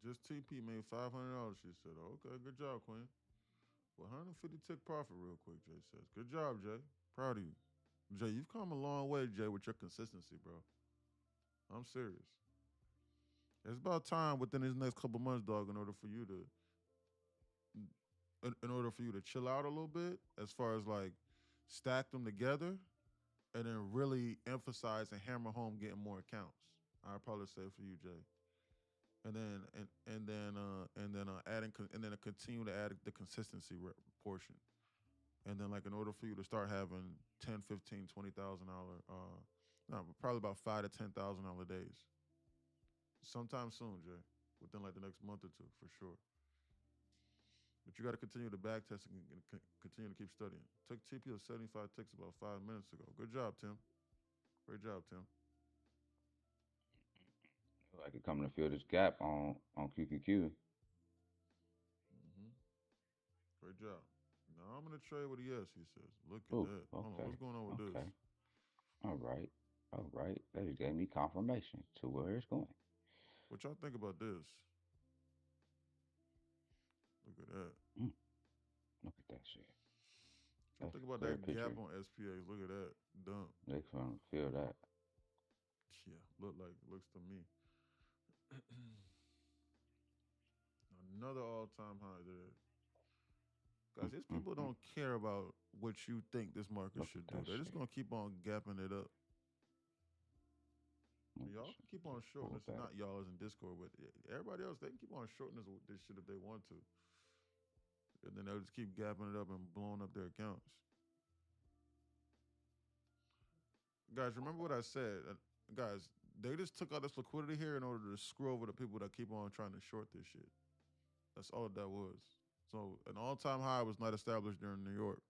Just TP made $500. She said, "Okay, good job, Queen." 150 tick profit real quick. Jay says, "Good job, Jay. Proud of you, Jay. You've come a long way, Jay, with your consistency, bro. I'm serious. It's about time within these next couple months, dog, in order for you to chill out a little bit, as far as like stack them together, and then really emphasize and hammer home getting more accounts. I'd probably say for you, Jay. And then adding and then continue to add the consistency portion. And then like in order for you to start having 10, 15, $20,000 no, probably about 5 to 10 thousand dollar days. Sometime soon, Jay. Within like the next month or two, for sure. But you got to continue to back test and continue to keep studying. Took TP of 75 ticks about 5 minutes ago. Good job, Tim. Great job, Tim. I could come to fill this gap on QQQ. Hmm. Great job. Now I'm gonna trade with a yes. He says. Look at Oh, that. Hold on. okay, What's going on with this? okay, all right, all right. That just gave me confirmation to where it's going. What y'all think about this? Look at that. Mm, look at that shit. What y'all That's think a about clear that gap picture. on SPA? Look at that. Dump. They can feel that. Yeah. Looks to me. Another all-time high there. Guys, these people Mm. don't care about what you think this market Look should at do. that They're just shit. gonna keep on gapping it up. Look at Y'all can shit. keep on Just shorting pulled this. that. Not y'all as in Discord, but everybody else. They can keep on shorting this shit if they want to, and then they'll just keep gapping it up and blowing up their accounts. Guys, remember what I said. Guys, they just took all this liquidity here in order to screw over the people that keep on trying to short this shit. That's all that was. So an all-time high was not established during New York.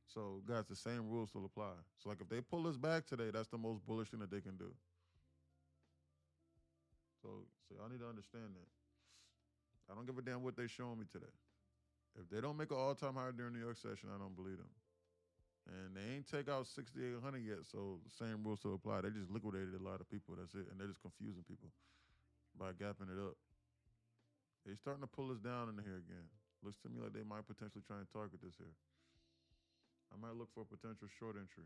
So guys, the same rules still apply. So like if they pull us back today, that's the most bullish thing that they can do. So y'all need to understand that. I don't give a damn what they showing me today. If they don't make an all-time high during New York session, I don't believe them. And they ain't take out 6,800 yet, so the same rules still apply. They just liquidated a lot of people. That's it, and they're just confusing people by gapping it up. They starting to pull us down in here again. Looks to me like they might potentially try and target this here. I might look for a potential short entry.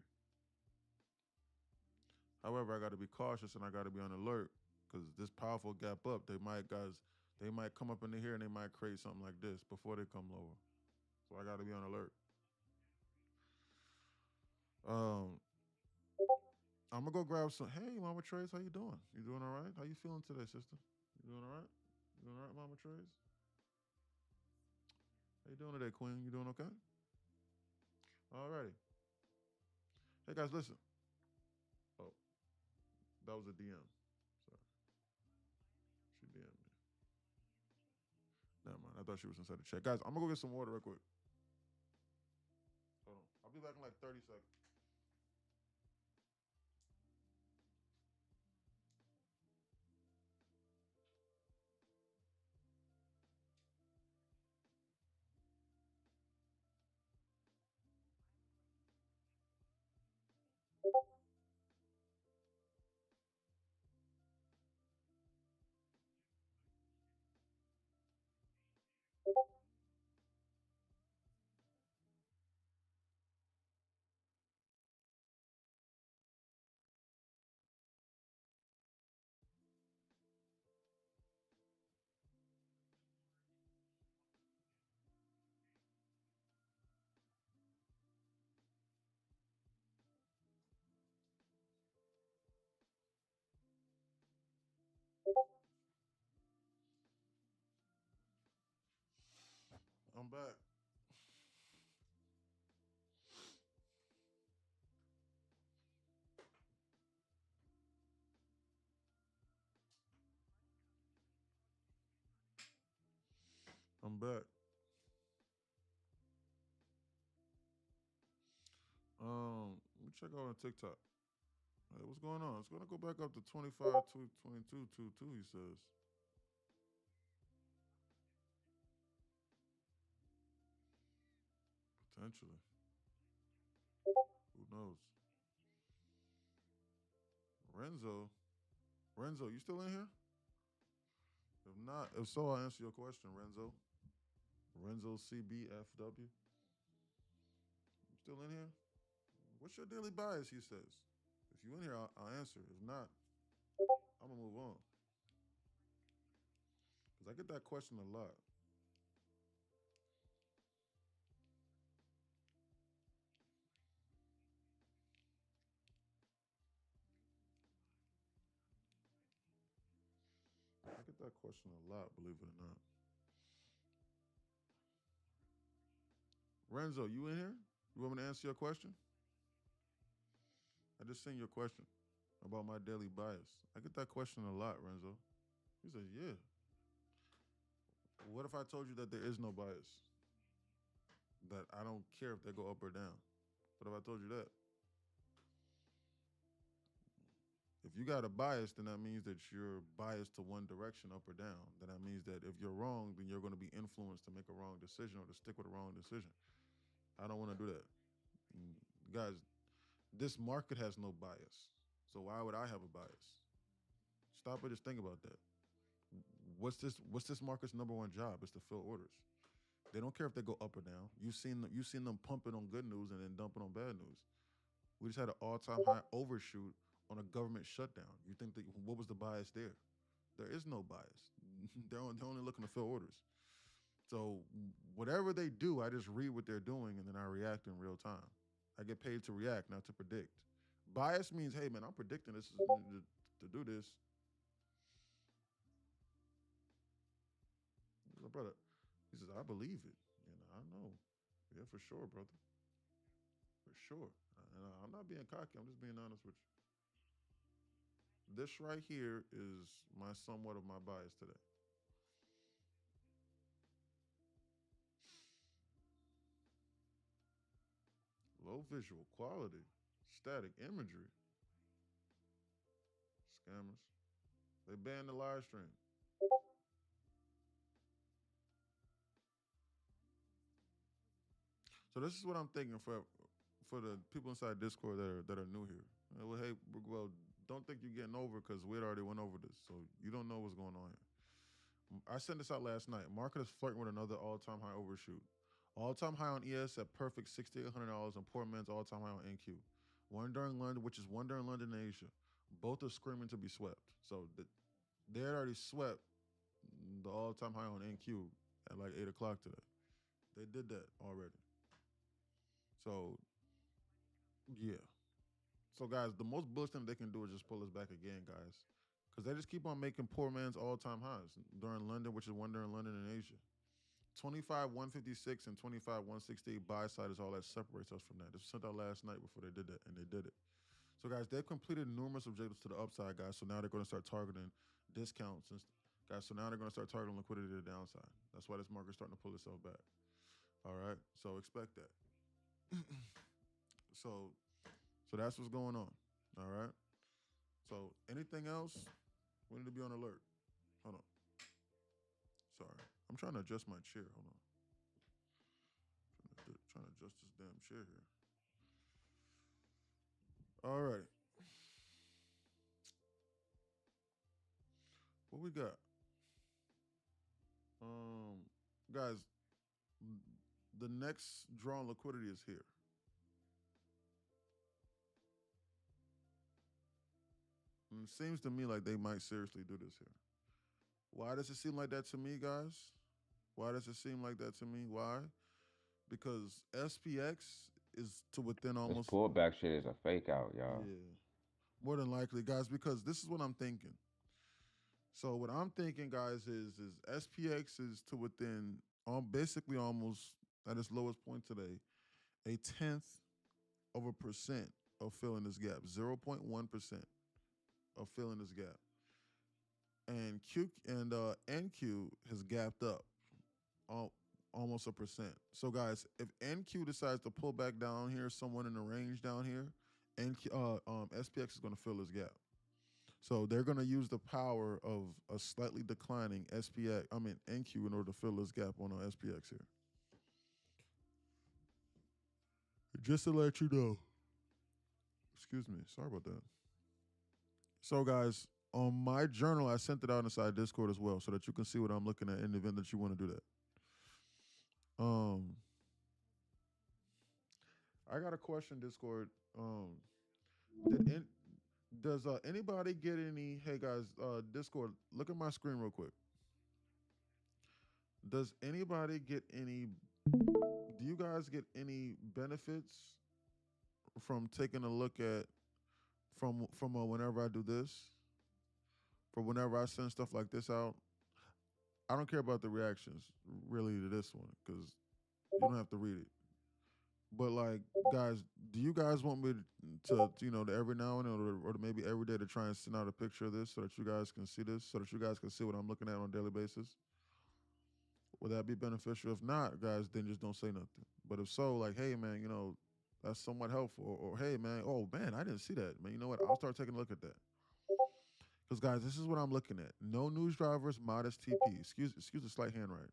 However, I got to be cautious and I got to be on alert because this powerful gap up, they might come up in here and they might create something like this before they come lower. So I got to be on alert. Um, I'm gonna go grab some. Hey, Mama Trace, how you doing? You doing all right? How you feeling today, sister? You doing all right? You doing all right, Mama Trace? How you doing today, Queen? You doing okay? Alrighty. Hey guys, listen. Oh, that was a DM. Sorry, she DM'd me. Never mind. I thought she was inside the chat. Guys, I'm gonna go get some water real quick. Hold on. I'll be back in like 30 seconds. I'm back. I'm back. Let me check out on TikTok. Hey, what's going on? It's gonna go back up to 25, 22, 2, he says. Potentially. Who knows? Renzo. Renzo, you still in here? If not, if so, I'll answer your question, Renzo. Renzo CBFW. You still in here? What's your daily bias? He says. If you in here, I'll answer. If not, I'm gonna move on. Cause I get that question a lot. I get that question a lot, believe it or not. Renzo, you in here? You want me to answer your question? I just seen your question about my daily bias. I get that question a lot, Renzo. He says, yeah. What if I told you that there is no bias? That I don't care if they go up or down. What if I told you that? If you got a bias, then that means that you're biased to one direction, up or down. Then that means that if you're wrong, then you're going to be influenced to make a wrong decision or to stick with a wrong decision. I don't want to do that. Mm, guys, this market has no bias. So why would I have a bias? Stop and just think about that. What's this market's number one job? Is to fill orders. They don't care if they go up or down. You've seen them pumping on good news and then dumping on bad news. We just had an all-time high overshoot on a government shutdown. You think that what was the bias there? There is no bias. They're only looking to fill orders. So whatever they do, I just read what they're doing and then I react in real time. I get paid to react, not to predict. Bias means, hey man, I'm predicting this to do this. Brother, he says, I believe it. And I know. Yeah, for sure, brother. For sure. And I'm not being cocky. I'm just being honest with you. This right here is my somewhat of my bias today. Low visual quality, static imagery, scammers. They banned the live stream. So this is what I'm thinking for the people inside Discord that are new here. Well, hey, well, don't think you're getting over because we'd already went over this, so you don't know what's going on here. I sent this out last night. Market is flirting with another all-time high overshoot. All-time high on ES at perfect $6,800 and poor man's all-time high on NQ. One during London, which is one during London and Asia. Both are screaming to be swept. So they had already swept the all-time high on NQ at like 8 o'clock today. They did that already. So yeah. So guys, the most bullish thing they can do is just pull us back again, guys, because they just keep on making poor man's all-time highs during London, which is one during London and Asia. 25 156 and 25 168 buy side is all that separates us from that. This was sent out last night before they did that, and they did it. So guys, they've completed numerous objectives to the upside, guys. So now they're going to start targeting discounts and guys. So now they're going to start targeting liquidity to the downside. That's why this market's starting to pull itself back. All right, so expect that. so so that's what's going on. All right. So anything else, we need to be on alert. Hold on. Sorry, I'm trying to adjust my chair. Hold on. Trying to adjust this damn chair here. All right. What we got? Um, guys, the next draw on liquidity is here. And it seems to me like they might seriously do this here. Why does it seem like that to me, guys? Why does it seem like that to me? Why? Because SPX is to within This almost, pullback shit is a fake out, y'all. yeah, more than likely, guys. Because this is what I'm thinking. So what I'm thinking, guys, is SPX is to within basically almost at its lowest point today, a tenth of a percent of filling this gap, 0.1% of filling this gap, and NQ has gapped up al- almost a percent. So guys, if NQ decides to pull back down here, someone in the range down here, and SPX is going to fill this gap. So they're going to use the power of a slightly declining SPX, I mean NQ, in order to fill this gap on SPX here. Just to let you know. Excuse me. Sorry about that. So guys, on my journal, I sent it out inside Discord as well, so that you can see what I'm looking at in the event that you want to do that. Um, I got a question, Discord. Did in, does anybody get any? Hey guys, Discord, look at my screen real quick. Does anybody get any? Do you guys get any benefits from taking a look at from whenever I do this? For whenever I send stuff like this out, I don't care about the reactions really to this one because you don't have to read it. But like, guys, do you guys want me to every now and then, or maybe every day, to try and send out a picture of this so that you guys can see this, so that you guys can see what I'm looking at on a daily basis? Would that be beneficial? If not, guys, then just don't say nothing. But if so, like, hey man, that's somewhat helpful. Or hey man, oh man, I didn't see that. Man, you know what? I'll start taking a look at that. Because guys, this is what I'm looking at. No news drivers, modest TP. Excuse the slight handwriting.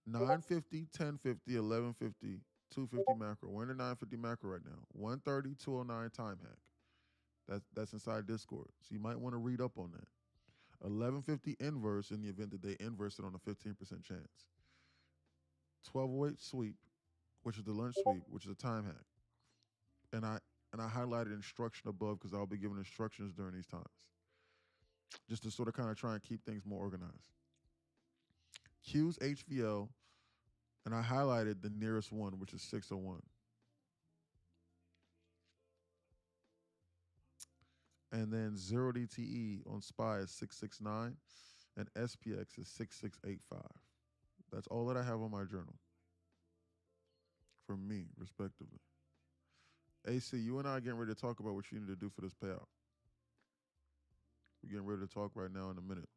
950, 1050, 1150, 250 macro. We're in the 950 macro right now. 130, 209 time hack. That's inside Discord. So you might want to read up on that. 1150 inverse in the event that they inverse it on a 15% chance. 1208 sweep, which is the lunch sweep, which is a time hack. And I highlighted instruction above because I'll be giving instructions during these times. Just to sort of kind of try and keep things more organized. Q's HVL, and I highlighted the nearest one, which is 601. And then 0 DTE on SPY is 669, and SPX is 6685. That's all that I have on my journal for me, respectively. AC, you and I are getting ready to talk about what you need to do for this payout. We're getting ready to talk right now in a minute.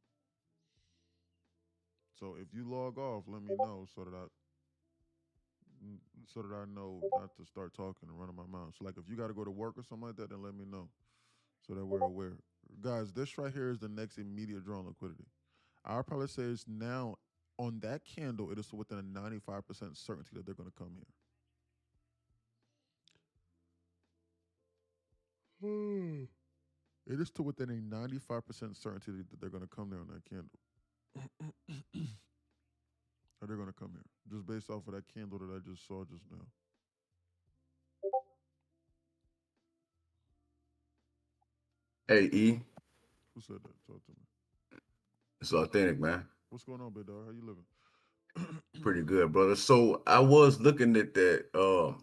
So if you log off, let me know so that I know not to start talking and running my mouth. So like if you got to go to work or something like that, then let me know so that we're aware. Guys, this right here is the next immediate draw on liquidity. I'll probably say it's now on that candle. It is within a 95% certainty that they're going to come here. It is to within a 95% certainty that they're going to come there on that candle. Or they're going to come here just based off of that candle that I just saw just now. Hey E, Who said that? Talk to me. it's authentic, man. What's going on, big dog? How you living? Pretty good, brother. So I was looking at that the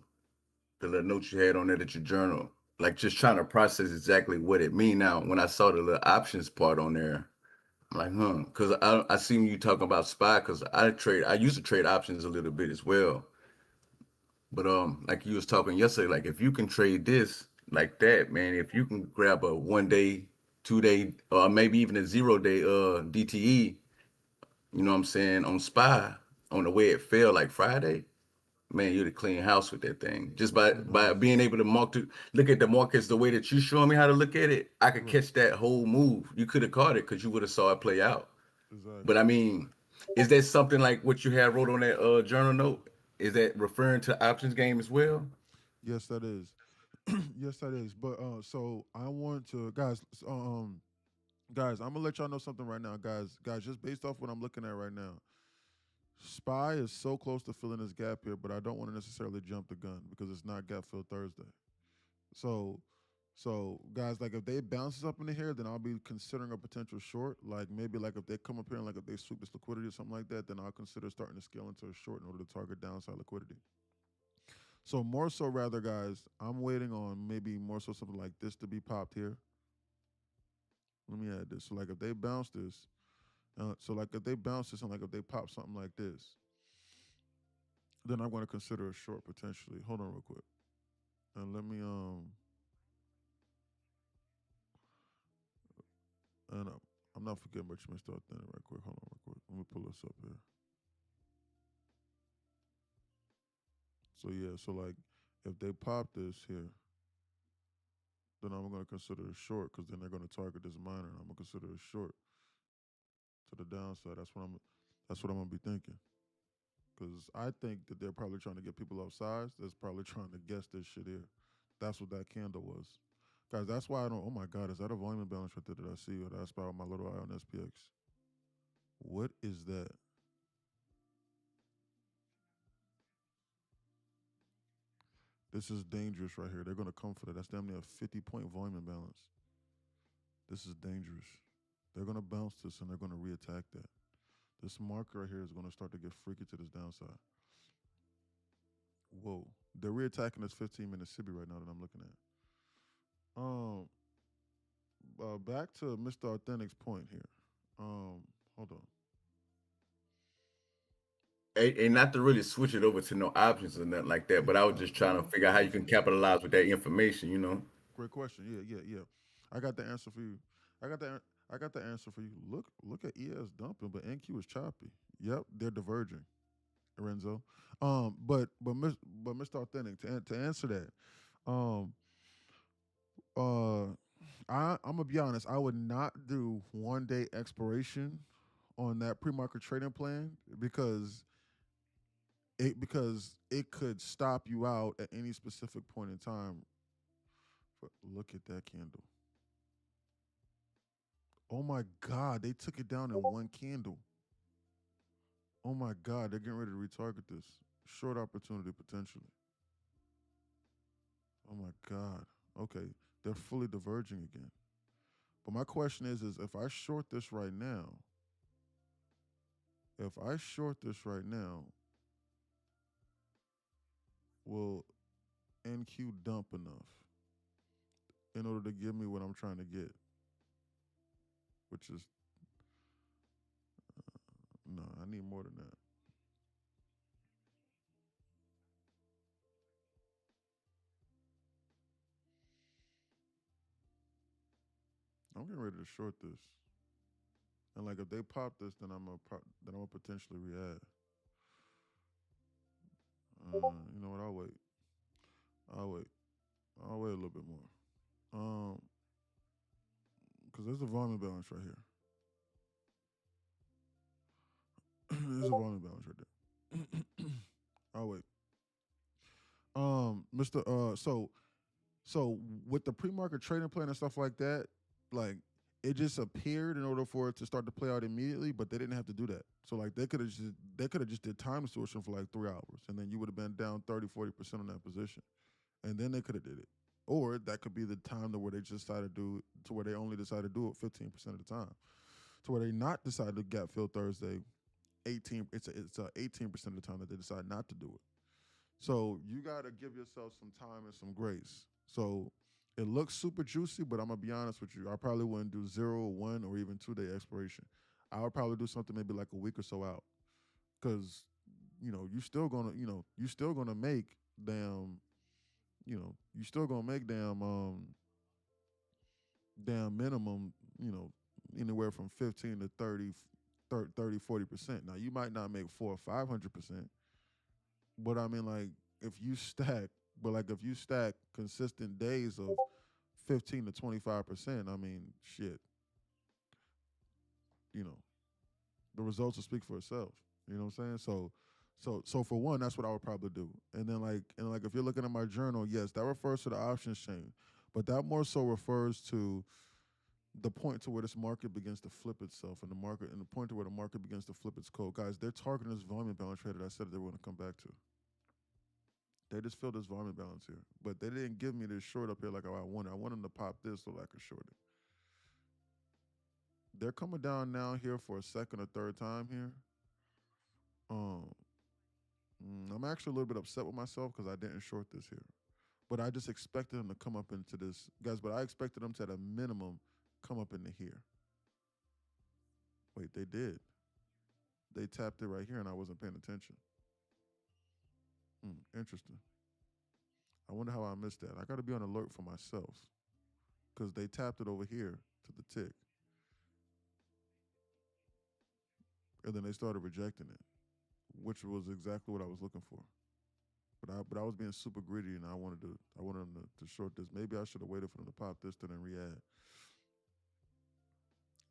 little notes you had on there at your journal, like just trying to process exactly what it mean. Now, when I saw the little options part on there, I'm like, because I seen you talking about SPY because I used to trade options a little bit as well. But like you was talking yesterday, like if you can trade this like that, man, if you can grab a 1 day, 2 day, or maybe even a 0 day DTE, you know what I'm saying, on SPY, on the way it fell like Friday, man, you'd have clean house with that thing. Just by Nice. being able to look at the markets the way that you showing me how to look at it, I could Right. catch that whole move. You could have caught it because you would have saw it play out. But Exactly. I mean, is that something like what you had wrote on that journal note? Is that referring to options game as well? Yes, that is. Yes, that is. But so I want to, guys, I'm gonna let y'all know something right now, guys. Just based off what I'm looking at right now, Spy is so close to filling this gap here, but I don't want to necessarily jump the gun because it's not gap fill Thursday. So, so guys, like if they bounces up into here, then I'll be considering a potential short. Like maybe like if they come up here and like if they sweep this liquidity or something like that, then I'll consider starting to scale into a short in order to target downside liquidity. So more so, rather, guys, I'm waiting on maybe more so something like this to be popped here. Let me add this. So like if they bounce this, so like if they bounce this and like if they pop something like this, then I'm going to consider a short potentially. Hold on real quick, and let me and I'm not forgetting about you, Mr. Authentic, right quick. Hold on real quick. Let me pull this up here. So yeah, so like if they pop this here, then I'm going to consider it short because then they're going to target this minor. And I'm going to consider it short to the downside. That's what I'm going to be thinking. Because I think that they're probably trying to get people off sides. That's probably trying to guess this shit here. That's what that candle was. Guys, that's why I don't. Oh my God, is that a volume imbalance right there that I see? Or that's about my little eye on SPX? What is that? This is dangerous right here. They're going to come for that. That's damn near a 50-point volume imbalance. This is dangerous. They're going to bounce this and they're going to reattack that. This marker right here is going to start to get freaky to this downside. Whoa. They're reattacking this 15-minute SIBI right now that I'm looking at. Back to Mr. Authentic's point here. Hold on. And not to really switch it over to no options or nothing like that, but I was just trying to figure out how you can capitalize with that information, you know? Great question. Yeah. I got the answer for you. I got the I got the answer for you. Look at ES dumping, but NQ is choppy. Yep, they're diverging, Renzo. But Mr. Authentic, to answer that, um, uh, I'm gonna be honest. I would not do 1 day expiration on that pre-market trading plan because it could stop you out at any specific point in time. But look at that candle. Oh my God, they took it down in one candle. Oh my God, they're getting ready to retarget this. Short opportunity potentially. Oh my God. Okay, they're fully diverging again. But my question is if I short this right now, will NQ dump enough in order to give me what I'm trying to get? Which is no, I need more than that. I'm getting ready to short this. And like if they pop this, then I'm gonna potentially react. You know what? I'll wait. I'll wait. I'll wait a little bit more. Because there's a volume balance right here. There's a volume balance right there. I'll wait. Mr. So with the pre-market trading plan and stuff like that, like it just appeared in order for it to start to play out immediately, but they didn't have to do that. So like they could have just did time distortion for like 3 hours, and then you would have been down 30-40% on that position, and then they could have did it. Or that could be the time to where they just decided to do it, to where they only decided to do it 15% of the time, to where they not decide to gap fill Thursday 18. It's a 18% of the time that they decide not to do it. So you got to give yourself some time and some grace. So it looks super juicy, but I'm gonna be honest with you. I probably wouldn't do 0, 1, or even 2 day expiration. I would probably do something maybe like a week or so out, because you still gonna make damn you still gonna make damn minimum anywhere from 15 to 30, 40%. Now you might not make 400 or 500%, but I mean, like, if you stack, if you stack consistent days of 15 to 25%, I mean, shit, you know, the results will speak for itself. You know what I'm saying? So for one, that's what I would probably do. And then if you're looking at my journal, yes, that refers to the options chain, but that more so refers to the point to where this market begins to flip itself, and the point to where the market begins to flip its code. Guys, they're targeting this volume balance trade that I said they were going to come back to. They just filled this volume balance here. But they didn't give me this short up here like I wanted. I want them to pop this so that I could short it. They're coming down now here for a second or third time here. Um, I'm actually a little bit upset with myself because I didn't short this here. But I just expected them to come up into this. Guys, but I expected them to, at a minimum, come up into here. Wait, they did. They tapped it right here and I wasn't paying attention. Interesting. I wonder how I missed that. I got to be on alert for myself because they tapped it over here to the tick. And then they started rejecting it, which was exactly what I was looking for. but I was being super greedy, and I wanted them to short this. Maybe I should have waited for them to pop this to then re-add.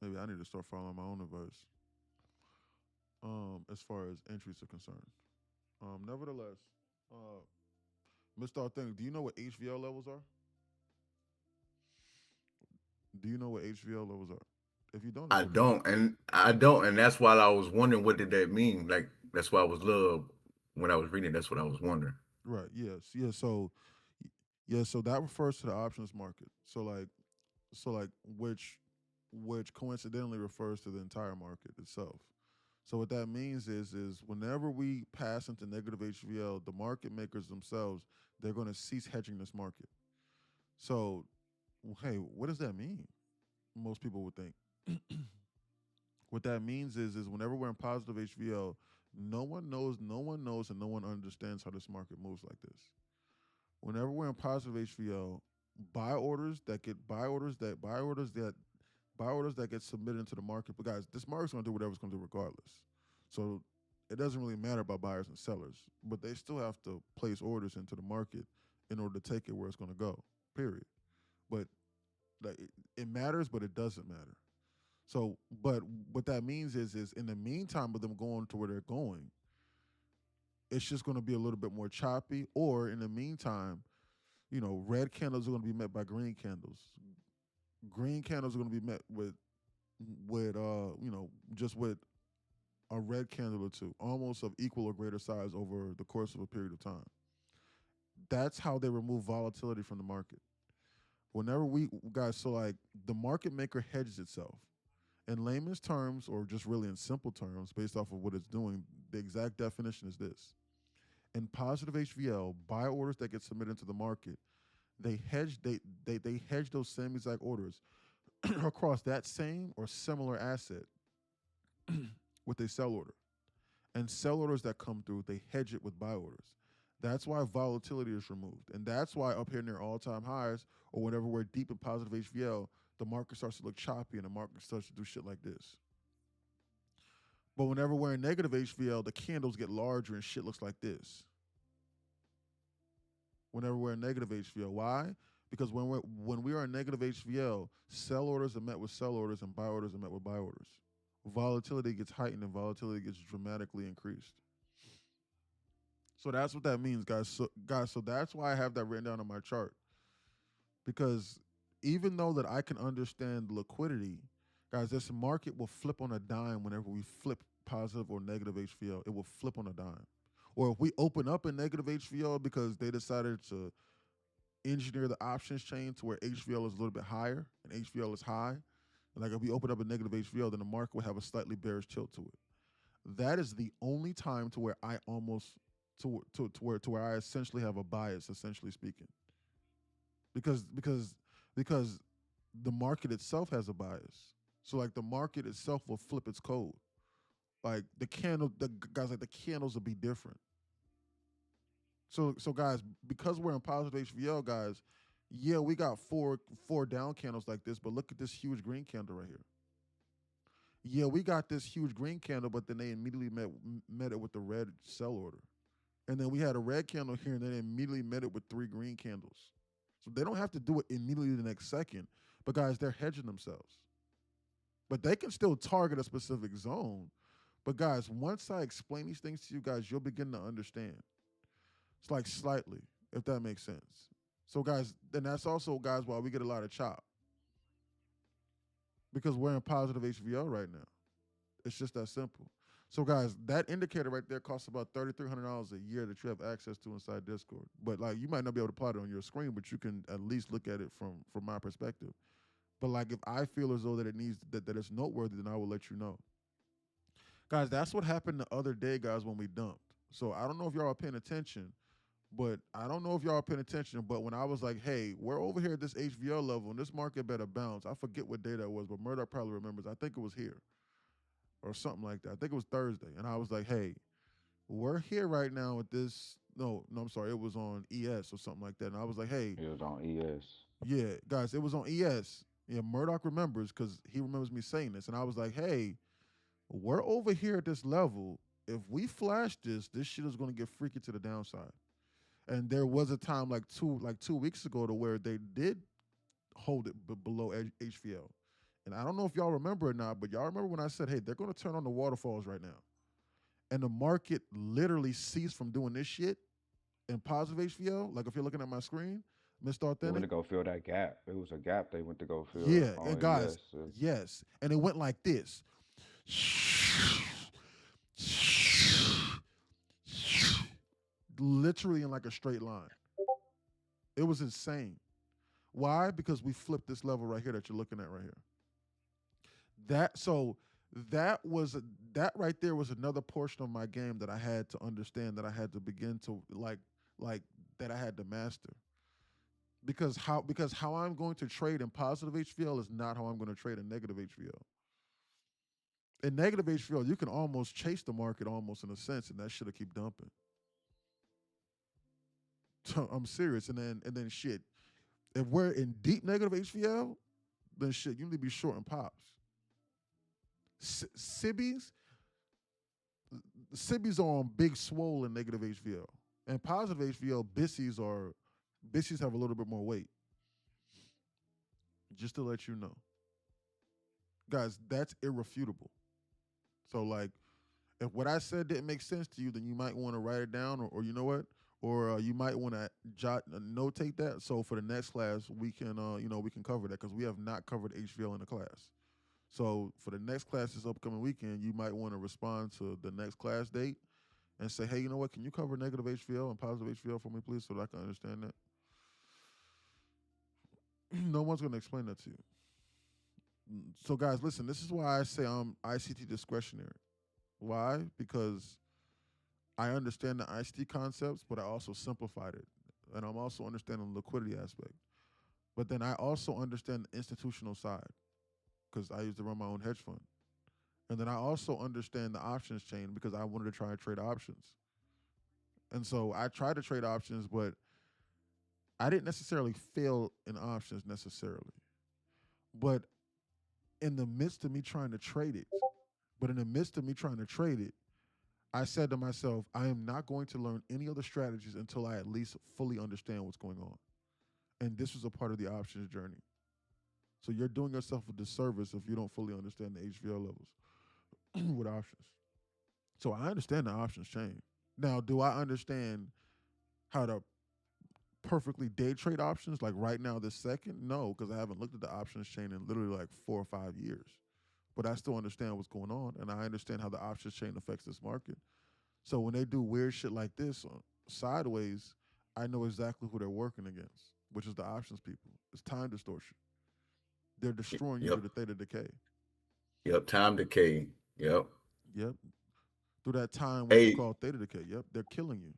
Maybe I need to start following my own advice. As far as entries are concerned. Nevertheless, uh, Mr. Authentic, do you know what HVL levels are? Do you know what HVL levels are? If you don't, it's okay. I don't, and that's why I was wondering what did that mean. Like that's why I was love when I was reading. That's what I was wondering. Right. Yes. Yeah. So, yeah. So that refers to the options market. So like which coincidentally refers to the entire market itself. So what that means is whenever we pass into negative HVL, the market makers themselves, they're going to cease hedging this market. So, hey, what does that mean? Most people would think. What that means is whenever we're in positive HVL, no one knows, and no one understands how this market moves like this. Whenever we're in positive HVL, buy orders that get submitted into the market. But guys, this market's gonna do whatever it's gonna do regardless. So it doesn't really matter about buyers and sellers, but they still have to place orders into the market in order to take it where it's gonna go. Period. But like it matters, but it doesn't matter. So, but what that means is in the meantime of them going to where they're going, it's just going to be a little bit more choppy. Or in the meantime, red candles are going to be met by green candles. Green candles are going to be met with just with a red candle or two, almost of equal or greater size over the course of a period of time. That's how they remove volatility from the market. Whenever we guys, so like the market maker hedges itself. In layman's terms, or just really in simple terms, based off of what it's doing, the exact definition is this. In positive HVL, buy orders that get submitted into the market, they hedge those same exact orders across that same or similar asset with a sell order. And sell orders that come through, they hedge it with buy orders. That's why volatility is removed. And that's why up here near all-time highs, or whenever we're deep in positive HVL, the market starts to look choppy and the market starts to do shit like this. But whenever we're in negative HVL, the candles get larger and shit looks like this. Whenever we're in negative HVL. Why? Because when we are in negative HVL, sell orders are met with sell orders and buy orders are met with buy orders. Volatility gets heightened and volatility gets dramatically increased. So that's what that means, guys. So that's why I have that written down on my chart. Because even though that I can understand liquidity, guys, this market will flip on a dime whenever we flip positive or negative HVL. It will flip on a dime. Or if we open up a negative HVL because they decided to engineer the options chain to where HVL is a little bit higher and HVL is high, like if we open up a negative HVL, then the market will have a slightly bearish tilt to it. That is the only time to where I almost to where I essentially have a bias, essentially speaking, because the market itself has a bias. So like the market itself will flip its code. Like the guys, like the candles will be different. So guys, because we're in positive HVL, guys, yeah, we got four down candles like this, but look at this huge green candle right here. Yeah, we got this huge green candle, but then they immediately met it with the red sell order. And then we had a red candle here, and then they immediately met it with three green candles. So they don't have to do it immediately the next second. But guys, they're hedging themselves. But they can still target a specific zone. But guys, once I explain these things to you guys, you'll begin to understand. It's like slightly, if that makes sense. So guys, then that's also guys why we get a lot of chop. Because we're in positive HVL right now. It's just that simple. So guys, that indicator right there costs about $3,300 a year that you have access to inside Discord. But like you might not be able to plot it on your screen, but you can at least look at it from my perspective. But like if I feel as though that it needs that it's noteworthy, then I will let you know. Guys, that's what happened the other day, guys, when we dumped. So I don't know if y'all are paying attention, but I don't know if y'all are paying attention. But when I was like, hey, we're over here at this HVL level and this market better bounce. I forget what day that was, but Murdoch probably remembers. I think it was here or something like that. I think it was Thursday. And I was like, hey, we're here right now at this. No, I'm sorry. It was on ES or something like that. And I was like, hey, It was on ES. yeah, guys, it was on ES. Yeah, Murdoch remembers because he remembers me saying this. And I was like, hey, we're over here at this level. If we flash this, this shit is going to get freaky to the downside. And there was a time like 2 weeks ago to where they did hold it below HVL. And I don't know if y'all remember or not, but y'all remember when I said, hey, they're going to turn on the waterfalls right now. And the market literally ceased from doing this shit in positive HVL. Like if you're looking at my screen, Mr. They went Authentic. to go fill that gap. It was a gap they went to go fill Yeah, and on guys, ES. yes. And it went like this. Literally in like a straight line. It was insane. Why? Because we flipped this level right here that you're looking at right here. That so that was that right there was another portion of my game that I had to understand, that I had to begin to like that I had to master. Because how I'm going to trade in positive HVL is not how I'm going to trade in negative HVL. In negative HVL, you can almost chase the market almost in a sense, and that should keep dumping. I'm serious. And then shit. If we're in deep negative HVL, then shit, you need to be short in pops. Sibbies, Sibbies are on big swollen negative HVL. And positive HVL, Bissies have a little bit more weight. Just to let you know. Guys, that's irrefutable. So like if what I said didn't make sense to you, then you might want to write it down, or you know what, or you might want to notate that. So for the next class, we can we can cover that because we have not covered HVL in the class. So for the next class this upcoming weekend, you might want to respond to the next class date and say, hey, you know what, can you cover negative HVL and positive HVL for me, please, so that I can understand that. No one's going to explain that to you. So guys, listen, this is why I say I'm ICT discretionary. Why? Because I understand the ICT concepts, but I also simplified it. And I'm also understanding the liquidity aspect. But then I also understand the institutional side because I used to run my own hedge fund. And then I also understand the options chain because I wanted to try to trade options. And so I tried to trade options, but I didn't necessarily fail in options necessarily. But in the midst of me trying to trade it, but in the midst of me trying to trade it, I said to myself, I am not going to learn any other strategies until I at least fully understand what's going on. And this was a part of the options journey. So you're doing yourself a disservice if you don't fully understand the HVL levels with options. So I understand the options chain. Now, do I understand how to perfectly day trade options like right now, this second? No, because I haven't looked at the options chain in literally like 4 or 5 years. But I still understand what's going on, and I understand how the options chain affects this market. So when they do weird shit like this sideways, I know exactly who they're working against, which is the options people. It's time distortion. They're destroying you Yep. through the theta decay. Yep. Time decay. Yep. Yep. Through that time, which is Hey, called theta decay. Yep. They're killing you.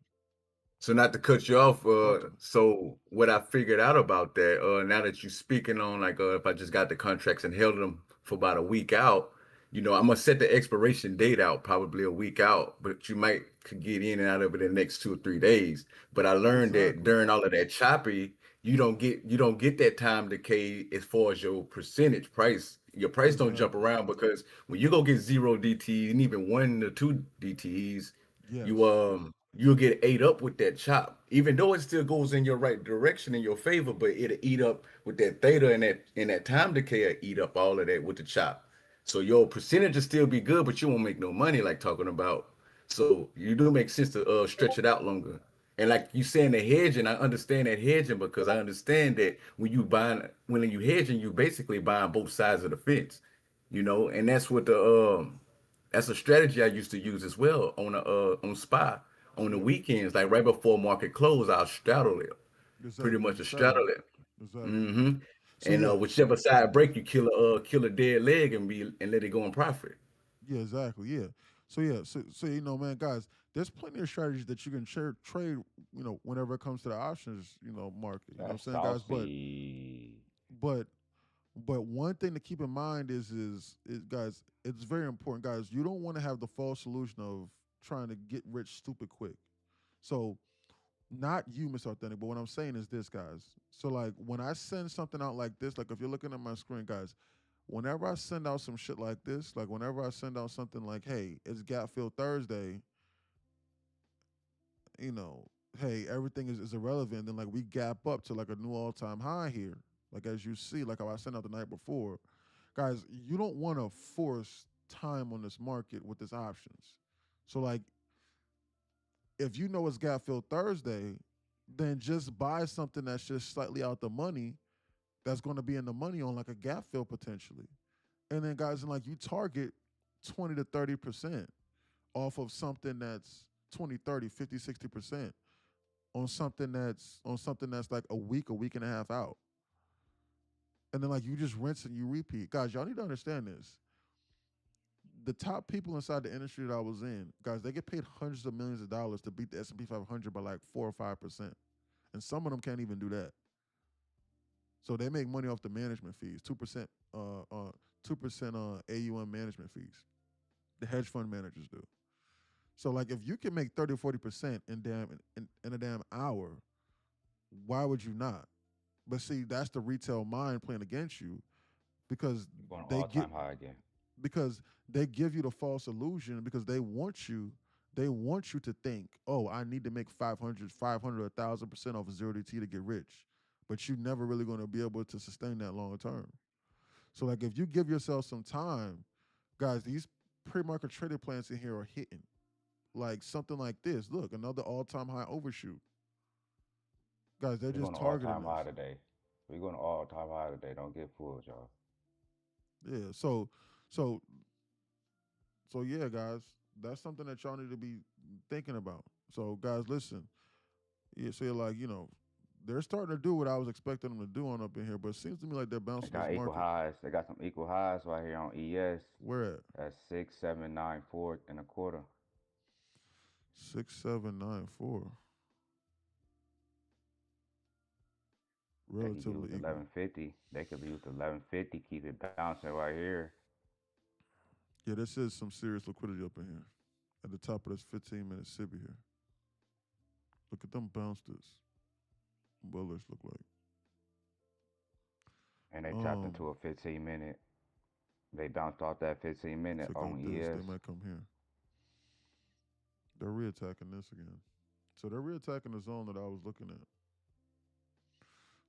so not to cut you off, Talk to me. so what I figured out about that, now that you're speaking on like if I just got the contracts and held them for about a week out, I'm gonna set the expiration date out probably a week out, but you might could get in and out of it in the next 2 or 3 days. But I learned that Exactly. during all of that choppy, you don't get that time decay as far as your percentage price. Your price don't jump Exactly. around because when you go get zero DT and even 1 to 2 DTEs, you Yes. you'll get ate up with that chop. Even though it still goes in your right direction in your favor, but it'll eat up with that theta and that time decay will eat up all of that with the chop. So your percentage will still be good, but you won't make no money like talking about. So you do make sense to stretch it out longer. And like you saying the hedging, I understand that hedging because I understand that when you hedging, you basically buying both sides of the fence, and that's a strategy I used to use as well on SPY on the Yep. weekends, like right before market close, I'll straddle it, pretty Exactly. much You a straddle straddle it. it. Exactly. hmm So And yeah. whichever side break, you kill a dead leg and let it go and profit. Yeah. Exactly. Yeah. So yeah. So man, guys, there's plenty of strategies that you can trade. Whenever it comes to the options, market. You know what I'm That's saying, guys? But saucy. but But one thing to keep in mind is guys, it's very important, guys. You don't want to have the false illusion of trying to get rich stupid quick. So not you, Mr. Authentic, but what I'm saying is this, guys. So like when I send something out like this, like if you're looking at my screen, guys, whenever I send out some shit like this, like whenever I send out something like, hey, it's Gap Fill Thursday, you know, hey, everything is irrelevant. Then like we gap up to like a new all time high here. Like as you see, like how I sent out the night before, guys, you don't want to force time on this market with this options. So like if you know it's gap fill Thursday, then just buy something that's just slightly out the money that's going to be in the money on like a gap fill potentially. And then guys, and like you target 20 to 30% off of something that's 20, 30, 50, 60% on something that's like a week and a half out. And then like you just rinse and you repeat. Guys, y'all need to understand this. The top people inside the industry that I was in, guys, they get paid hundreds of millions of dollars to beat the S&P 500 by like 4 or 5%. And some of them can't even do that. So they make money off the management fees, 2%, 2% AUM management fees. The hedge fund managers do. So like if you can make 30 or 40% in a damn hour, why would you not? But see, that's the retail mind playing against you because You're going they all get time high again. because they give you the false illusion because they want you to think, oh, I need to make 500 1,000% off of 0DT to get rich. But you're never really going to be able to sustain that long term. So like if you give yourself some time, guys, these pre-market traded plans in here are hitting. Like something like this. Look, another all-time high overshoot. Guys, they're We're going just to all targeting time this. high today. We're going to all time high today. Don't get fooled, y'all. Yeah. So so yeah, guys, that's something that y'all need to be thinking about. So guys, listen. Yeah, so you're like, they're starting to do what I was expecting them to do on up in here, but it seems to me like they're They bouncing this got equal market. highs. They got some equal highs right here on ES. Where at? That's 6,794 and a quarter. 6794. They can use Relatively equal. 1150. They could use 1150. Keep it bouncing right here. Yeah, this is some serious liquidity up in here. At the top of this 15-minute SIBI here. Look at them bounce this. Bullish look like. And they tapped Um, into a 15 minute. They bounced off that 15 minute Check out on this. They ES. might come here. They're reattacking this again. So they're reattacking the zone that I was looking at.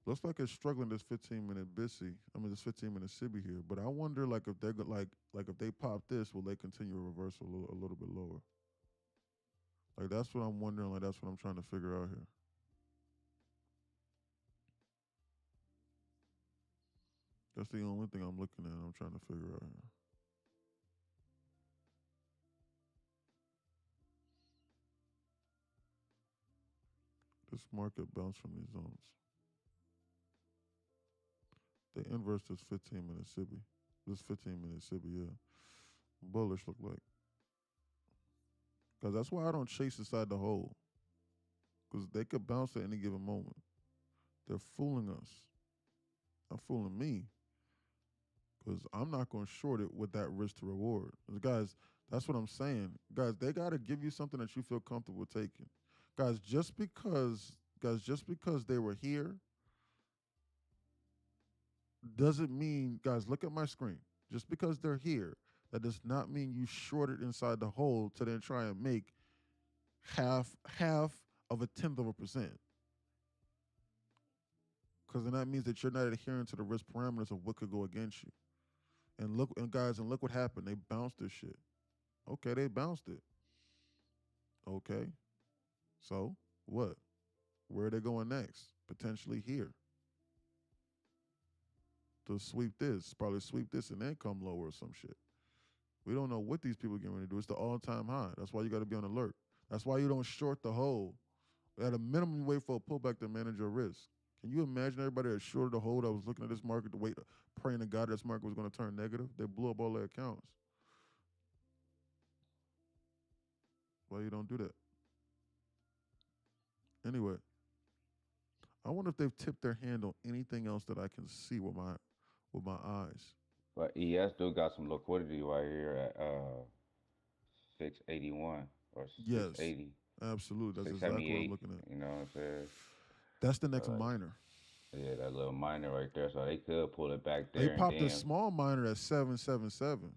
Looks like it's struggling this 15-minute BISI. I mean this 15-minute SIBI here. But I wonder like if they're like if they pop this, will they continue a reversal a little bit lower? Like that's what I'm wondering. Like that's what I'm trying to figure out here. That's the only thing I'm looking at. I'm trying to figure out here. This market bounced from these zones. They inverse this 15-minute SIBI. This 15-minute SIBI, yeah. Bullish look like. Because that's why I don't chase inside the hole. Because they could bounce at any given moment. They're fooling us. Not fooling me. Because I'm not going to short it with that risk to reward. Guys, that's what I'm saying. Guys, they got to give you something that you feel comfortable taking. Guys, just because they were here doesn't mean, guys, look at my screen. Just because they're here, that does not mean you shorted inside the hole to then try and make half of a tenth of a percent. Because then that means that you're not adhering to the risk parameters of what could go against you. And look what happened. They bounced this shit. Okay, they bounced it. Okay. So what? Where are they going next? Potentially here. To sweep this. Probably sweep this and then come lower or some shit. We don't know what these people are getting ready to do. It's the all-time high. That's why you got to be on alert. That's why you don't short the hole. At a minimum, you wait for a pullback to manage your risk. Can you imagine everybody that shorted the hole that was looking at this market to wait, praying to God this market was going to turn negative? They blew up all their accounts. Why you don't do that? Anyway, I wonder if they've tipped their hand on anything else that I can see with my eyes. But ES do got some liquidity right here at 681 or Yes, 680, absolutely. That's exactly what I'm 678. looking at. You know what I'm saying? That's the So next like, minor. yeah, that little minor right there. So they could pull it back They there and popped a then small minor at 777.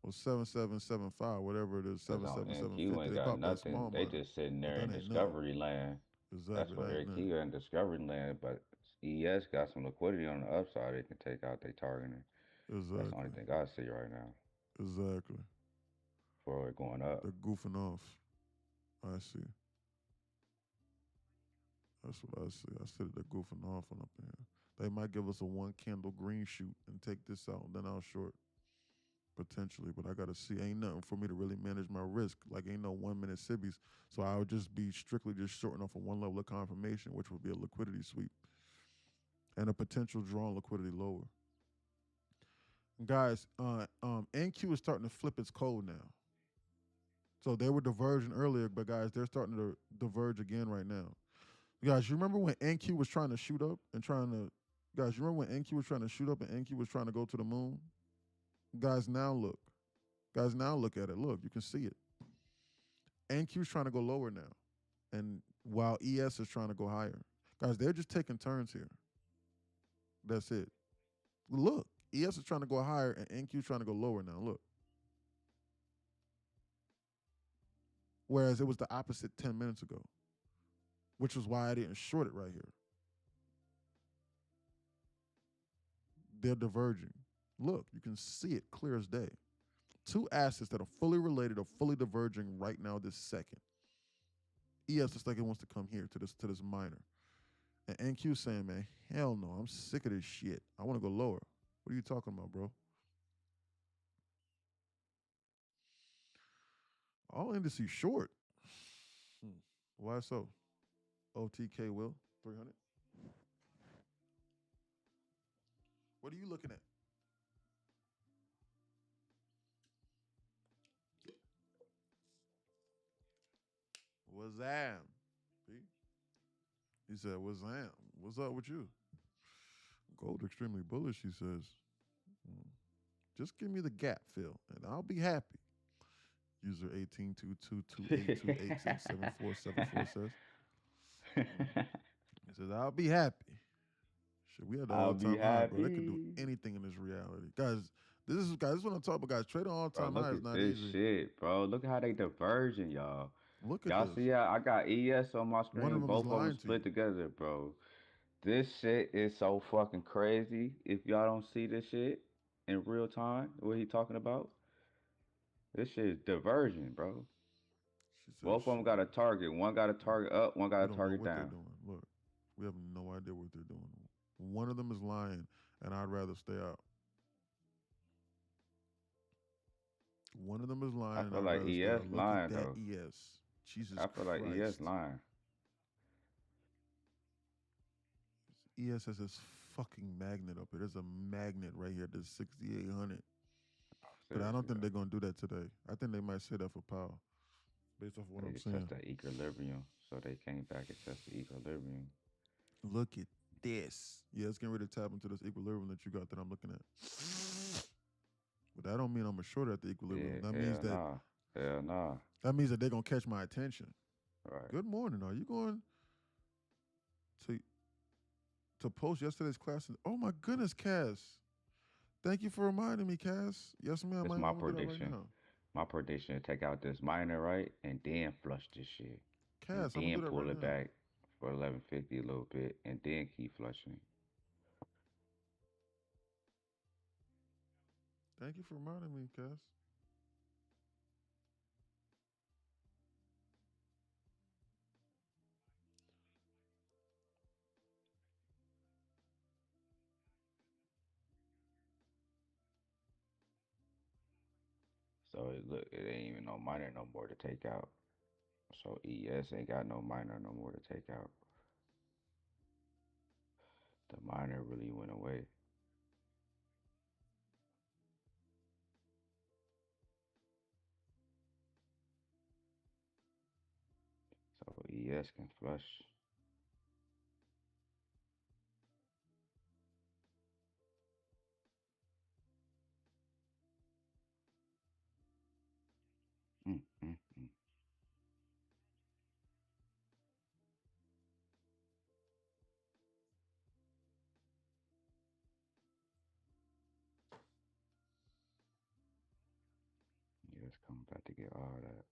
or 7775, whatever it is, Cause on 77750. NQ ain't They got popped that nothing. small They miner, just sitting but there that in ain't nothing. discovery land. That's Exactly, what that ain't nothing. NQ in discovery land. But ES got some liquidity on the upside. They can take out their targeting. That's the only Exactly, thing I see right now exactly. for it going up. They're goofing off. I see. That's what I see. I see that they're goofing off on up in here. They might give us a one candle green shoot and take this out, and then I'll short potentially. But I gotta see. Ain't nothing for me to really manage my risk. Like ain't no 1 minute sibbies. So I would just be strictly just shorting off of one level of confirmation, which would be a liquidity sweep and a potential draw on liquidity lower. Guys, NQ is starting to flip its code now. So they were diverging earlier, but guys, they're starting to diverge again right now. Guys, you remember when NQ was trying to shoot up and trying to, guys, you remember when NQ was trying to shoot up and NQ was trying to go to the moon? Guys, now look. Guys, now look at it. Look, you can see it. NQ is trying to go lower now. And while ES is trying to go higher. Guys, they're just taking turns here. That's it. Look, ES is trying to go higher and NQ is trying to go lower now. Look. Whereas it was the opposite 10 minutes ago, which was why I didn't short it right here. They're diverging. Look, you can see it clear as day. Two assets that are fully related are fully diverging right now this second. ES looks like it wants to come here to this minor. And NQ saying, man, hell no, I'm sick of this shit. I want to go lower. What are you talking about, bro? All indices short. Why so? OTK will 300. What are you looking at? Wazam. See? He said, Wazam. What's up with you? Gold extremely bullish, he says. Mm. Just give me the gap fill, and I'll be happy. User 182228286747 says. He says, I'll be happy. Shit, we had the I'll be all-time high, bro. They could do happy. anything in this reality. This is what I'm talking about, guys. Trading Bro, all-time look high is at not this easy. shit, bro. Look how they diverging, y'all. Look at Y'all this. see how I got ES on my One of screen? them is Both of them lying to you. split together, bro. This shit is so fucking crazy. If y'all don't see this shit in real time, what he talking about? This shit is diversion, bro. She says, Both of them shit. got a target. One got a target up, one got We a don't know target what they're down. doing. Look, we have no idea what they're doing. One of them is lying, and I'd rather stay out. One of them is I lying, and feel I'd like rather stay ES out. Look at lying that though. ES. Jesus I feel like ES Christ. lying. ES has this fucking magnet up here. There's a magnet right here. There's 6,800. But I don't Seriously think though. they're going to do that today. I think they might say that for power, based off of what They I'm to test saying. that equilibrium. So they came back and tested equilibrium. Look at this. Yeah, it's getting ready to tap into this equilibrium that you got that I'm looking at. But that don't mean I'm a short at the equilibrium. Yeah, That means hell that nah. Hell nah. they're gonna catch my attention. Right. Good morning. Are you going to post yesterday's class? Oh my goodness, Cass. Thank you for reminding me, Cass. Yes, ma'am. That's I'm my gonna do that right prediction. now. My prediction is take out this minor, right? And then flush this shit. And Cass, I'm gonna then do that pull right it now. back for 1150 a little bit. And then keep flushing. Thank you for reminding me, Cass. So it look, it ain't even no minor no more to take out. So ES ain't got no minor no more to take out. The minor really went away. So ES can flush. Mm, mm, mm. Just come back to get all that.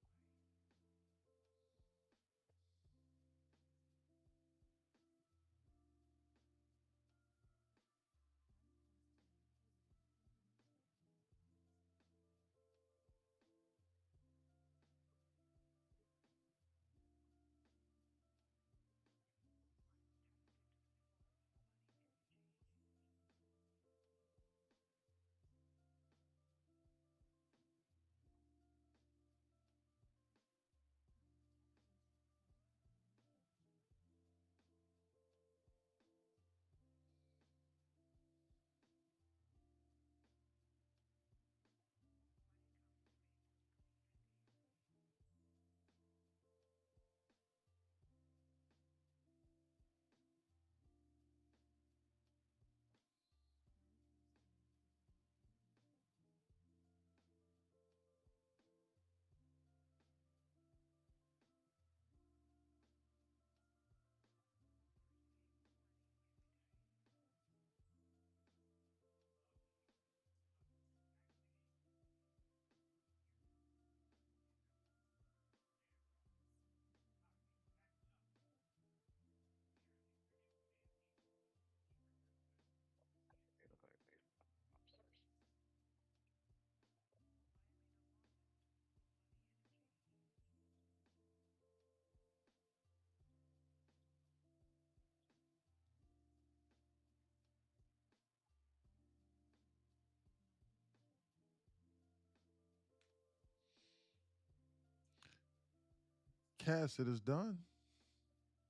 Cass, it is done.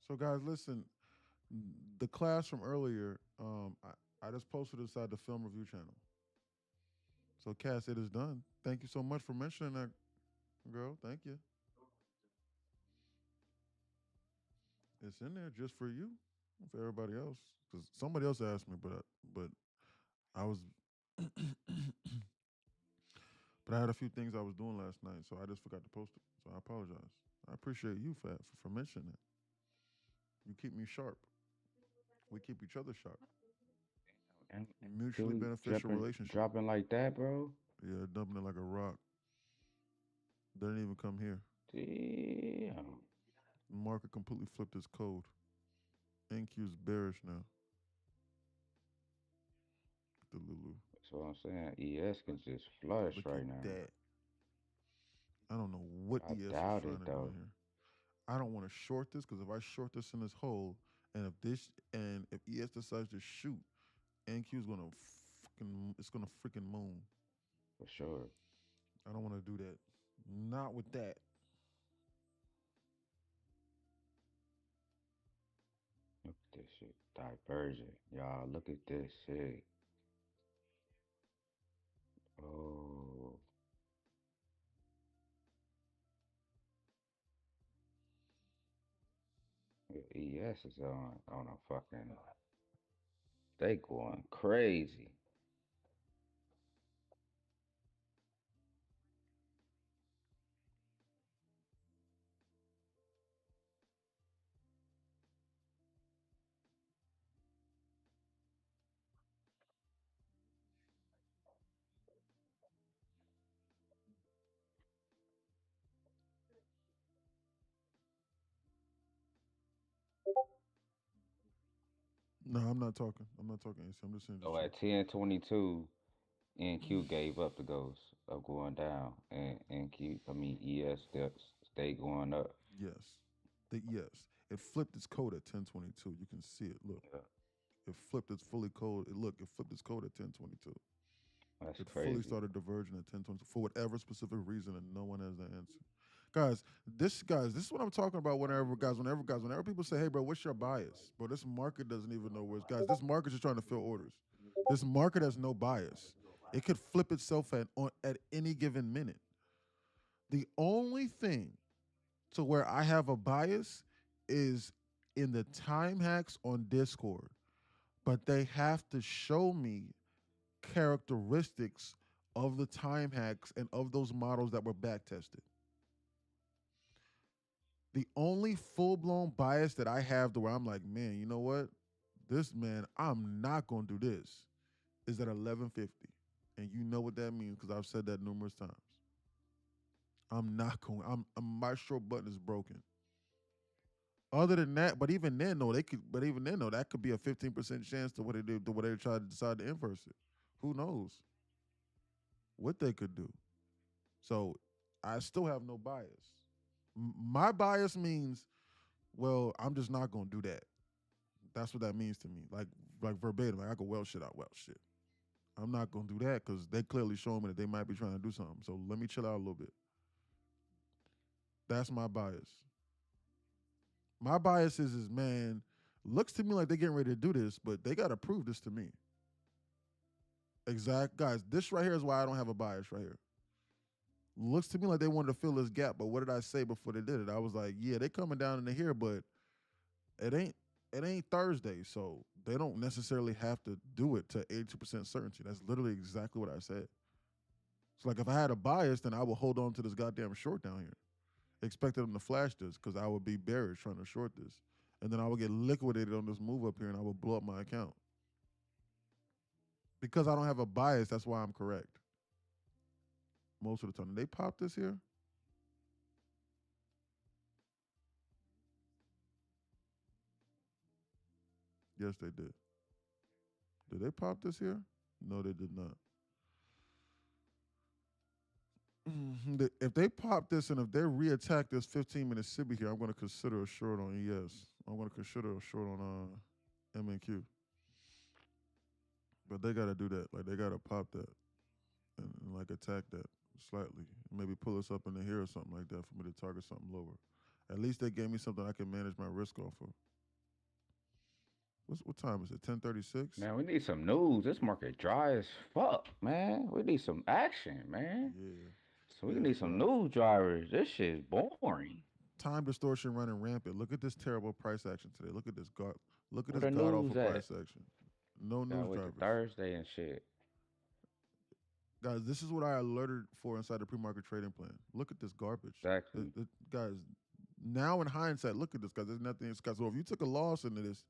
So, guys, listen. The class from earlier, I just posted it inside the film review channel. So, Cass, it is done. Thank you so much for mentioning that, girl. Thank you. It's in there just for you, for everybody else. Because somebody else asked me, but I was, but I had a few things I was doing last night, so I just forgot to post it. So I apologize. I appreciate you for mentioning it. You keep me sharp. We keep each other sharp. And Mutually dude beneficial jumping, relationship. dropping like that, bro. Yeah, dumping it like a rock. Didn't even come here. Damn. Market completely flipped his code. NQ's bearish now. The Lulu. That's what I'm saying. ES can just flush Look right at now. that. I don't know what I ES is doubt trying it to do though. in here. I don't want to short this because if I short this in this hole, and if ES decides to shoot, NQ is gonna freaking moon. For sure. I don't want to do that. Not with that. Look at this shit. Divergent. Y'all, look at this shit. Oh. ES is on a fucking. They going crazy. No, I'm not talking. I'm not talking AC. I'm just saying the So truth. at 10:22, NQ gave up the ghost of going down, and NQ, I mean ES stay going up. Yes. Yes. It flipped its code at 1022. You can see it. Look. Yeah, It flipped its fully code. It flipped its code at 1022. that's It fully crazy. started diverging at 1022 for whatever specific reason, and no one has the answer. Guys, this is what I'm talking about. Whenever people say, "Hey, bro, what's your bias?" Bro, this market doesn't even know where it's. Guys, this market is trying to fill orders. This market has no bias. It could flip itself at any given minute. The only thing to where I have a bias is in the time hacks on Discord, but they have to show me characteristics of the time hacks and of those models that were back tested. The only full blown bias that I have to where I'm like, man, you know what? This man, I'm not going to do this, is at 1150. And you know what that means because I've said that numerous times. I'm not going. My short button is broken. Other than that, but even then, no, they could. But even then, no, that could be a 15% chance to what they do, to what they try to decide to inverse it. Who knows what they could do? So I still have no bias. My bias means, well, I'm just not gonna do that. That's what that means to me. Like verbatim. Like I go, well, shit, I well, shit. I'm not gonna do that because they clearly showing me that they might be trying to do something. So let me chill out a little bit. That's my bias. My bias is man, looks to me like they're getting ready to do this, but they gotta prove this to me. Exact guys. This right here is why I don't have a bias right here. Looks to me like they wanted to fill this gap, but what did I say before they did it? I was like, yeah, they coming down into here, but it ain't it ain't Thursday, so they don't necessarily have to do it to 82% certainty. That's literally exactly what I said. So like if I had a bias, then I would hold on to this goddamn short down here. Expected them to flash this because I would be bearish trying to short this. And then I would get liquidated on this move up here and I would blow up my account. Because I don't have a bias, that's why I'm correct. Most of the time. Did they pop this here? Yes, they did. Did they pop this here? No, they did not. If they pop this and if they reattack this 15-minute SIBI here, I'm going to consider a short on ES. I'm going to consider a short on MNQ. But they got to do that. Like they got to pop that and like attack that slightly. Maybe pull us up in the here or something like that for me to target something lower. At least they gave me something I can manage my risk off of. What time is it? 10:36. Man, we need some news. This market dry as fuck, man. We need some action, man. Yeah, So we yeah, need it's some dry. news drivers. This shit is boring. Time distortion running rampant. Look at this terrible price action today. Look at Where this the god news awful at? price action. No Gotta news wait to drivers. Thursday and shit. Guys, this is what I alerted for inside the pre-market trading plan. Look at this garbage. Exactly. Guys, now in hindsight, look at this, guys. There's nothing. Guys, so if you took a loss into this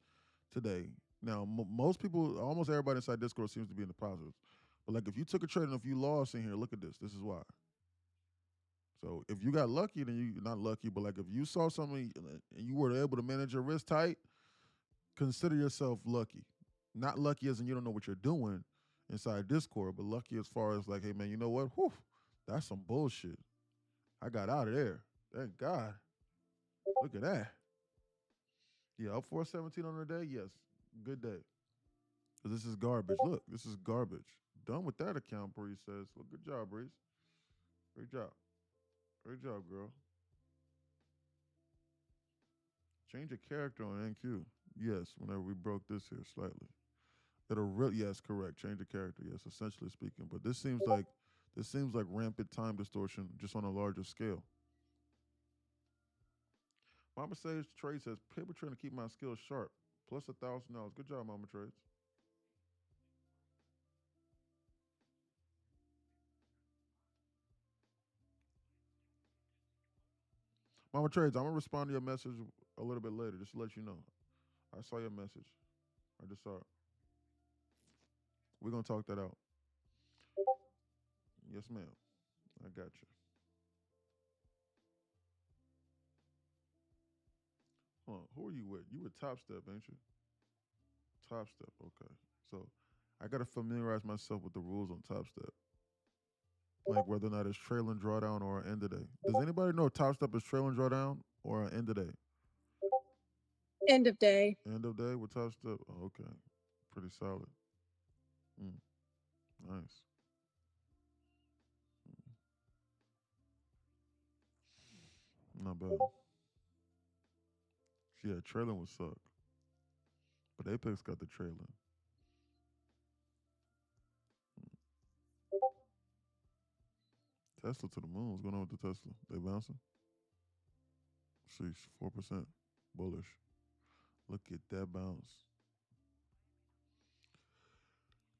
today, now most people, almost everybody inside Discord seems to be in the positives. But like if you took a trade and if you lost in here, look at this. This is why. So if you got lucky, then you not lucky, but like if you saw something and you were able to manage your risk tight, consider yourself lucky. Not lucky as in you don't know what you're doing inside Discord, but lucky as far as like, hey man, you know what? Whew, that's some bullshit. I got out of there. Thank God. Look at that. Yeah, up 417 on the day. Yes, good day. Cause this is garbage. Look, this is garbage. Done with that account, Breeze says. Well, good job, Breeze. Great job. Great job, girl. Change your character on NQ. Yes, whenever we broke this here slightly. It'll really yes, correct. Change the character, yes, essentially speaking. But this seems like rampant time distortion just on a larger scale. Mama Sage Trade says, paper trying to keep my skills sharp. Plus $1,000. Good job, Mama Trades. Mama Trades, I'm gonna respond to your message a little bit later, just to let you know. I saw your message. I just saw it. We're gonna talk that out. Yes, ma'am. I got you. Huh, who are you with? You with Top Step, ain't you? Top Step, okay. So I gotta familiarize myself with the rules on Top Step. Like whether or not it's trailing drawdown or an end of day. Does anybody know if Top Step is trailing drawdown or an end of day? End of day. End of day with Top Step? Oh, okay. Pretty solid. Mm, nice. Not bad. Yeah, trailing would suck. But Apex got the trailing. Tesla to the moon. What's going on with the Tesla? They bouncing? Sheesh, 4%. Bullish. Look at that bounce.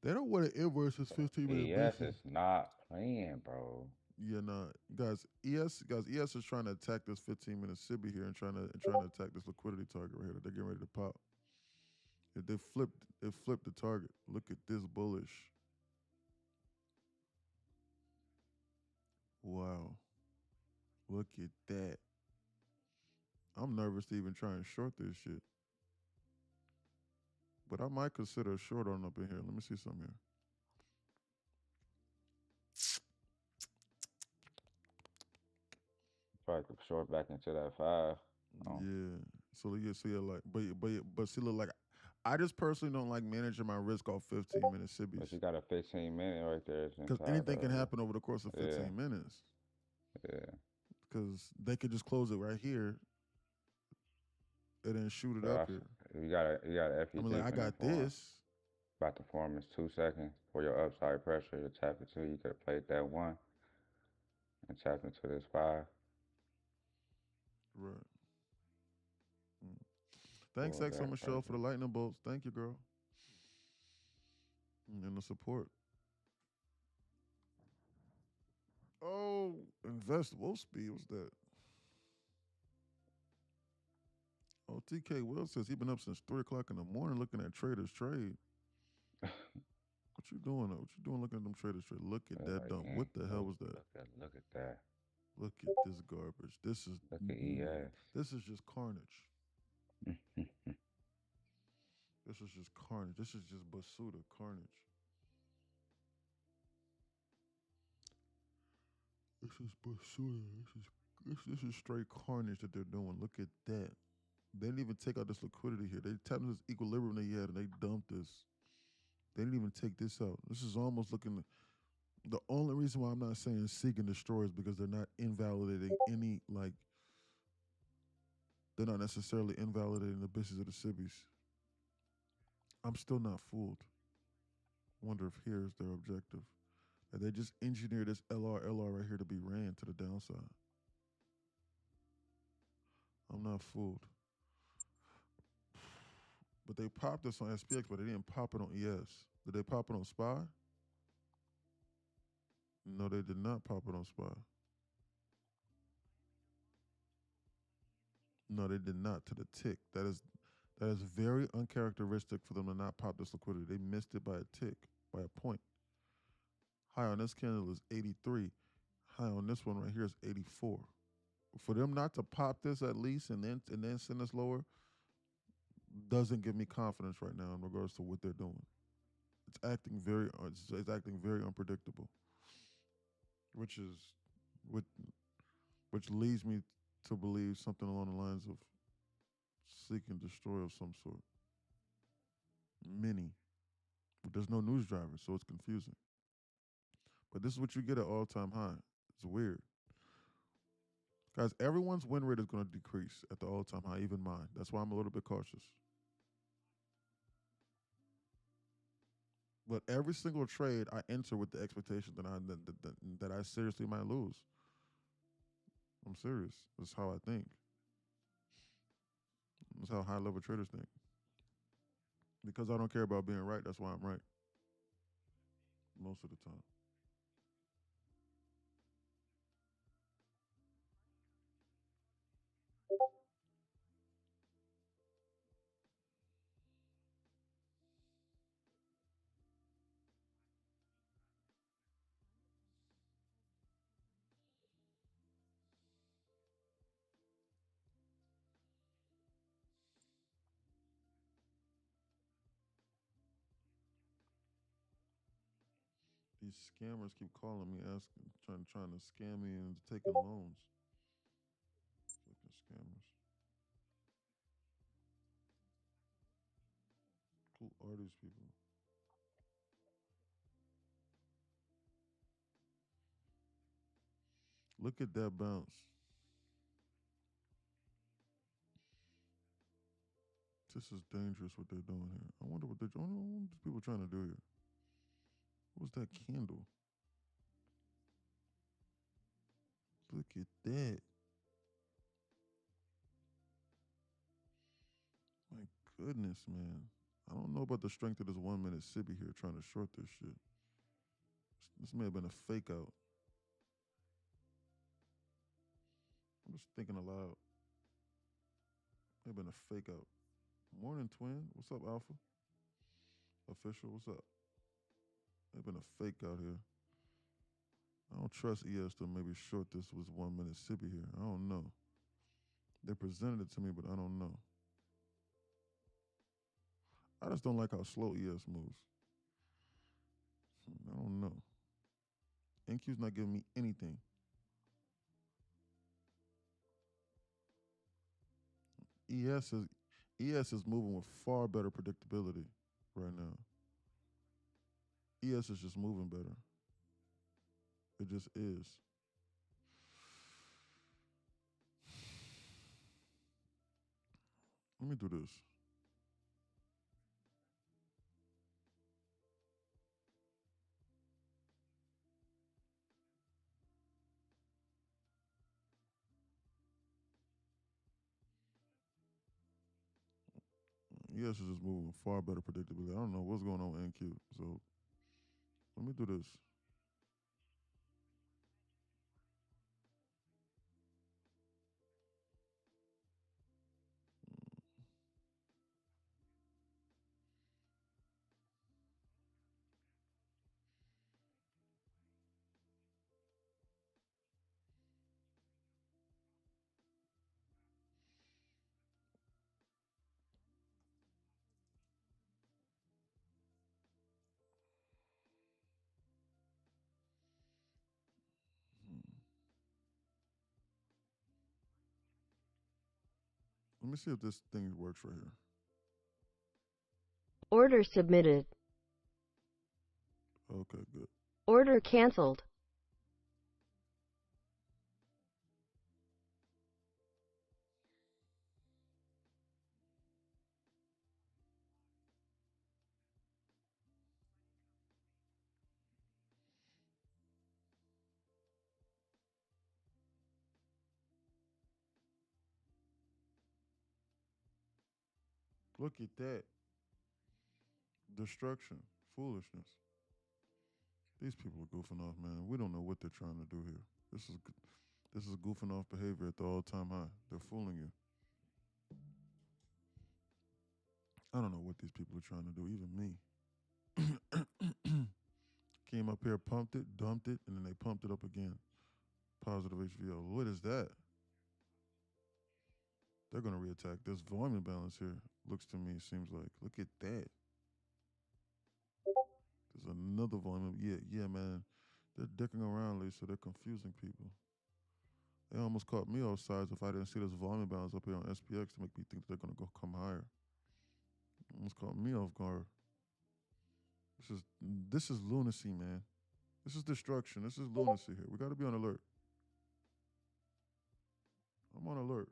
They don't want to inverse this 15-minute ES briefing. is not playing, bro. Yeah, nah. Guys, ES is trying to attack this 15-minute SIBI here and trying to attack this liquidity target right here that they're getting ready to pop. They flipped the target. Look at this bullish. Wow. Look at that. I'm nervous to even try and short this shit. But I might consider a short on up in here. Let me see something here. Probably could short back into that 5. Oh, Yeah. So you see it like, but see, look like, I just personally don't like managing my risk off 15-minute but sibbies you got a 15-minute right there. It's because inside anything can the, happen over the course of yeah, 15 minutes. yeah. Because they could just close it right here and then shoot it So up I, here. you got a I FET mean, like I finna got form. this. About to form is 2 seconds for your upside pressure to tap into. You could have played that 1 and tap into this 5. Right. Thanks, Pull XO that Michelle, right for the lightning bolts. Thank you, girl. And the support. Oh, investable speed. What's that? Oh, TK Will says he been up since 3 o'clock in the morning looking at traders trade. What you doing? What you doing looking at them traders trade? Look at that dump. What the hell was that? Look at that. Look at this garbage. This is Look at ES. This is just carnage. This is just carnage. This is just Basuda carnage. This is Basuda. This is straight carnage that they're doing. Look at that. They didn't even take out this liquidity here. They tapped into this equilibrium they had and they dumped this. They didn't even take this out. This is almost looking. The only reason why I'm not saying seek and destroy is because they're not invalidating any, like, they're not necessarily invalidating the bitches of the cibbies. I'm still not fooled. Wonder if here's their objective. That they just engineered this LR right here to be ran to the downside. I'm not fooled. But they popped this on SPX, but they didn't pop it on ES. Did they pop it on SPY? No, they did not pop it on SPY. No, they did not to the tick. That is very uncharacteristic for them to not pop this liquidity. They missed it by a tick, by a point. High on this candle is 83. High on this one right here is 84. For them not to pop this at least and then send us lower doesn't give me confidence right now in regards to what they're doing. It's acting very unpredictable, which leads me to believe something along the lines of seek and destroy of some sort. Mini. But there's no news driver, so it's confusing. But this is what you get at all-time high. It's weird. Guys, everyone's win rate is going to decrease at the all-time high, even mine. That's why I'm a little bit cautious. But every single trade I enter with the expectation that I seriously might lose. I'm serious. That's how I think. That's how high-level traders think. Because I don't care about being right, that's why I'm right. Most of the time. These scammers keep calling me, asking, trying to scam me into taking loans. Fucking scammers. Who are these people? Look at that bounce. This is dangerous what they're doing here. I wonder what these people trying to do here. What's that candle? Look at that. My goodness, man. I don't know about the strength of this 1 minute Sibby here trying to short this shit. This may have been a fake out. I'm just thinking aloud. May have been a fake out. Morning, twin. What's up, Alpha? Official, what's up? May have been a fake out here. I don't trust ES to maybe short this was 1 minute sippy here. I don't know. They presented it to me, but I don't know. I just don't like how slow ES moves. I don't know. NQ's not giving me anything. ES is ES is moving with far better predictability right now. ES is just moving better. It just is. Let me do this. ES is just moving with far better predictability. I don't know what's going on with NQ. So let me do this. Let me see if this thing works right here. Order submitted. Okay, good. Order canceled. Look at that. Destruction. Foolishness. These people are goofing off, man. We don't know what they're trying to do here. This is goofing off behavior at the all-time high. They're fooling you. I don't know what these people are trying to do, even me. Came up here, pumped it, dumped it, and then they pumped it up again. Positive HVO. What is that? They're going to reattack. This volume imbalance here looks to me, seems like. Look at that. There's another volume. Yeah, man. They're dicking around, Lisa. They're confusing people. They almost caught me off sides if I didn't see this volume balance up here on SPX to make me think they're going to go come higher. Almost caught me off guard. This is lunacy, man. This is destruction. This is lunacy here. We got to be on alert. I'm on alert.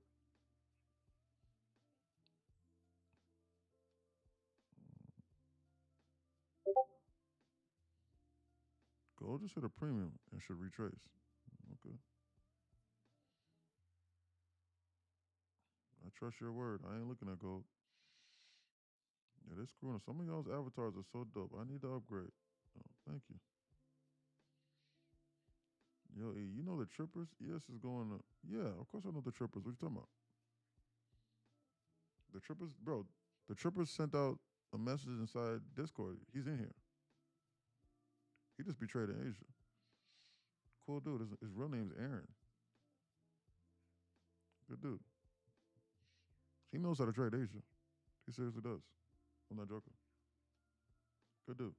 Gold just hit a premium and should retrace. Okay. I trust your word. I ain't looking at gold. Yeah, they're screwing us. Some of y'all's avatars are so dope. I need to upgrade. Oh, thank you. Yo, E, you know the trippers? Yes, is going up. Yeah, of course I know the trippers. What you talking about? The trippers, bro. The trippers sent out a message inside Discord. He's in here. He just betrayed in Asia. Cool dude. His real name's Aaron. Good dude. He knows how to trade Asia. He seriously does. I'm not joking. Good dude.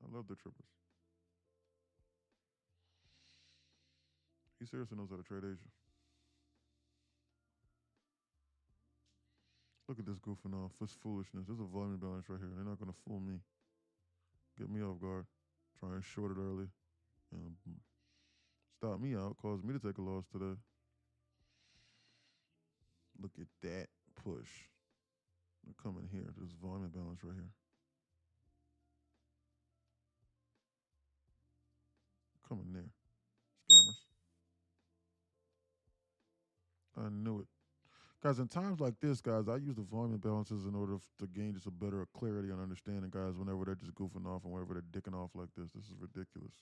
I love the trippers. He seriously knows how to trade Asia. Look at this goofing off. This foolishness. There's a volume balance right here. They're not going to fool me. Get me off guard. Try and short it early. And stop me out. Cause me to take a loss today. Look at that push. They're coming here. This volume balance right here. Coming there. Scammers. I knew it. Guys, in times like this, guys, I use the volume balances in order to gain just a better clarity and understanding, guys, whenever they're just goofing off and whenever they're dicking off like this. This is ridiculous.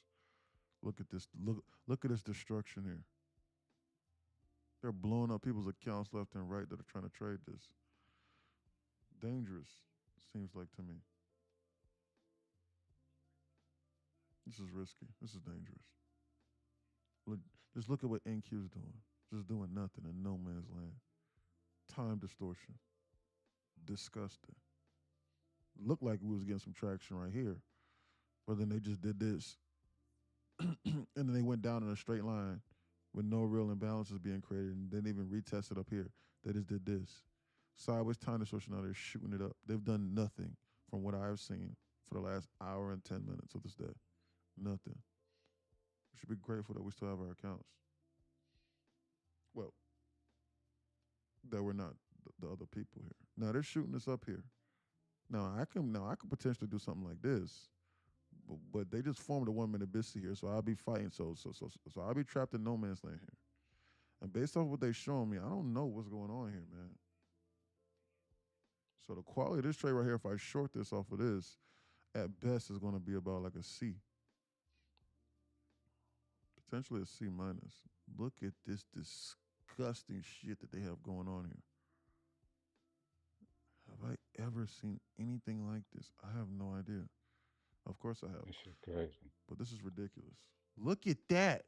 Look at this. Look at this destruction here. They're blowing up people's accounts left and right that are trying to trade this. Dangerous, seems like to me. This is risky. This is dangerous. Look, just look at what NQ is doing. Just doing nothing in no man's land. Time distortion. Disgusting. Looked like we was getting some traction right here, but then they just did this, and then they went down in a straight line with no real imbalances being created, and didn't even retest it up here. They just did this. Sideways time distortion. Now they're shooting it up. They've done nothing from what I've seen for the last hour and 10 minutes of this day. Nothing. We should be grateful that we still have our accounts. Well, that we're not the other people here. Now they're shooting us up here. Now I could potentially do something like this, but they just formed a 1 minute BISA here, so I'll be fighting. So I'll be trapped in no man's land here. And based off what they showing me, I don't know what's going on here, man. So the quality of this trade right here, if I short this off of this, at best is going to be about like a C. Potentially a C minus. Look at this disgusting shit that they have going on here. Have I ever seen anything like this? I have no idea. Of course I have. This shit crazy. But this is ridiculous. Look at that.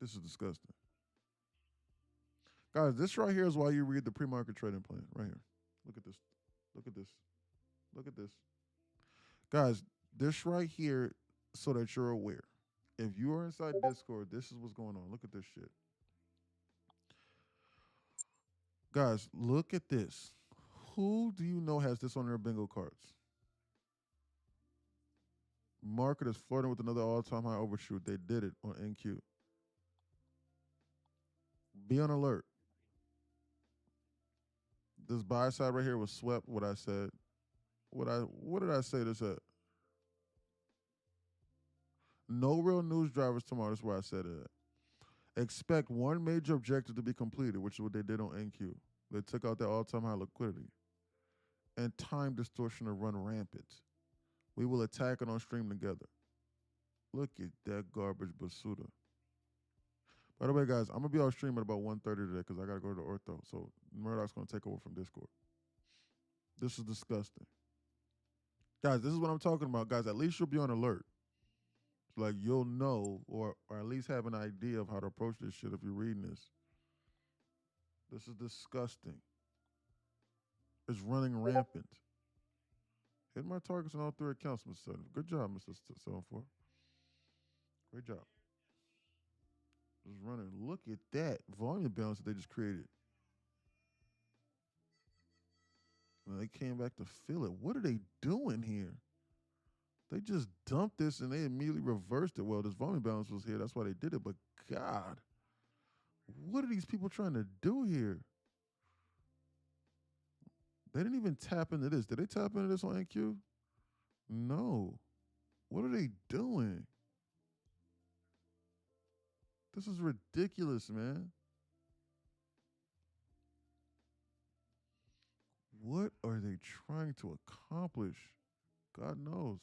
This is disgusting. Guys, this right here is why you read the pre-market trading plan. Right here. Look at this. Look at this. Look at this. Guys, this right here, so that you're aware. If you are inside Discord, this is what's going on. Look at this shit. Guys, look at this. Who do you know has this on their bingo cards? Market is flirting with another all-time high overshoot. They did it on NQ. Be on alert. This buy side right here was swept. What I said. What did I say this at? No real news drivers tomorrow. That's where I said it at. Expect one major objective to be completed, which is what they did on NQ. They took out their all-time high liquidity. And time distortion to run rampant. We will attack it on stream together. Look at that garbage basuda. By the way, guys, I'm going to be on stream at about 1:30 today because I got to go to the ortho. So Murdoch's going to take over from Discord. This is disgusting. Guys, this is what I'm talking about. Guys, at least you'll be on alert. Like, you'll know or at least have an idea of how to approach this shit if you're reading this. This is disgusting. It's running rampant. Hit my targets on all 3 accounts, Mr. 7. Good job, Mr. 74. Great job. Just running. Look at that volume balance that they just created. And they came back to fill it. What are they doing here? They just dumped this and they immediately reversed it. Well, this volume balance was here. That's why they did it. But God, what are these people trying to do here? They didn't even tap into this. Did they tap into this on NQ? No. What are they doing? This is ridiculous, man. What are they trying to accomplish? God knows.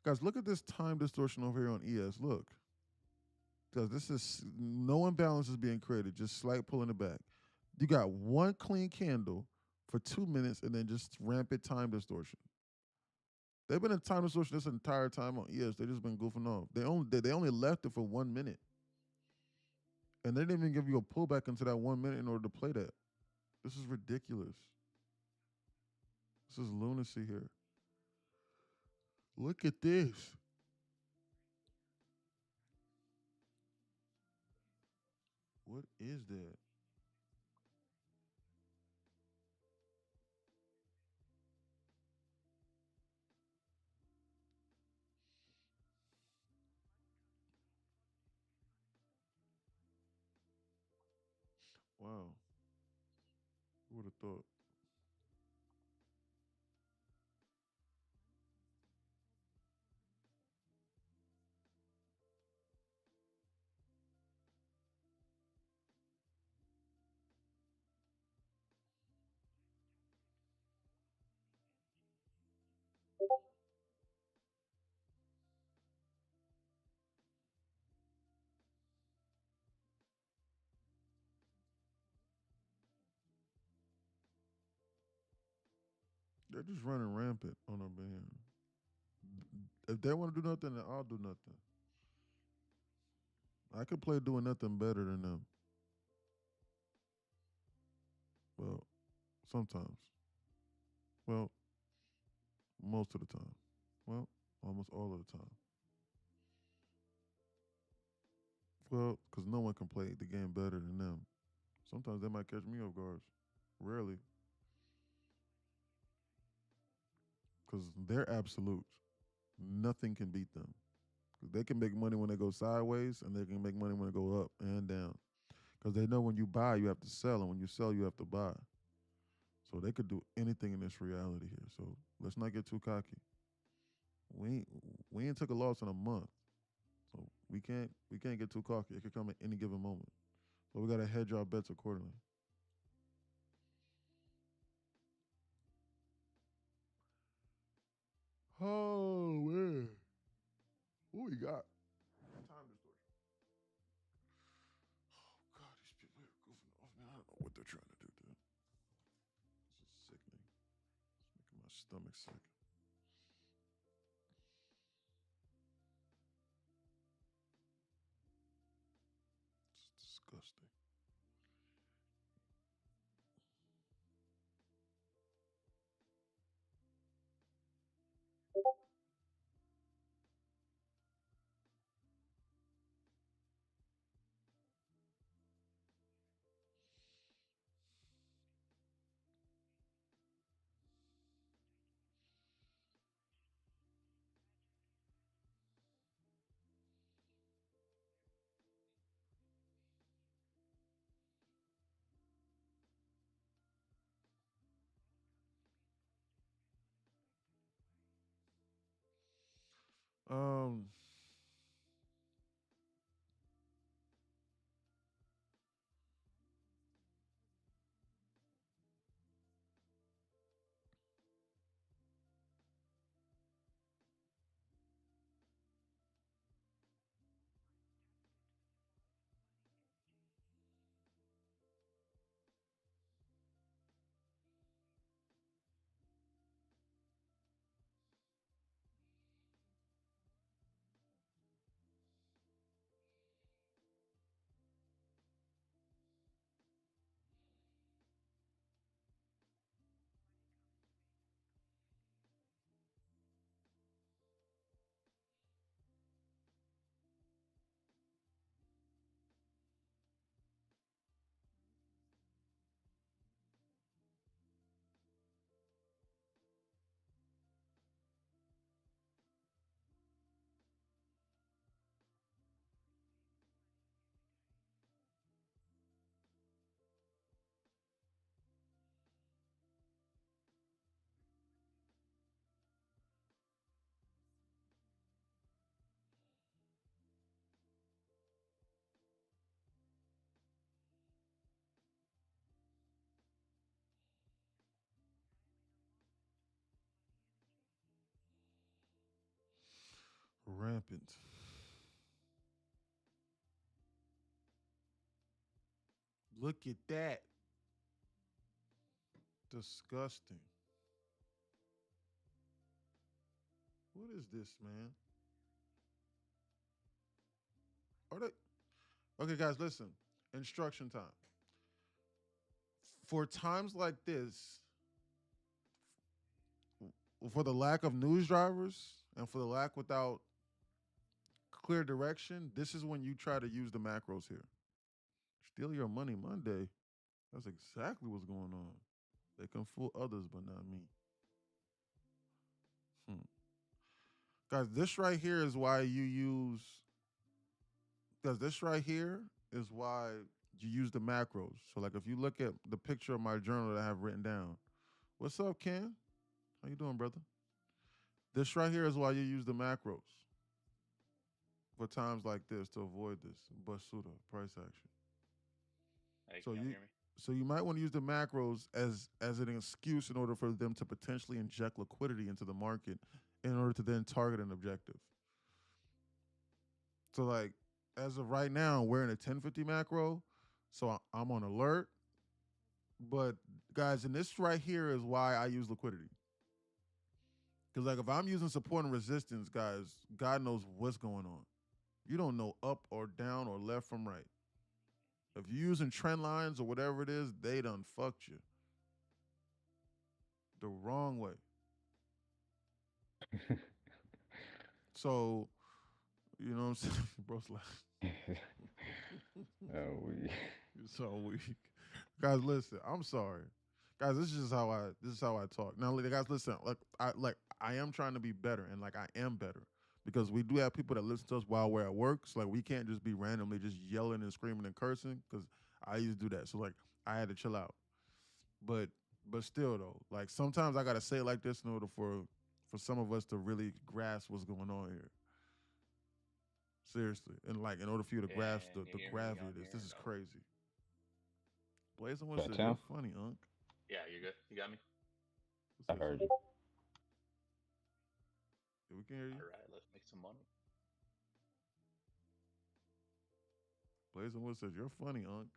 Guys, look at this time distortion over here on ES. Look. Because this is no imbalance is being created, just slight pulling it back. You got one clean candle for 2 minutes and then just rampant time distortion. They've been in time distortion this entire time on ES. They just been goofing off. They only left it for 1 minute. And they didn't even give you a pullback into that 1 minute in order to play that. This is ridiculous. This is lunacy here. Look at this. What is that? Wow. Who would have thought? They're just running rampant on our band. If they want to do nothing, then I'll do nothing. I could play doing nothing better than them. Well, sometimes. Well, most of the time. Well, almost all of the time. Well, because no one can play the game better than them. Sometimes they might catch me off guard. Rarely, because they're absolute. Nothing can beat them. 'Cause they can make money when they go sideways, and they can make money when they go up and down. Because they know when you buy, you have to sell, and when you sell, you have to buy. So they could do anything in this reality here. So let's not get too cocky. We ain't, we ain't took a loss in a month, so we can't get too cocky. It could come at any given moment. So we gotta hedge our bets accordingly. Oh man, what we got? Time distortion. Oh God, these people are goofing off, man. I don't know what they're trying to do, dude. This is sickening. It's making my stomach sick. It's disgusting. Um, rampant. Look at that. Disgusting. What is this, man? Are they okay, guys? Listen. Instruction time. For times like this, for the lack of news drivers and for the lack without clear direction, this is when you try to use the macros here. Steal your money Monday. That's exactly what's going on. They can fool others, but not me. Hmm. Guys, this right here is why you use. Because this right here is why you use the macros. So, like, if you look at the picture of my journal that I have written down, what's up, Ken? How you doing, brother? This right here is why you use the macros for times like this to avoid this basuda price action. Hey, So can y'all you hear me? so you might want to use the macros as an excuse in order for them to potentially inject liquidity into the market in order to then target an objective. So like as of right now, we're in a 1050 macro, so I'm on alert. But guys, and this right here is why I use liquidity. Because like if I'm using support and resistance, guys, God knows what's going on. You don't know up or down or left from right. If you're using trend lines or whatever it is, they done fucked you the wrong way. So, you know what I'm saying? Bro's like, Oh, we. you're so weak. Guys, listen, I'm sorry. Guys, this is how I talk. Now, guys, listen, I am trying to be better and like I am better. Because we do have people that listen to us while we're at work. So like we can't just be randomly just yelling and screaming and cursing. Cause I used to do that. So like I had to chill out. But still though, like sometimes I gotta say it like this in order for some of us to really grasp what's going on here. Seriously. And like in order for you to grasp Can the you hear me gravity on of this, here? this is No. crazy. Blazing One That says, Tim? you're funny, Unc. Yeah, you're good. You got me. What's I this? heard you. Yeah, we can hear you. All right, let's make some money. Blazing One says, you're funny, Unc.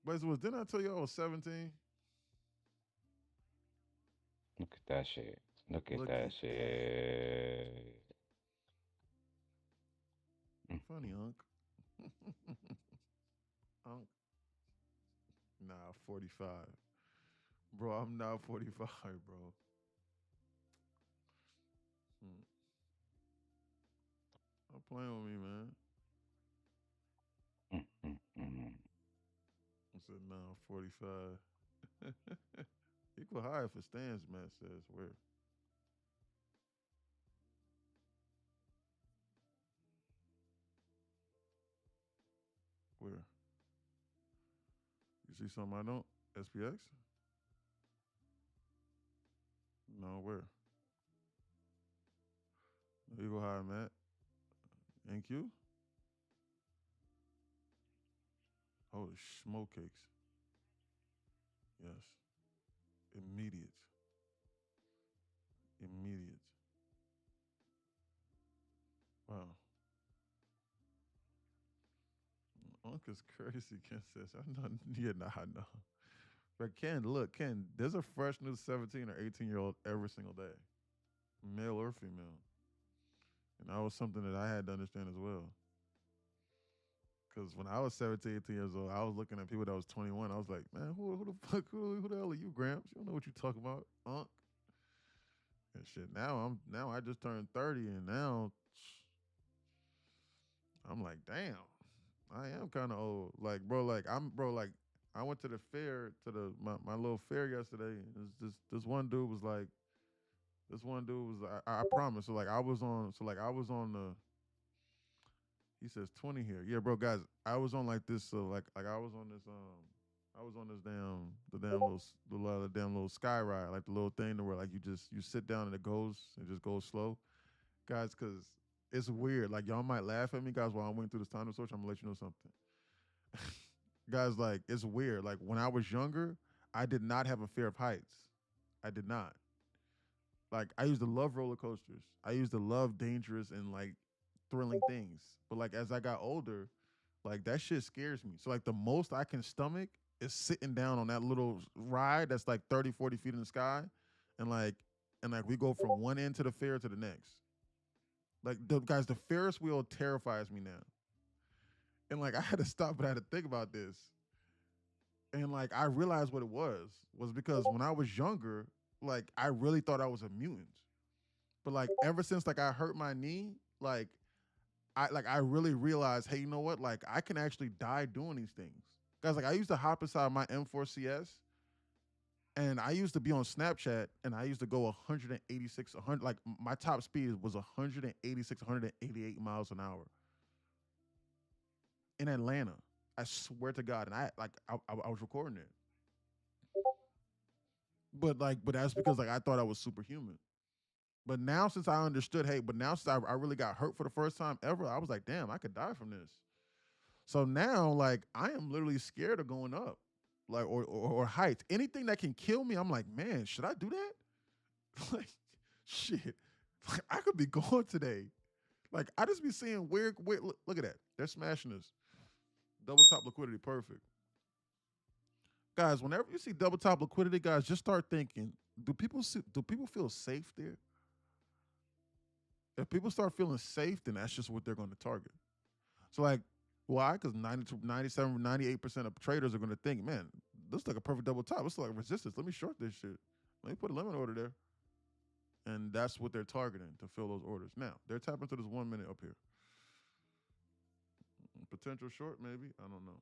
Blazing One, didn't I tell you I was 17? Look at that shit. Look at Look that at shit. Funny, Unc. Unc. Nah, 45. Bro, I'm not 45, bro. Hmm. Stop playing with me, man. I said, nah, 45. Equal high for stands, man, says where? Where? You see something I don't? SPX? No, where? Eagle High, Matt. NQ? Holy smoke cakes. Yes. Immediate. Immediate. Wow. Unc is crazy, Ken says. I know. Yeah, nah, I know. But Ken, look, Ken, there's a fresh new 17 or 18-year-old every single day, male or female. And that was something that I had to understand as well. Because when I was 17, 18 years old, I was looking at people that was 21. I was like, man, who the fuck, who the hell are you, Gramps? You don't know what you talking about, Unc. And shit, now I just turned 30, and now I'm like, damn, I am kind of old. Like, bro, like, I went to the fair, to my little fair yesterday. And this one dude was like, I promise. So like, I was on the. He says 20 here. Yeah, bro, guys, I was on like this. So like I was on this I was on this the damn little sky ride, like the little thing where like you sit down and it just goes slow, guys, because it's weird. Like y'all might laugh at me, guys, while I'm went through this time search. I'm gonna let you know something. Guys, like it's weird. Like when I was younger, I did not have a fear of heights. I did not. Like I used to love roller coasters. I used to love dangerous and like thrilling things. But like as I got older, like that shit scares me. So like the most I can stomach is sitting down on that little ride that's like 30, 40 feet in the sky, and like we go from one end to the fair to the next. Like the Ferris wheel terrifies me now. And like I had to stop and I had to think about this. And like I realized what it was because when I was younger, like I really thought I was a mutant. But like ever since like I hurt my knee, I really realized, hey, you know what? Like I can actually die doing these things. Guys, like I used to hop inside my M4CS and I used to be on Snapchat and I used to go 186, 100, like my top speed was 186, 188 miles an hour in Atlanta. I swear to God. And I was recording it. But that's because like I thought I was superhuman. But now since I understood, hey, but now since I really got hurt for the first time ever, I was like, damn, I could die from this. So now, like, I am literally scared of going up, like, or heights. Anything that can kill me, I'm like, man, should I do that? Like, shit, like, I could be gone today. Like, I just be seeing weird. Look at that. They're smashing this. Double top liquidity, perfect. Guys, whenever you see double top liquidity, guys, just start thinking, do people feel safe there? If people start feeling safe, then that's just what they're going to target. So like, why? Because 92, 97, 98% of traders are going to think, man, this is like a perfect double top. This is like resistance. Let me short this shit. Let me put a limit order there. And that's what they're targeting to fill those orders. Now, they're tapping into this 1 minute up here. Potential short, maybe. I don't know.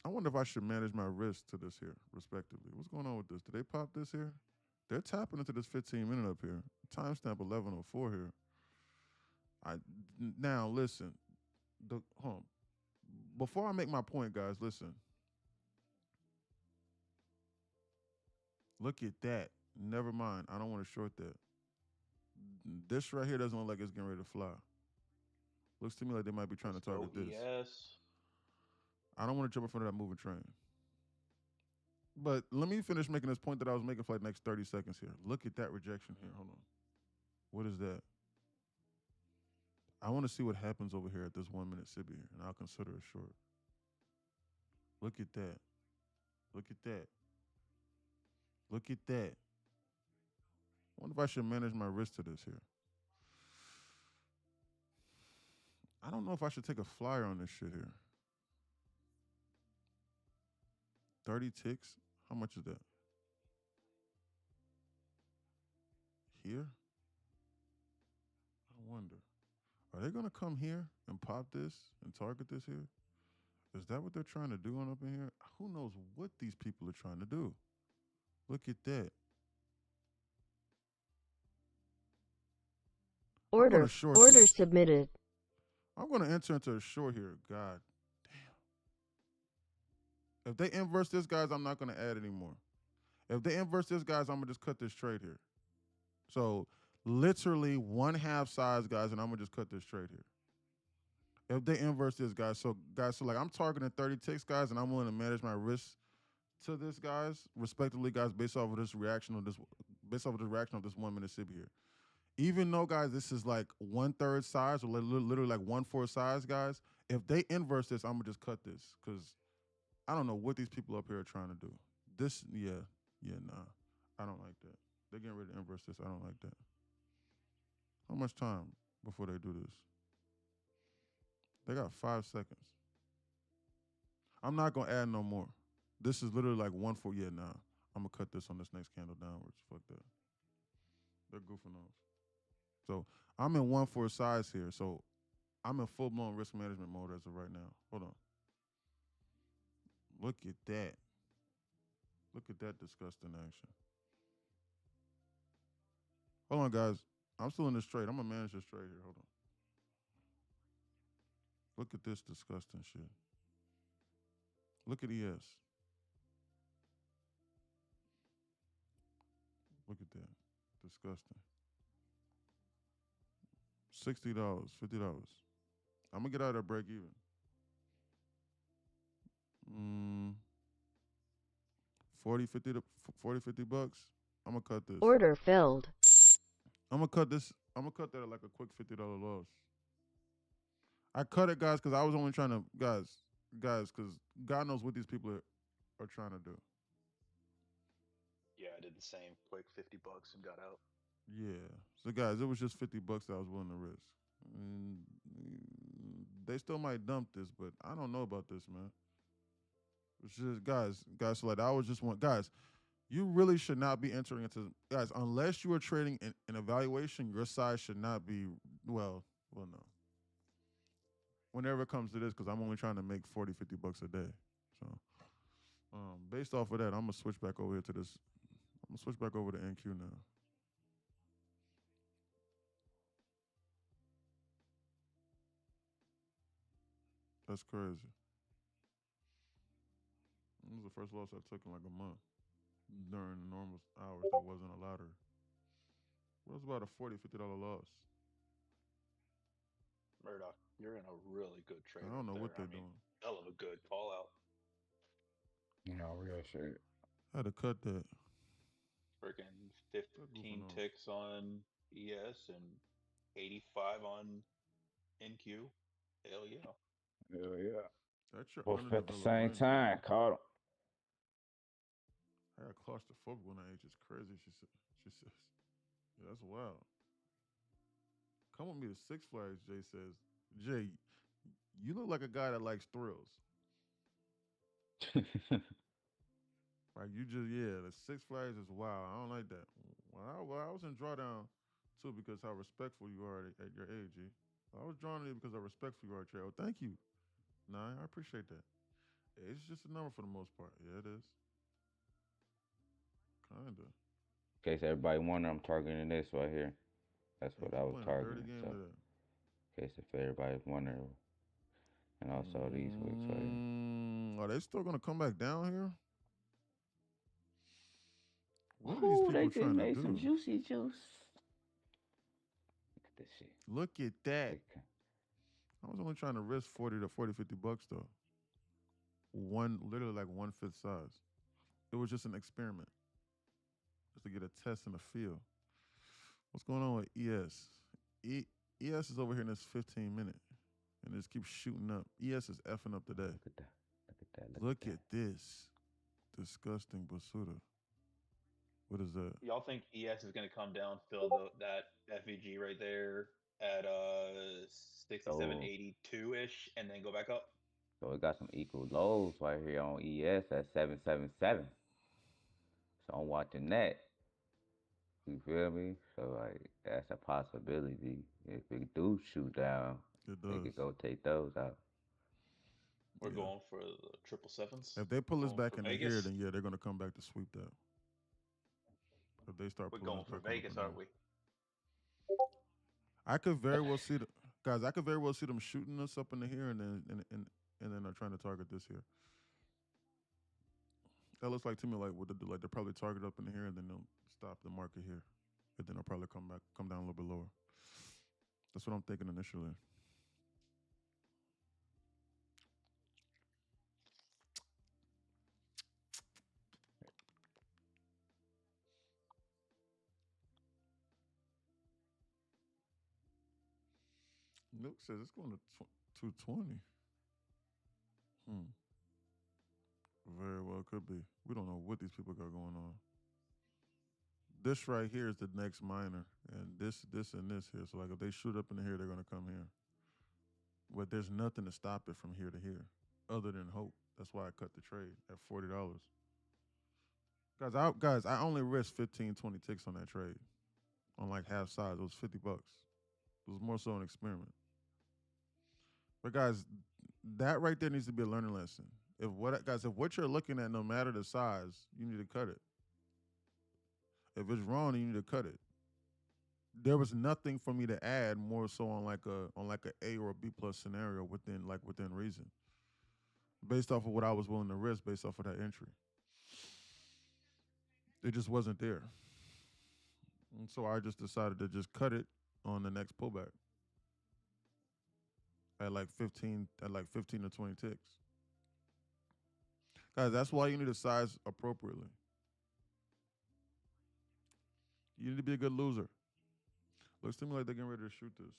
I wonder if I should manage my risk to this here, respectively. What's going on with this? Did they pop this here? They're tapping into this 15-minute up here. Timestamp 11:04 here. Now listen. Before I make my point, guys, listen. Look at that. Never mind. I don't want to short that. This right here doesn't look like it's getting ready to fly. Looks to me like they might be trying to target this. Yes. I don't want to jump in front of that moving train. But let me finish making this point that I was making for like the next 30 seconds here. Look at that rejection here. Hold on. What is that? I want to see what happens over here at this 1 minute SIBI here, and I'll consider it short. Look at that. Look at that. Look at that. I wonder if I should manage my risk to this here. I don't know if I should take a flyer on this shit here. 30 ticks? How much is that? Here? I wonder. Are they going to come here and pop this and target this here? Is that what they're trying to do on up in here? Who knows what these people are trying to do? Look at that. Order submitted. I'm going to enter into a short here. God damn. If they inverse this, guys, I'm not going to add anymore. If they inverse this, guys, I'm going to just cut this trade here. So literally 1/2 size, guys, and I'm going to just cut this trade here. If they inverse this, guys, so like I'm targeting 30 ticks, guys, and I'm willing to manage my risk to this, guys, respectively, guys, based off of this reaction of this 1 minute SIB here. Even though, guys, this is like 1/3 size or literally like 1/4 size, guys, if they inverse this, I'm gonna just cut this because I don't know what these people up here are trying to do. This, nah, I don't like that. They're getting ready to inverse this. I don't like that. How much time before they do this? They got 5 seconds. I'm not gonna add no more. This is literally like 1/4. Yeah, nah. I'm gonna cut this on this next candle downwards. Fuck that. They're goofing off. So I'm in 1/4 size here. So I'm in full-blown risk management mode as of right now. Hold on. Look at that. Look at that disgusting action. Hold on, guys. I'm still in this trade. I'm gonna manage this trade here. Hold on. Look at this disgusting shit. Look at ES. Look at that. Disgusting. $60, $50. I'm gonna get out of there break even. 40, 50 to 40, 50 bucks. I'm gonna cut this. Order filled. I'm gonna cut this. I'm gonna cut that at like a quick $50 loss. I cut it, guys, because I was only trying to, guys, because God knows what these people are trying to do. Yeah, I did the same. Quick $50 and got out. Yeah. So, guys, it was just $50 that I was willing to risk. They still might dump this, but I don't know about this, man. It's just, guys, so like I was just guys, you really should not be entering into, guys, unless you are trading in evaluation, your size should not be, well, no. Whenever it comes to this, because I'm only trying to make 40, $50 a day. So, based off of that, I'm going to switch back over here to this. I'm going to switch back over to NQ now. That's crazy. This was the first loss I took in like a month during the normal hours that wasn't a lottery. It was about a $40, $50 loss. Murdoch, you're in a really good trade. I don't know what they're doing. Hell of a good call out. No, real shit. I had to cut that. Freaking 15 ticks on ES and 85 on NQ. Hell yeah. Hell yeah. That's your both at the same time. Caught him. I got claustrophobic when I ate. It's crazy. She says, yeah, that's wild. Come with me to Six Flags, Jay says. Jay, you look like a guy that likes thrills. Like you just the Six Flags is wild. I don't like that. Well, I was in drawdown too because how respectful you are at your age. G. I was drawn to you because how respectful you are, Trey. Oh, thank you. Nah, I appreciate that. It's just a number for the most part. Yeah, it is. Kinda. In case everybody wonder, I'm targeting this right here. That's Yeah, what you I was playing a dirty targeting. game So, today. in case if everybody's wondering, and also these weeks right here. Are they still gonna come back down here? What are these Ooh, they people just trying to made some do? juicy juice. Look at this shit. Look at that. They I was only trying to risk 40 to 40, $50 though. Literally like 1/5 size. It was just an experiment. Just to get a test and a feel. What's going on with ES? ES is over here in this 15 minute. And it just keeps shooting up. ES is effing up today. Look at that. Look at that. Look at this. Disgusting basura. What is that? Y'all think ES is gonna come down, fill that FVG right there at 6782 ish, and then go back up? So we got some equal lows right here on ES at 777. So I'm watching that. You feel me? So like that's a possibility. If we do shoot down, It they does. could go take those out. We're going for the 777s. If they pull us back into Vegas? here, then yeah, they're gonna come back to sweep that. If they start We're pulling going us for back on up Vegas, and aren't down. we? I could very well see guys. I could very well see them shooting us up into here, and then they're trying to target this here. That looks like to me like what they do. Like they're probably target up in here, and then they'll stop the market here, and then they'll probably come down a little bit lower. That's what I'm thinking initially. Nook says it's going to 220. Very well could be. We don't know what these people got going on. This right here is the next minor, and this and this here. So like if they shoot up in here, they're gonna come here. But there's nothing to stop it from here to here, other than hope. That's why I cut the trade at $40. Guys, I only risked 15, 20 ticks on that trade. On like half size. It was $50. It was more so an experiment. But guys, that right there needs to be a learning lesson. If what you're looking at, no matter the size, you need to cut it. If it's wrong, you need to cut it. There was nothing for me to add more so on like a A or a B plus scenario within reason. Based off of what I was willing to risk based off of that entry. It just wasn't there. And so I just decided to just cut it on the next pullback. At like 15 to 20 ticks. Guys, that's why you need to size appropriately. You need to be a good loser. Looks to me like they're getting ready to shoot this.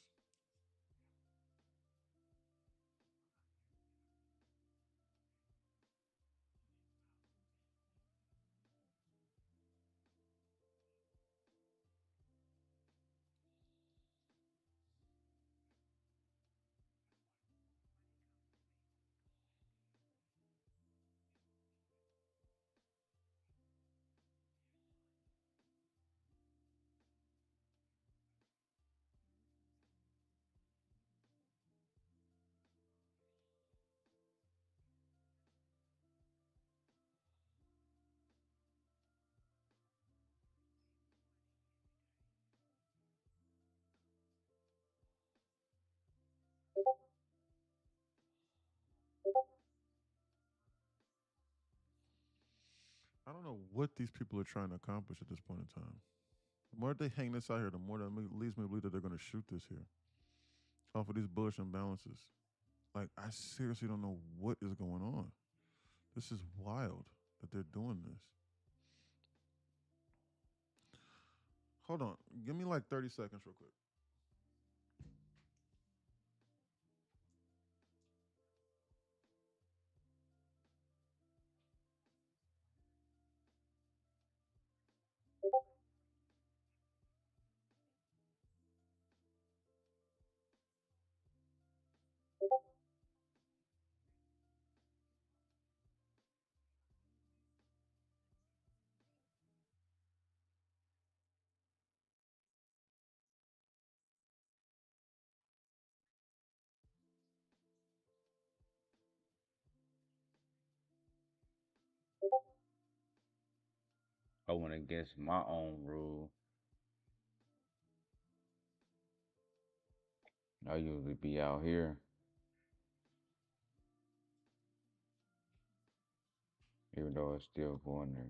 I don't know what these people are trying to accomplish at this point in time. The more they hang this out here, the more that leads me to believe that they're going to shoot this here off of these bullish imbalances. Like, I seriously don't know what is going on. This is wild that they're doing this. Hold on. Give me like 30 seconds real quick. going against my own rule. I usually be out here, even though it's still going there.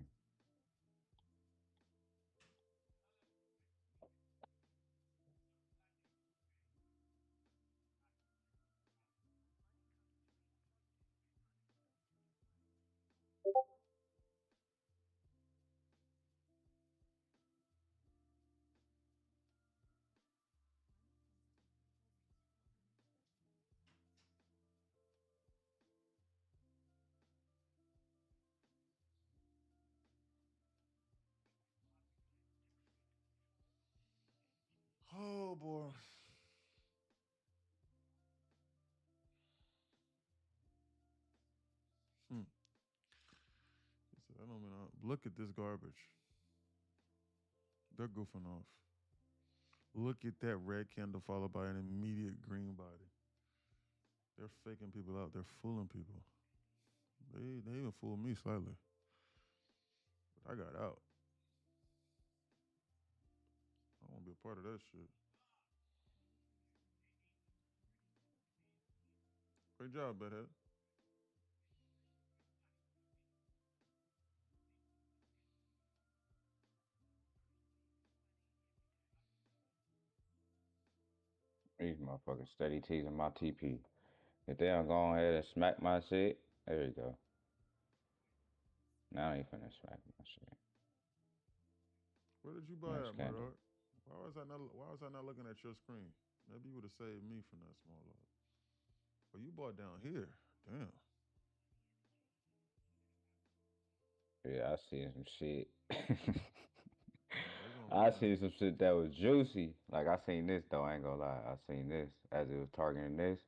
Oh boy. Hmm. He said, I don't mean. Look at this garbage. They're goofing off. Look at that red candle followed by an immediate green body. They're faking people out. They're fooling people. They even fooled me slightly. But I got out. I want to be a part of that shit. Great job, Bedhead. These motherfuckers steady teasing my TP. If they don't go ahead and smack my shit, there you go. Now they finna smack my shit. Where did you buy Nice at, candle. Murdoch? Why was I not looking at your screen? Maybe you would have saved me from that small lot. But you bought down here. Damn. Yeah, I seen some shit. They're gonna I run seen into some you. shit that was juicy. Like I seen this though, I ain't gonna lie. I seen this as it was targeting this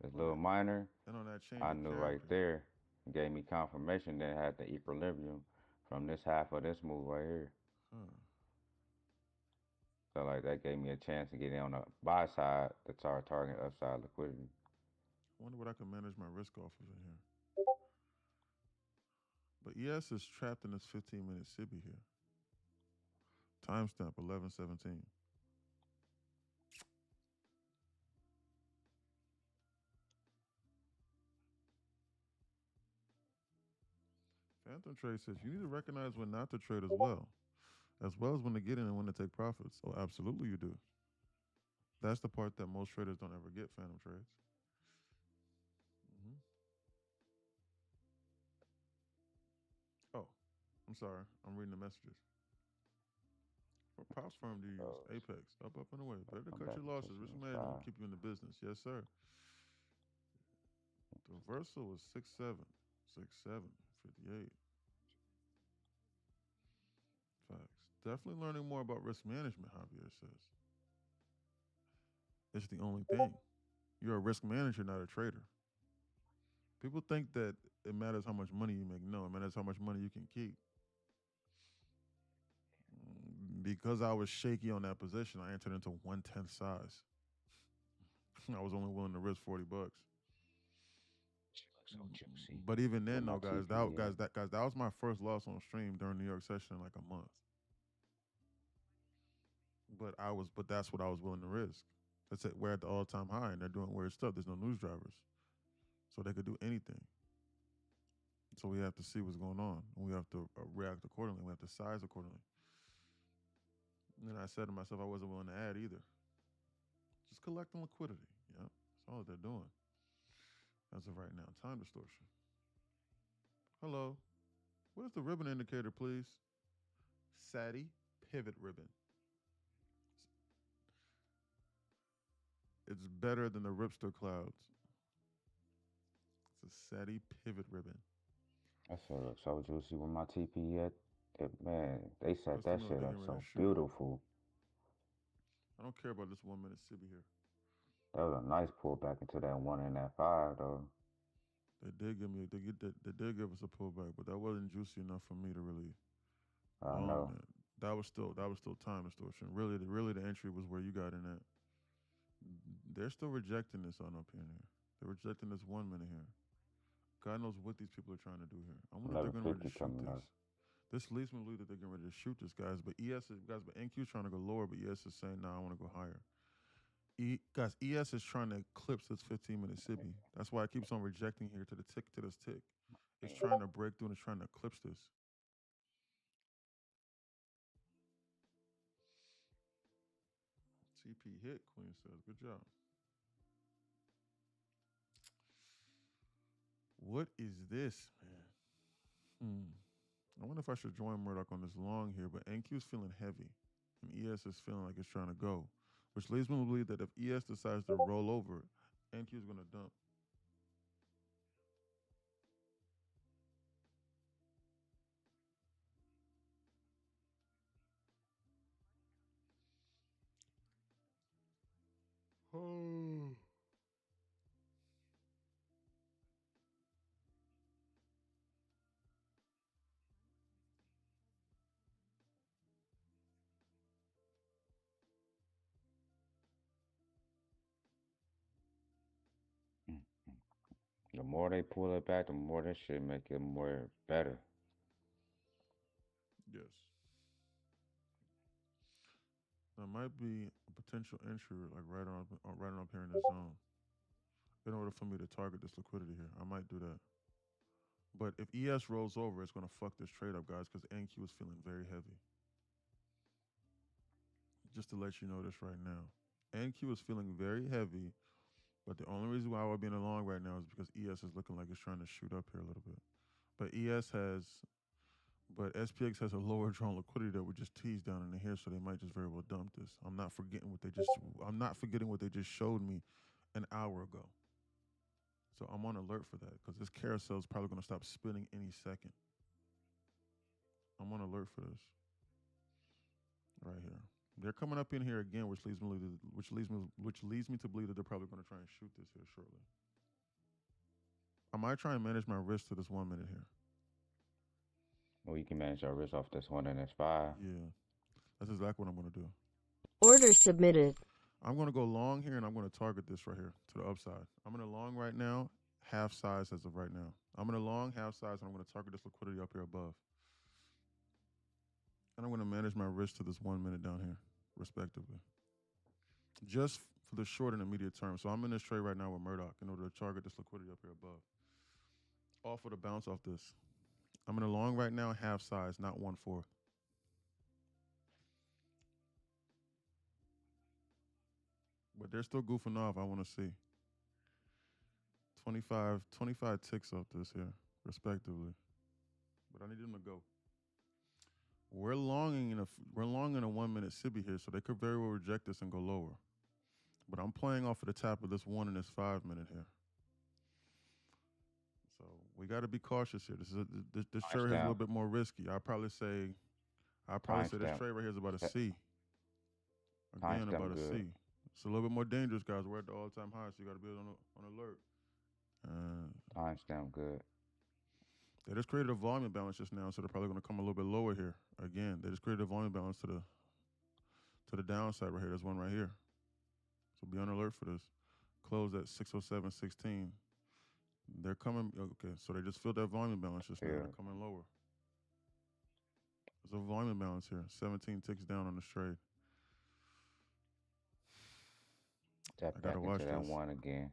On little that, minor. and on that change I of knew right character. there. Gave me confirmation that it had the equilibrium from this half of this move right here. Huh. So like that gave me a chance to get in on the buy side to start targeting upside liquidity. I wonder what I can manage my risk off of in here. But ES is trapped in this 15-minute Sibi here. Timestamp 11:17. Phantom Trade says you need to recognize when not to trade as well as when to get in and when to take profits. Oh, absolutely you do. That's the part that most traders don't ever get, Phantom Trades. Hmm. Oh, I'm sorry. I'm reading the messages. What props firm do you use? So Apex. Up and away. Better to come cut back your into losses. Risk some management will side. keep you in the business. Yes, sir. The reversal was 6-7. 6-7. 58. Facts. Definitely learning more about risk management, Javier says. It's the only thing. You're a risk manager, not a trader. People think that it matters how much money you make. No, it matters how much money you can keep. Because I was shaky on that position, I entered into 1/10 size. I was only willing to risk $40. Shit looks so juicy. But even Where then, my though, TP at? that was my first loss on stream during New York session in like a month. But that's what I was willing to risk. That's it. We're at the all-time high, and they're doing weird stuff. There's no news drivers, so they could do anything. So we have to see what's going on, and we have to react accordingly. We have to size accordingly. And I said to myself, I wasn't willing to add either. Just collecting liquidity. Yeah, that's all they're doing as of right now. Time distortion. Hello. What is the ribbon indicator, please? SATI pivot ribbon. It's better than the Ripster clouds. It's a SATI pivot ribbon. That shit looks so juicy with my TP at. Man, they set Let's that know shit they're up getting ready so to shoot. beautiful. I don't care about this 1 minute Sibi here. That was a nice pullback into that 1 and that 5 though. They did give us a pullback, but that wasn't juicy enough for me to really. I Oh know. man, that was still time distortion. Really, the entry was where you got in at. They're still rejecting this on up here. They're rejecting this 1 minute here. God knows what these people are trying to do here. I wonder if they're going to 1150 shoot coming this. up. This leads me to believe that they're getting ready to shoot this guys, but NQ's trying to go lower, but ES is saying, "No, I want to go higher." ES is trying to eclipse this 15-minute SIBI. That's why it keeps on rejecting here to the tick to this tick. It's trying to break through and it's trying to eclipse this. TP hit, Queen says. Good job. What is this, man? I wonder if I should join Murdoch on this long here, but NQ is feeling heavy, and ES is feeling like it's trying to go, which leads me to believe that if ES decides to roll over, NQ is going to dump. Oh. The more they pull it back, the more that shit make it more better. Yes. There might be a potential entry, like right on up here in this zone, in order for me to target this liquidity here. I might do that. But if ES rolls over, it's going to fuck this trade up, guys, because NQ is feeling very heavy. Just to let you know this right now. NQ is feeling very heavy, but the only reason why I would be in the long right now is because ES is looking like it's trying to shoot up here a little bit. But SPX has a lower drawn liquidity that would just tease down in here, so they might just very well dump this. I'm not forgetting what they just showed me an hour ago. So I'm on alert for that because this carousel is probably going to stop spinning any second. I'm on alert for this. Right here. They're coming up in here again, which leads me to believe that they're probably going to try and shoot this here shortly. I might try and manage my risk to this 1 minute here. Well, you can manage your risk off this 1 and this 5. Yeah, that's exactly what I'm going to do. Order submitted. I'm going to go long here, and I'm going to target this right here to the upside. I'm in a long right now, half size as of right now. I'm in a long half size, and I'm going to target this liquidity up here above. And I'm going to manage my risk to this 1 minute down here, respectively. Just for the short and immediate term. So I'm in this trade right now with Murdoch in order to target this liquidity up here above. Off of the bounce off this. I'm in a long right now, half size, not 1/4. But they're still goofing off. I want to see 25 ticks off this here, respectively. But I need them to go. We're longing in a 1 minute SIBI here, so they could very well reject this and go lower. But I'm playing off of the top of this 1 and this 5 minute here. So we got to be cautious here. This trade is a little bit more risky. I'd probably say this trade right here is about a C. Again, about a C. It's a little bit more dangerous, guys. We're at the all-time high, so you got to be on alert. Timestamp good. They just created a volume balance just now, so they're probably going to come a little bit lower here. Again, they just created a volume balance to the downside right here. There's one right here. So be on alert for this. Closed at 607.16. They're coming. Okay, so they just filled that volume balance just now. They're coming lower. There's a volume balance here. 17 ticks down on this trade. Tap back into that one again.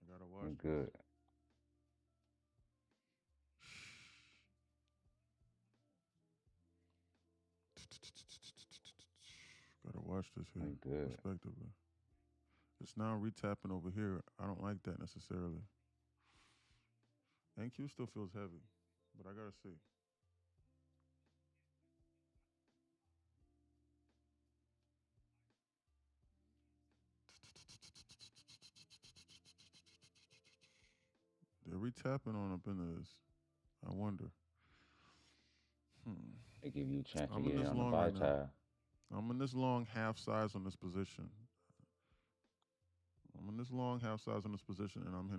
I gotta watch. Good. Gotta watch this here. Good. Respectively. It's now retapping over here. I don't like that necessarily. NQ still feels heavy, but I gotta see. They're retapping on up into this. I wonder. They give you a chance to get it on the buy side. I'm in this long half size on this position. I'm in this long half size on this position, and I'm in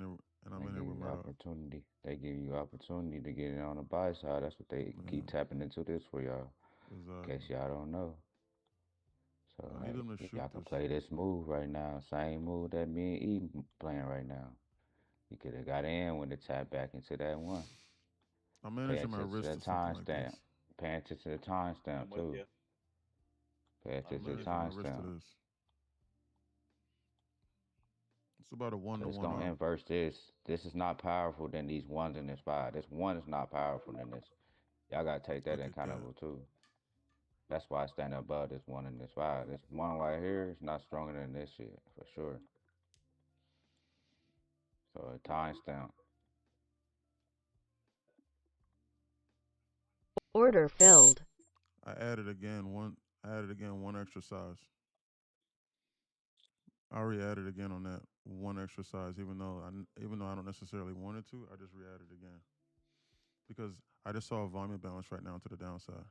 here with my opportunity. They give you opportunity to get it on the buy side. That's what they keep tapping into this for y'all. Exactly. In case y'all don't know. So I need them to shoot y'all can play this move right now. Same move that me and E playing right now. You could have got in when they tap back into that one. I'm Pay managing my attention to risk the to something like timestamp. this. Pay attention to the I'm timestamp with too. you. Pay I'm attention I'm to with the you. managing my risk to timestamp. this. It's about a 1 to Cause it's 1 gonna off. inverse this. This is not powerful than these ones in this five. This one is not powerful than this. Y'all gotta take that Look in at kind of that. too. That's why I stand above this one in this five. This one right here is not stronger than this shit for sure. So a timestamp. Order filled. I added again one exercise. I already added again on that one exercise, even though I don't necessarily want it to, I just re-added again because I just saw a volume balance right now to the downside.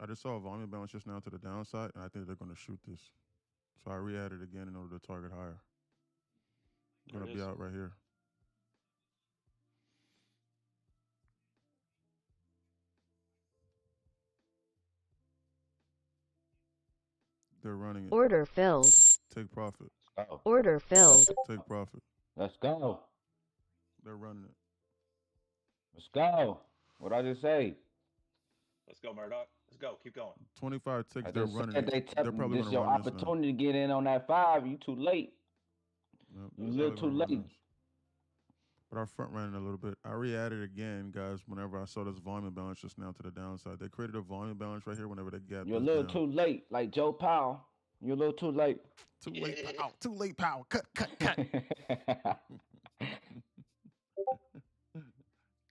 I just saw a volume balance just now to the downside, and I think they're going to shoot this. So I re-added again in order to target higher. There Going it to be is. out right here. They're running it. Order filled. Take profit. Let's go. Order filled. Take profit. Let's go. They're running it. Let's go. What I just say? Let's go, Murdoch. Let's go. Keep going. 25 ticks. I They're just running said it. They're probably this going to your run this now. opportunity to get in on that five. You too late. Yep, You they're a little probably too gonna run late. this. But I front ran it a little bit. I re-added again, guys, whenever I saw this volume balance just now to the downside. They created a volume balance right here whenever they gapped You're a this little down. too late, like Joe Powell. You're a little too late. Too late, pow. Too late, pow. Cut.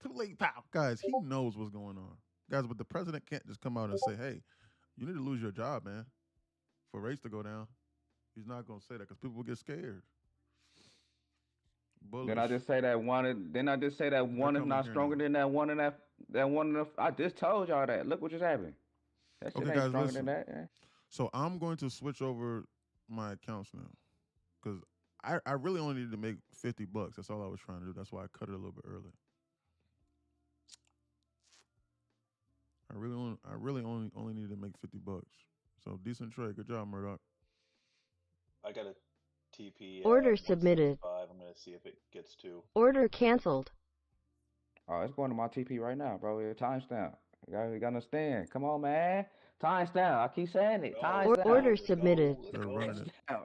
Too late, pow. Guys, he knows what's going on. Guys, but the president can't just come out and say, hey, you need to lose your job, man, for rates to go down. He's not going to say that because people will get scared. Bullish. Then I just say that one. Then I just say that one is coming not here stronger now. than that one. I just told y'all that. Look what just happened. That shit Okay, ain't guys, stronger listen. than that. Eh? So I'm going to switch over my accounts now because I really only needed to make $50. That's all I was trying to do. That's why I cut it a little bit early. I really only needed to make $50. So decent trade. Good job, Murdoch. I got a TP. Order submitted. 175. I'm gonna see if it gets to. Order canceled. Oh, it's going to my TP right now, bro. Timestamp. You gotta understand. Come on, man. Timestamp. I keep saying it. Timestamp. Order submitted. They're running it.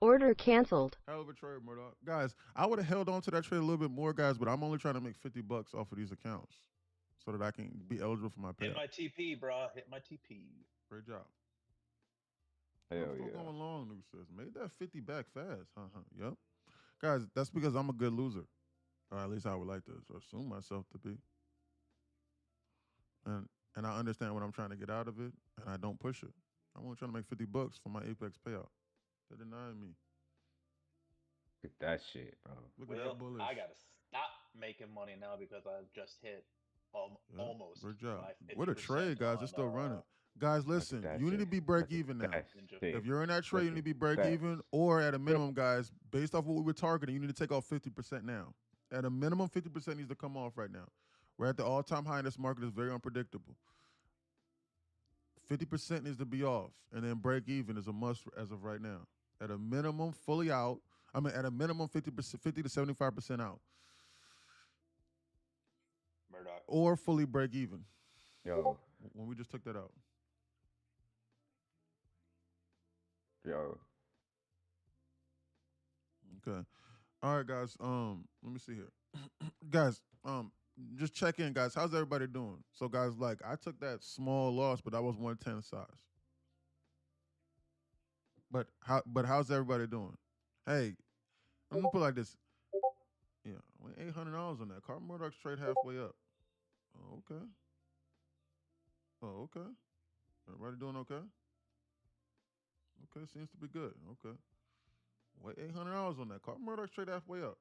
Order canceled. Hell of a trade, Murdoch. Guys, I would have held on to that trade a little bit more, guys, but I'm only trying to make $50 off of these accounts so that I can be eligible for my Hit payout. my TP, bro. Hit my TP. Great job. Hell I'm still yeah. going long, Nuke says. Made that 50 back fast. Yep. Guys, that's because I'm a good loser. Or at least I would like to assume myself to be. And I understand what I'm trying to get out of it, and I don't push it. I'm only trying to make $50 for my Apex payout. They're denying me. Look at that shit, bro. Look at Well, that bullish. I gotta stop making money now because I just hit Yeah, almost. Great job. my What a 50% trade, guys. on, It's still running. Guys, listen, that you need to shit. be break even now. That Ninja. shit. If you're in that trade, you Look need to be at break that. even, or at a minimum, guys, based off what we were targeting, you need to take off 50% now. At a minimum, 50% needs to come off right now. We're at the all-time high in this market. It's very unpredictable. 50% needs to be off, and then break even is a must as of right now. At a minimum, fully out. I mean, at a minimum, 50%, 50 to 75% out, Murdoch. or fully break even. Yo, When we just took that out. yo. Okay. All right, guys. Let me see here. Guys, just check in, guys. How's everybody doing? So, guys, like I took that small loss, but that was 110 size. But how's everybody doing? Hey, I'm gonna put it like this. Yeah, $800 on that. Carbon Murdoch's trade halfway up. Oh, okay. Oh, okay. Everybody doing okay? Okay, seems to be good. Okay. Wait, $800 on that. Carbon Murdoch's trade halfway up.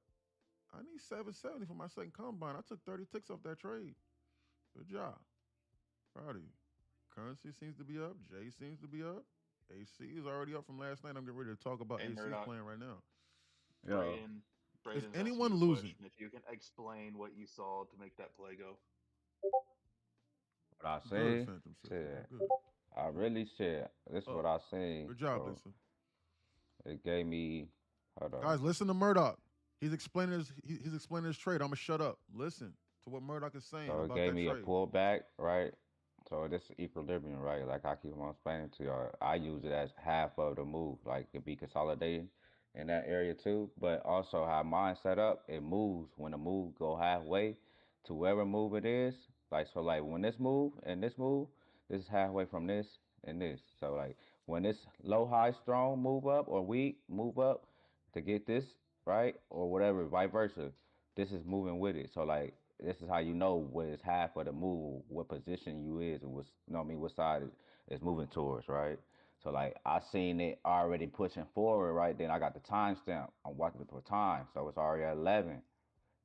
I need 770 for my second combine. I took 30 ticks off that trade. Good job. Proud of you. Currency seems to be up. J seems to be up. AC is already up from last night. I'm getting ready to talk about Hey, AC Murdoch. playing right now. Yo. Braden's asking anyone you a losing? question. If you can explain what you saw to make that play go. What I Good, say? Phantom says. Shit. Good. I really said. This is what I seen. Good job, bro. Lisa. It gave me. Hold on. Guys, listen to Murdoch. He's explaining he's explaining his trade. I'm gonna shut up. Listen to what Murdoch is saying So it about gave that me a trade. pullback, right? So this is equilibrium, right? Like I keep on explaining to y'all, I use it as half of the move, like it be consolidating in that area too. But also how mine set up, it moves when the move go halfway to wherever move it is. Like so, like when this move and this is halfway from this and this. So like when this low, high, strong move up or weak move up to get this right or whatever, vice versa. This is moving with it. So like this is how you know what is half of the move, what position you is, and what's you know what I mean, what side is moving towards, right? So like I seen it already pushing forward, right? Then I got the timestamp. I'm watching it for time, so it's already at 11,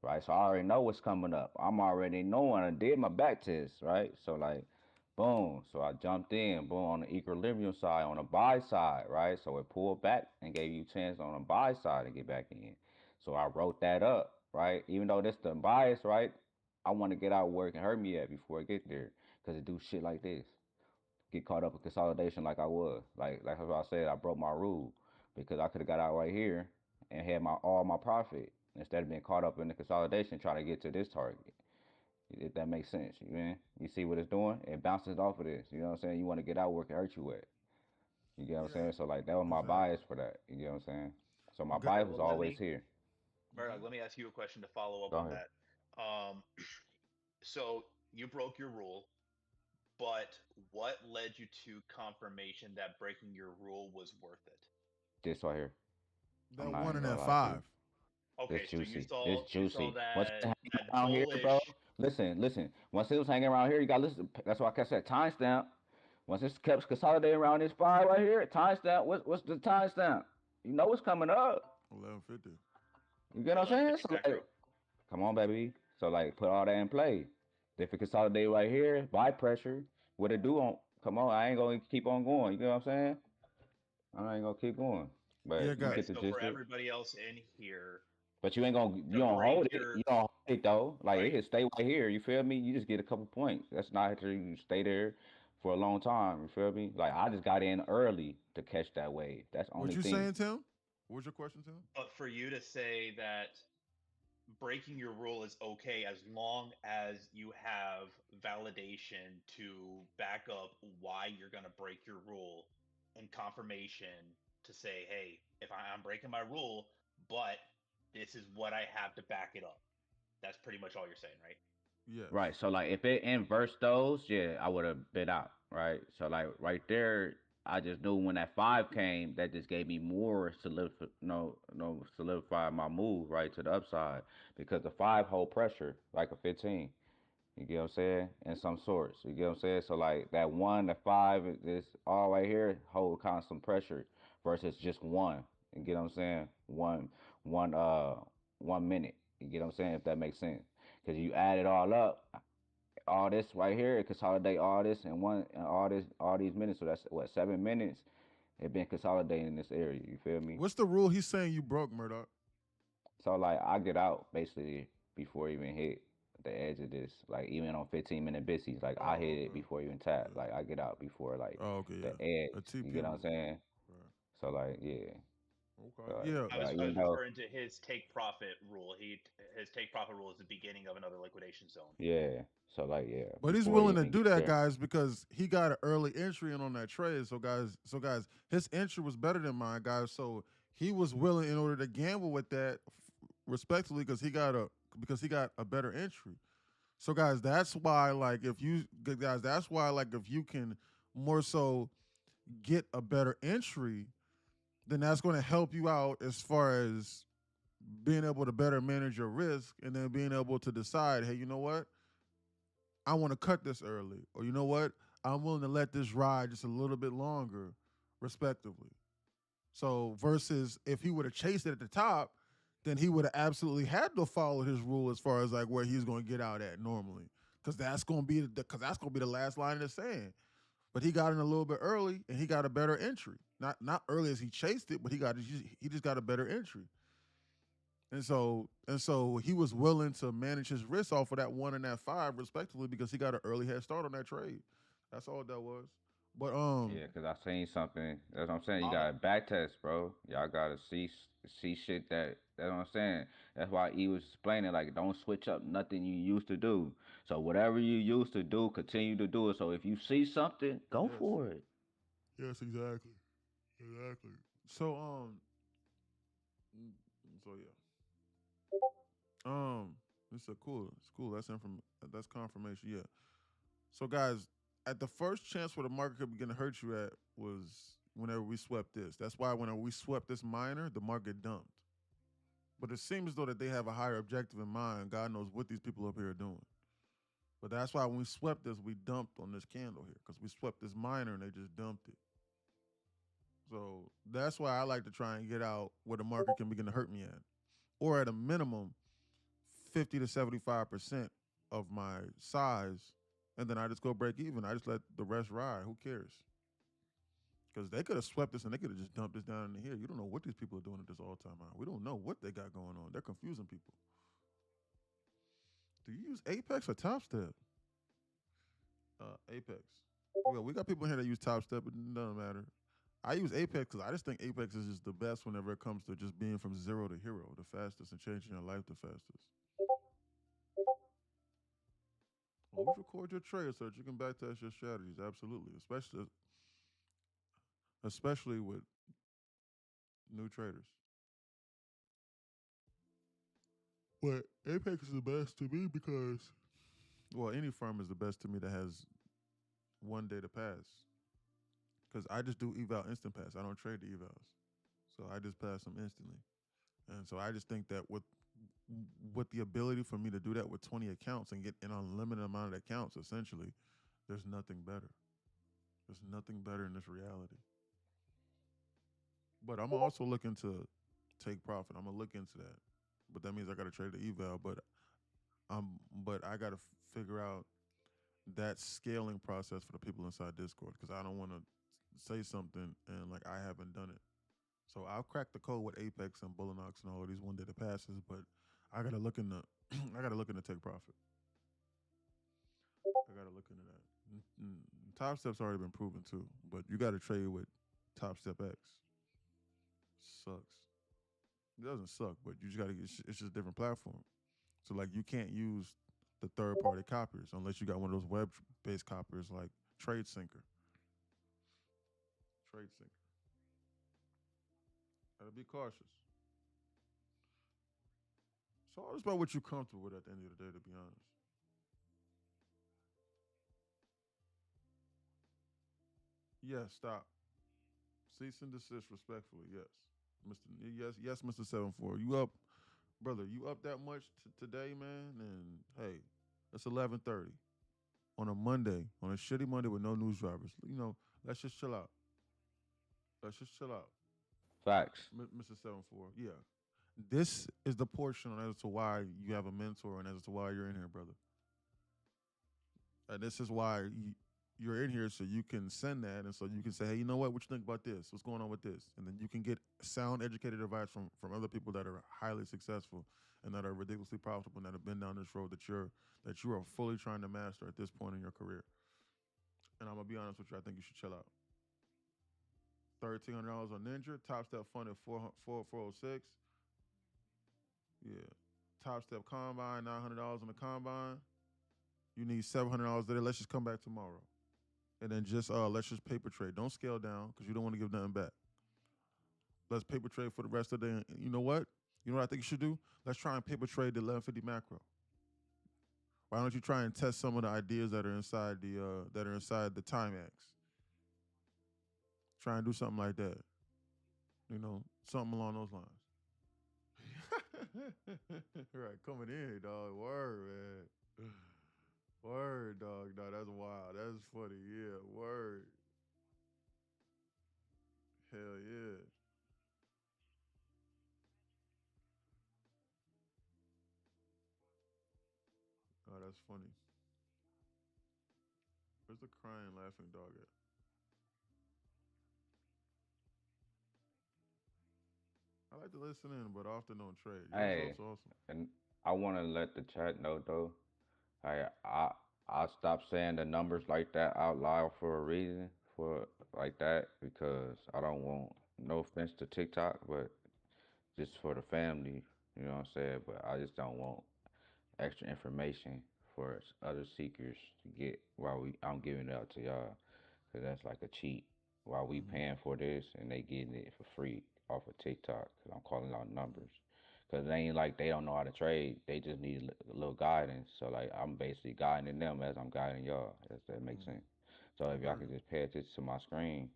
right? So I already know what's coming up. I'm already knowing. I did my back test, right? So like, boom. So I jumped in, boom, on the equilibrium side, on the buy side, right? So it pulled back and gave you a chance on the buy side to get back in. So I wrote that up, right? Even though this the bias, right? I want to get out where it can hurt me at before I get there, cause it do shit like this. Get caught up in consolidation like I was. Like what I said, I broke my rule because I could have got out right here and had my all my profit instead of being caught up in the consolidation trying to get to this target. If that makes sense, you man. You see what it's doing? It bounces off of this. You know what I'm saying? You want to get out where it can hurt you at. You get what I'm Yeah, saying? So like that was my exactly. bias for that. You get what I'm saying? So my Okay. All right, bias was well, let always me, here. Murdoch, Hmm. let me ask you a question to follow up Go on ahead. that. Um, so you broke your rule, but what led you to confirmation that breaking your rule was worth it? This right here. I'm That not one even and gonna that lie to you. five. This Okay, so juicy. This you saw juicy. Once it that hang that around here, bro. bullish. Listen. Once it was hanging around here, you gotta listen. That's why I kept saying timestamp. Once it kept consolidating around this spot right here, timestamp. What's the timestamp? You know what's coming up. 1150. You get what I'm saying? 1150 So macro. like, come on, baby. So like, put all that in play. If it consolidate right here, buy pressure. What it do on? Come on, I ain't gonna keep on going. You get what I'm saying? I ain't gonna keep going. Yeah, But you Okay, get guys. the so for gist of it. everybody else in here, But you to don't break hold it. your You don't hold it though. Like it right. can stay right here. You feel me? You just get a couple points. That's not after you stay there for a long time. You feel me? Like I just got in early to catch that wave. That's the What only you thing. saying, Tim? What was your question, Tim? But for you to say that breaking your rule is okay as long as you have validation to back up why you're going to break your rule and confirmation to say, hey, if I'm breaking my rule, but this is what I have to back it up. That's pretty much all you're saying, right? Yes. Right. So like if it inverse those, yeah, I would have been out. Right. So like right there, I just knew when that five came, that just gave me more solidify my move right to the upside because the five hold pressure like a 15. You get what I'm saying? In some sorts. You get what I'm saying? So like that one, the five is all right here, hold constant pressure versus just one. You get what I'm saying? One uh 1 minute. You get what I'm saying? If that makes sense. Because you add it all up, all this right here, it consolidate all this and all these minutes. So that's what 7 minutes. It been consolidating in this area. You feel me? What's the rule he's saying you broke, Murdoch? So like I get out basically before even hit the edge of this. Like even on 15-minute bissies, like I Oh, hit it okay. before even tap. Yeah. Like I get out before like Oh, okay. the Yeah. edge. A You TP get what I'm rule. saying? Right. So like yeah. Okay. So Yeah. I even was though referring to his take profit rule. His take profit rule is the beginning of another liquidation zone. yeah. So like yeah, But he's before you willing to even do get that, there. guys, because he got an early entry in on that trade. So guys, his entry was better than mine, guys. So he was willing in order to gamble with that, respectively, because he got a better entry. So guys, that's why like if you guys, that's why like if you can more so get a better entry, then that's going to help you out as far as being able to better manage your risk and then being able to decide, hey, you know what? I want to cut this early, or you know what? I'm willing to let this ride just a little bit longer, respectively. So versus if he would have chased it at the top, then he would have absolutely had to follow his rule as far as like where he's going to get out at normally, because that's going to be the last line in the sand. But he got in a little bit early and he got a better entry. Not early as he chased it, but he just got a better entry. And so he was willing to manage his risk off of that one and that five respectively because he got an early head start on that trade. That's all that was. But Yeah, cause I seen something. That's what I'm saying. You I'm a, got to back test, bro. Y'all gotta see shit that. That's what I'm saying. That's why E was explaining like don't switch up nothing you used to do. So whatever you used to do, continue to do it. So if you see something, go yes, for it. yes, exactly, exactly. So mm, so yeah, it's a cool, it's cool. That's confirmation. Yeah. So guys, at the first chance where the market could begin to hurt you at was whenever we swept this. That's why whenever we swept this miner, the market dumped. But it seems as though that they have a higher objective in mind. God knows what these people up here are doing. But that's why when we swept this, we dumped on this candle here because we swept this miner and they just dumped it. So that's why I like to try and get out where the market can begin to hurt me at, or at a minimum, 50 to 75% of my size, and then I just go break even. I just let the rest ride. Who cares? Because they could have swept this and they could have just dumped this down in here. You don't know what these people are doing at this all time hour. We don't know what they got going on. They're confusing people. Do you use Apex or Top Step? Apex. Well, we got people in here that use Top Step. It doesn't matter. I use Apex because I just think Apex is just the best whenever it comes to just being from zero to hero, the fastest, and changing your life the fastest. Always record your trade so that you can backtest your strategies. Absolutely, especially with new traders. But Apex is the best to me because, well, any firm is the best to me that has one day to pass. Because I just do eval instant pass. I don't trade the evals, so I just pass them instantly. And so I just think that with the ability for me to do that with 20 accounts and get an unlimited amount of accounts, essentially, there's nothing better. There's nothing better in this reality. But I'm also looking to take profit. I'm gonna look into that. But that means I gotta trade the eval. But I gotta figure out that scaling process for the people inside Discord because I don't want to say something and like I haven't done it. So I'll crack the code with Apex and Bullinox and all of these one day to passes, but I gotta look into I gotta look into take profit. I gotta look into that. Top Step's already been proven too, but you gotta trade with Top Step X. Sucks. It doesn't suck, but you just gotta. It's just a different platform. So like you can't use the third party copiers unless you got one of those web based copiers like Trade Syncer. Trade Syncer. Gotta be cautious. So all about what you're comfortable with at the end of the day, to be honest. Yes, stop. Cease and desist respectfully. Yes, Mister. Yes, yes, Mister 74. You up, brother? You up that much today, man? And hey, it's 11:30 on a Monday, on a shitty Monday with no news drivers. Let's just chill out. Let's just chill out, Facts. Mister 74. Yeah, this is the portion as to why you have a mentor and as to why you're in here, brother. And this is why you're in here so you can send that and so you can say, hey, you know what you think about this? What's going on with this? And then you can get sound, educated advice from other people that are highly successful and that are ridiculously profitable and that have been down this road that you are fully trying to master at this point in your career. And I'm gonna be honest with you, I think you should chill out. $1,300 on Ninja, Top Step Fund at 406. Yeah. Top Step Combine, $900 on the Combine. You need $700 there. Let's just come back tomorrow. And then just let's just paper trade. Don't scale down because you don't want to give nothing back. Let's paper trade for the rest of the day. And you know what? You know what I think you should do? Let's try and paper trade the 1150 macro. Why don't you try and test some of the ideas that are inside the Timex? Try and do something like that. Something along those lines. Right, coming in, dog. Word, man. Word, dog. No, that's wild. That's funny. Yeah, word. Hell yeah. Oh, that's funny. Where's the crying, laughing dog at? I like to listen in, but often don't trade. Yo, so Hey, it's awesome. and I want to let the chat know though. I I stopped saying the numbers like that out loud for a reason. for like that because I don't want no offense to TikTok, but just for the family, you know what I'm saying? But I just don't want extra information for other seekers to get while I'm giving it out to y'all, cause that's like a cheat. While we Hmm. paying for this and they getting it for free off of TikTok, cause I'm calling out numbers. Cause it ain't like they don't know how to trade. They just need a little guidance. So like I'm basically guiding them as I'm guiding y'all. If that makes Hmm. sense. So if y'all Agree. could just pay attention to my screen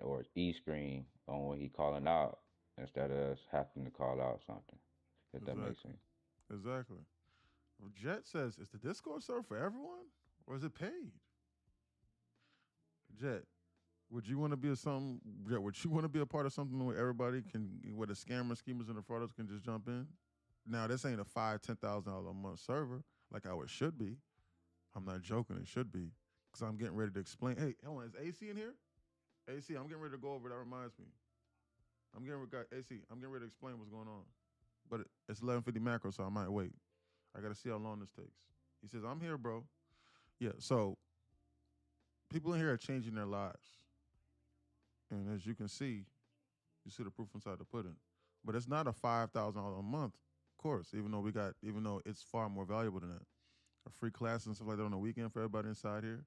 or E screen on what he calling out instead of us having to call out something. If that makes Exactly. sense. Exactly. Well, Jet says, is the Discord server for everyone or is it paid? Jet, would you want to be a something? Jet, would you want to be a part of something where everybody can, where the scammers, schemers, and the fraudsters can just jump in? Now, this ain't a $5,000, $10,000 a month server like how it should be. I'm not joking. It should be because I'm getting ready to explain. Hey, hold on. Is AC in here? AC, I'm getting ready to go over. That reminds me. AC. I'm getting ready to explain what's going on. But it's 11:50 macro, so I might wait. I got to see how long this takes. He says, I'm here, bro. Yeah, so people in here are changing their lives. And as you see the proof inside the pudding. But it's not a $5,000 a month course, even though it's far more valuable than that. A free class and stuff like that on the weekend for everybody inside here,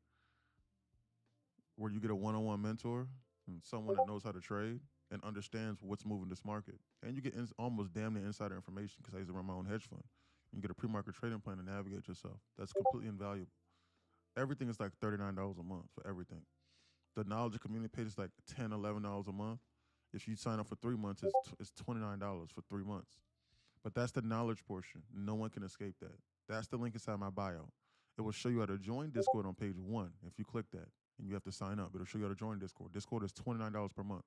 where you get a one-on-one mentor and someone that knows how to trade and understands what's moving this market. And you get almost damn near insider information because I used to run my own hedge fund. You get a pre-market trading plan to navigate yourself. That's completely invaluable. Everything is like $39 a month for everything. The knowledge community page is like $10, $11 a month. If you sign up for 3 months, it's $29 for 3 months. But that's the knowledge portion. No one can escape that. That's the link inside my bio. It will show you how to join Discord on page 1 if you click that. And you have to sign up. It'll show you how to join Discord. Discord is $29 per month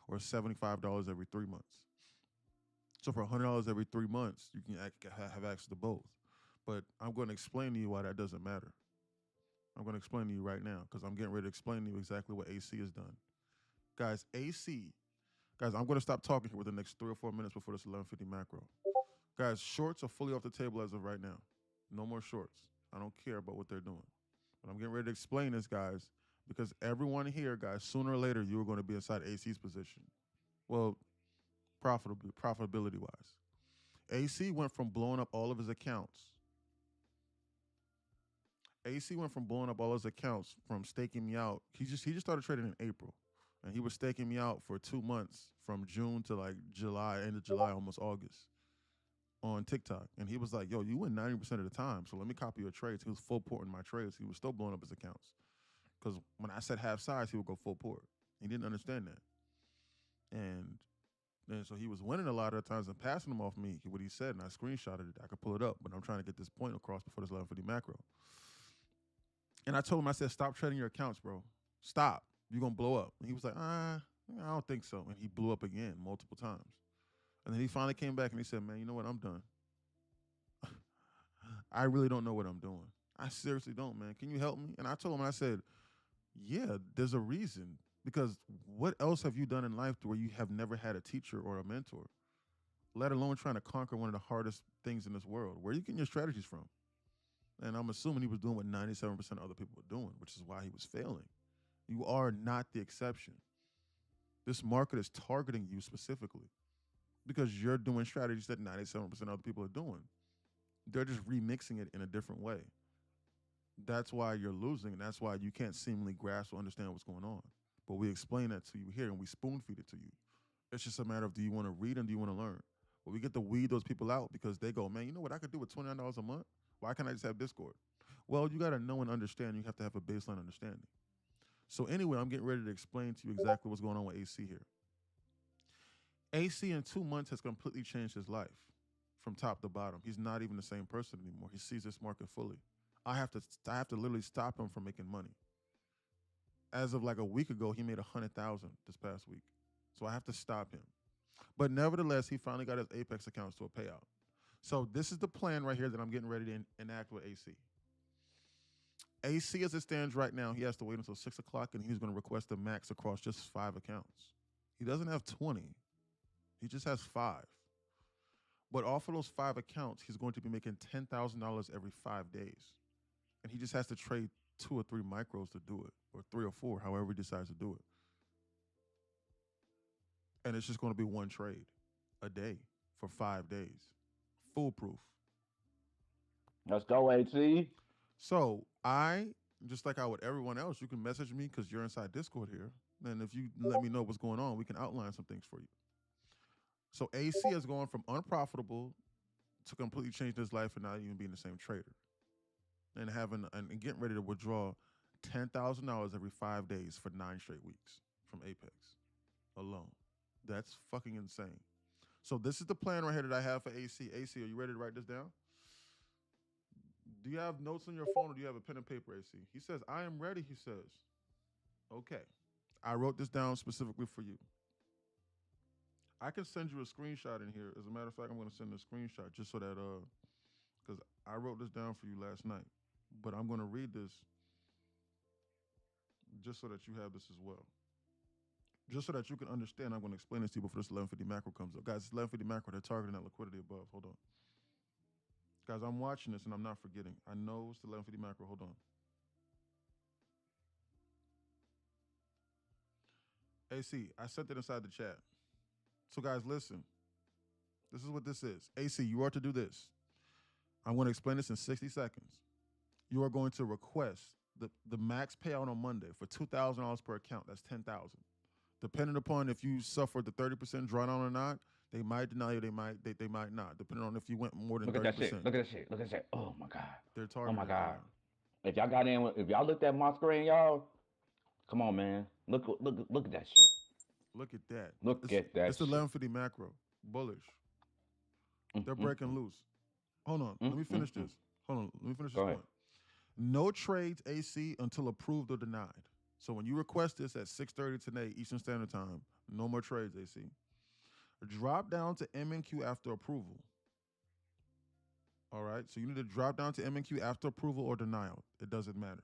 or $75 every 3 months. So for $100 every 3 months, you can have access to both. But I'm going to explain to you why that doesn't matter. I'm going to explain to you right now because I'm getting ready to explain to you exactly what AC has done. Guys, I'm going to stop talking here within the next 3 or 4 minutes before this 11:50 macro. Guys, shorts are fully off the table as of right now. No more shorts. I don't care about what they're doing. But I'm getting ready to explain this, guys, because everyone here, guys, sooner or later, you are going to be inside AC's position. Well, profitability wise. AC went from blowing up all of his accounts. AC went from blowing up all his accounts from staking me out. He just started trading in April. And he was staking me out for 2 months from June to like July, end of July, almost August on TikTok. And he was like, yo, you win 90% of the time. So let me copy your trades. He was full porting my trades. He was still blowing up his accounts. Because when I said half size, he would go full port. He didn't understand that. And so he was winning a lot of the times and passing them off me, what he said, and I screenshotted it. I could pull it up, but I'm trying to get this point across before this 11:50 macro. And I told him, I said, stop trading your accounts, bro. Stop. You're going to blow up. And he was like, I don't think so. And he blew up again multiple times. And then he finally came back and he said, man, you know what? I'm done. I really don't know what I'm doing. I seriously don't, man. Can you help me? And I told him, I said, yeah, there's a reason. Because what else have you done in life to where you have never had a teacher or a mentor, let alone trying to conquer one of the hardest things in this world? Where are you getting your strategies from? And I'm assuming he was doing what 97% of other people were doing, which is why he was failing. You are not the exception. This market is targeting you specifically because you're doing strategies that 97% of other people are doing. They're just remixing it in a different way. That's why you're losing, and that's why you can't seemingly grasp or understand what's going on. But we explain that to you here, and we spoon feed it to you. It's just a matter of, do you want to read and do you want to learn? But we get to weed those people out because they go, man, you know what I could do with $29 a month? Why can't I just have Discord? Well, you got to know and understand. You have to have a baseline understanding. So anyway, I'm getting ready to explain to you exactly what's going on with AC here. AC in 2 months has completely changed his life from top to bottom. He's not even the same person anymore. He sees this market fully. I have to literally stop him from making money. As of like a week ago, he made 100,000 this past week. So I have to stop him. But nevertheless, he finally got his Apex accounts to a payout. So this is the plan right here that I'm getting ready to enact with AC. AC, as it stands right now, he has to wait until 6 o'clock, and he's going to request a max across just 5 accounts. He doesn't have 20. He just has 5. But off of those 5 accounts, he's going to be making $10,000 every 5 days. And he just has to trade 2 or 3 micros to do it, or 3 or 4, however he decides to do it. And it's just going to be one trade a day for 5 days. Foolproof. Let's go, AC. So just like how with everyone else, you can message me because you're inside Discord here. And if you let me know what's going on, we can outline some things for you. So AC has gone from unprofitable to completely changing his life and not even being the same trader. And getting ready to withdraw $10,000 every 5 days for 9 straight weeks from Apex alone. That's fucking insane. So this is the plan right here that I have for AC. AC, are you ready to write this down? Do you have notes on your phone or do you have a pen and paper, AC? He says, I am ready, he says. Okay. I wrote this down specifically for you. I can send you a screenshot in here. As a matter of fact, I'm going to send a screenshot just so that, because I wrote this down for you last night. But I'm going to read this just so that you have this as well. Just so that you can understand, I'm going to explain this to you before this 1150 macro comes up. Guys, it's 1150 macro. They're targeting that liquidity above. Hold on. Guys, I'm watching this and I'm not forgetting. I know it's the 1150 macro. Hold on. AC, I sent it inside the chat. So, guys, listen. This is what this is. AC, you are to do this. I'm going to explain this in 60 seconds. You are going to request the max payout on Monday for $2,000 per account. That's $10,000. Depending upon if you suffered the 30% drawdown or not, they might deny you. They might not. Depending on if you went more than 30%. Look at that shit. Look at that shit. Look at that shit. Oh my god. They're Oh targeting. my god. If y'all got in, if y'all looked at my screen, y'all, come on, man. Look at that shit. Look at that. Look at that. It's the 1150 macro. Bullish. They're breaking loose. Hold on. Let me finish this. Hold on. Let me finish this point. No trades AC until approved or denied. So when you request this at 6:30 today, Eastern Standard Time, no more trades, AC. Drop down to MNQ after approval. All right? So you need to drop down to MNQ after approval or denial. It doesn't matter.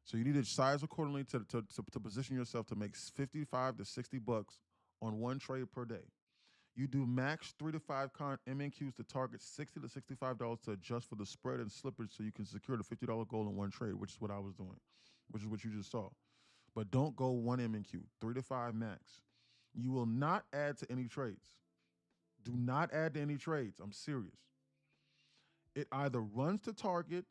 So you need to size accordingly to position yourself to make 55 to 60 bucks on one trade per day. You do max 3 to 5 MNQs to target $60 to $65 to adjust for the spread and slippage so you can secure the $50 goal in one trade, which is what I was doing, which is what you just saw. But don't go 1 MNQ, 3 to 5 max. You will not add to any trades. Do not add to any trades. I'm serious. It either runs to target,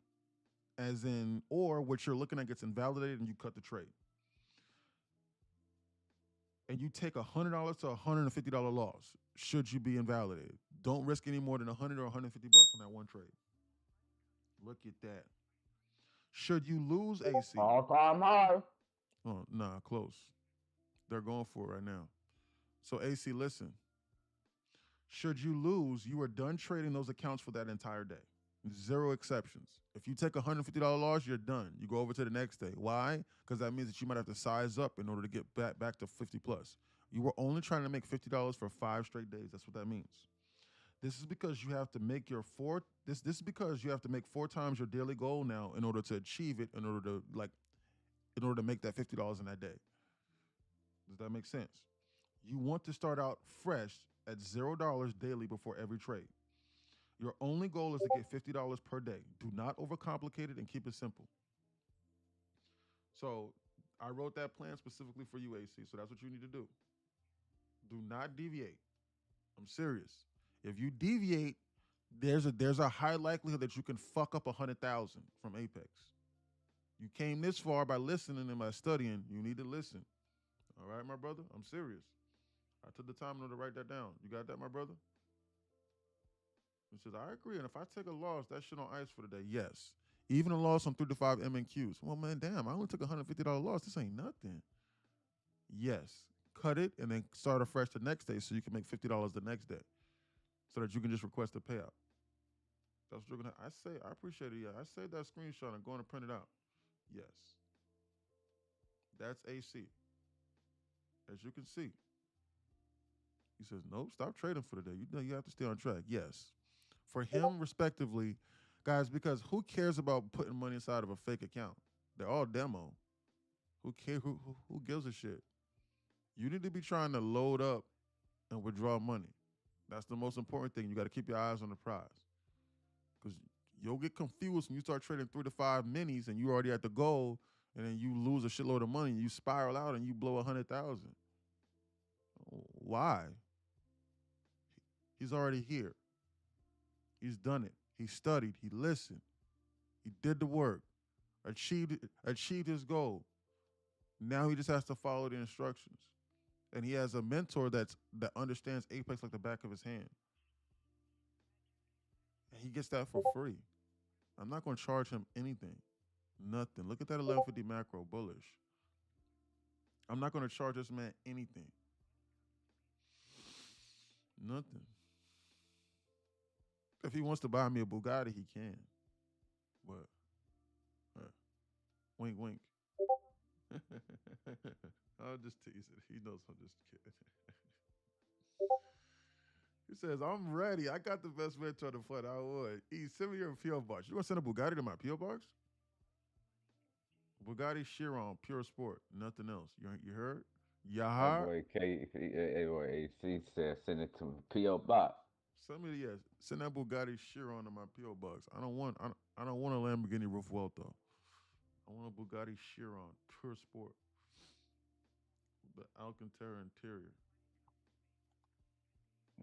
as in, or what you're looking at gets invalidated and you cut the trade. And you take $100 to $150 loss should you be invalidated. Don't risk any more than 100 or 150 bucks on that one trade. Look at that. Should you lose AC? All-time high. Oh, nah, close. They're going for it right now. So AC, listen. Should you lose, you are done trading those accounts for that entire day. 0 exceptions. If you take $150 loss, you're done. You go over to the next day. Why? Because that means that you might have to size up in order to get back to 50 plus. You were only trying to make $50 for 5 straight days. That's what that means. This is because you have to make your this is because you have to make 4 times your daily goal now in order to achieve it, in order to make that $50 in that day. Does that make sense? You want to start out fresh at $0 daily before every trade. Your only goal is to get $50 per day. Do not overcomplicate it and keep it simple. So I wrote that plan specifically for you, AC. So that's what you need to do. Do not deviate. I'm serious. If you deviate, there's a high likelihood that you can fuck up 100,000 from Apex. You came this far by listening and by studying. You need to listen. All right, my brother? I'm serious. I took the time in order to write that down. You got that, my brother? He says, I agree. And if I take a loss, that shit on ice for the day. Yes. Even a loss on 3 to 5 MNQs. Well, man, damn, I only took a $150 loss. This ain't nothing. Yes. Cut it and then start afresh the next day so you can make $50 the next day so that you can just request a payout. That's what you're going to, I appreciate it. Yeah, I saved that screenshot and going to print it out. Yes. That's AC. As you can see. He says, nope, stop trading for the day. You know you have to stay on track. Yes. For him, respectively, guys, because who cares about putting money inside of a fake account? They're all demo. Who gives a shit? You need to be trying to load up and withdraw money. That's the most important thing. You got to keep your eyes on the prize. Because You'll get confused when you start trading 3 to 5 minis and you already at the goal, and then you lose a shitload of money and you spiral out and you blow 100,000. Why? He's already here. He's done it. He studied. He listened. He did the work. Achieved his goal. Now he just has to follow the instructions. And he has a mentor that understands Apex like the back of his hand. And he gets that for free. I'm not going to charge him anything. Nothing. Look at that 1150 macro bullish. I'm not going to charge this man anything. Nothing. If he wants to buy me a Bugatti, he can. But, wink, wink. I'll just tease it. He knows I'm just kidding. He says, I'm ready. I got the best mentor to fight. I would. Send me your P.O. box. You want to send a Bugatti to my P.O. box? Bugatti Chiron, pure sport. Nothing else. You heard? That Yaha? boy boy AC said send it to P.O. Box. Send that Bugatti Chiron to my P.O. box. I don't want a Lamborghini Roof Welto. I want a Bugatti Chiron, pure sport. The Alcantara interior.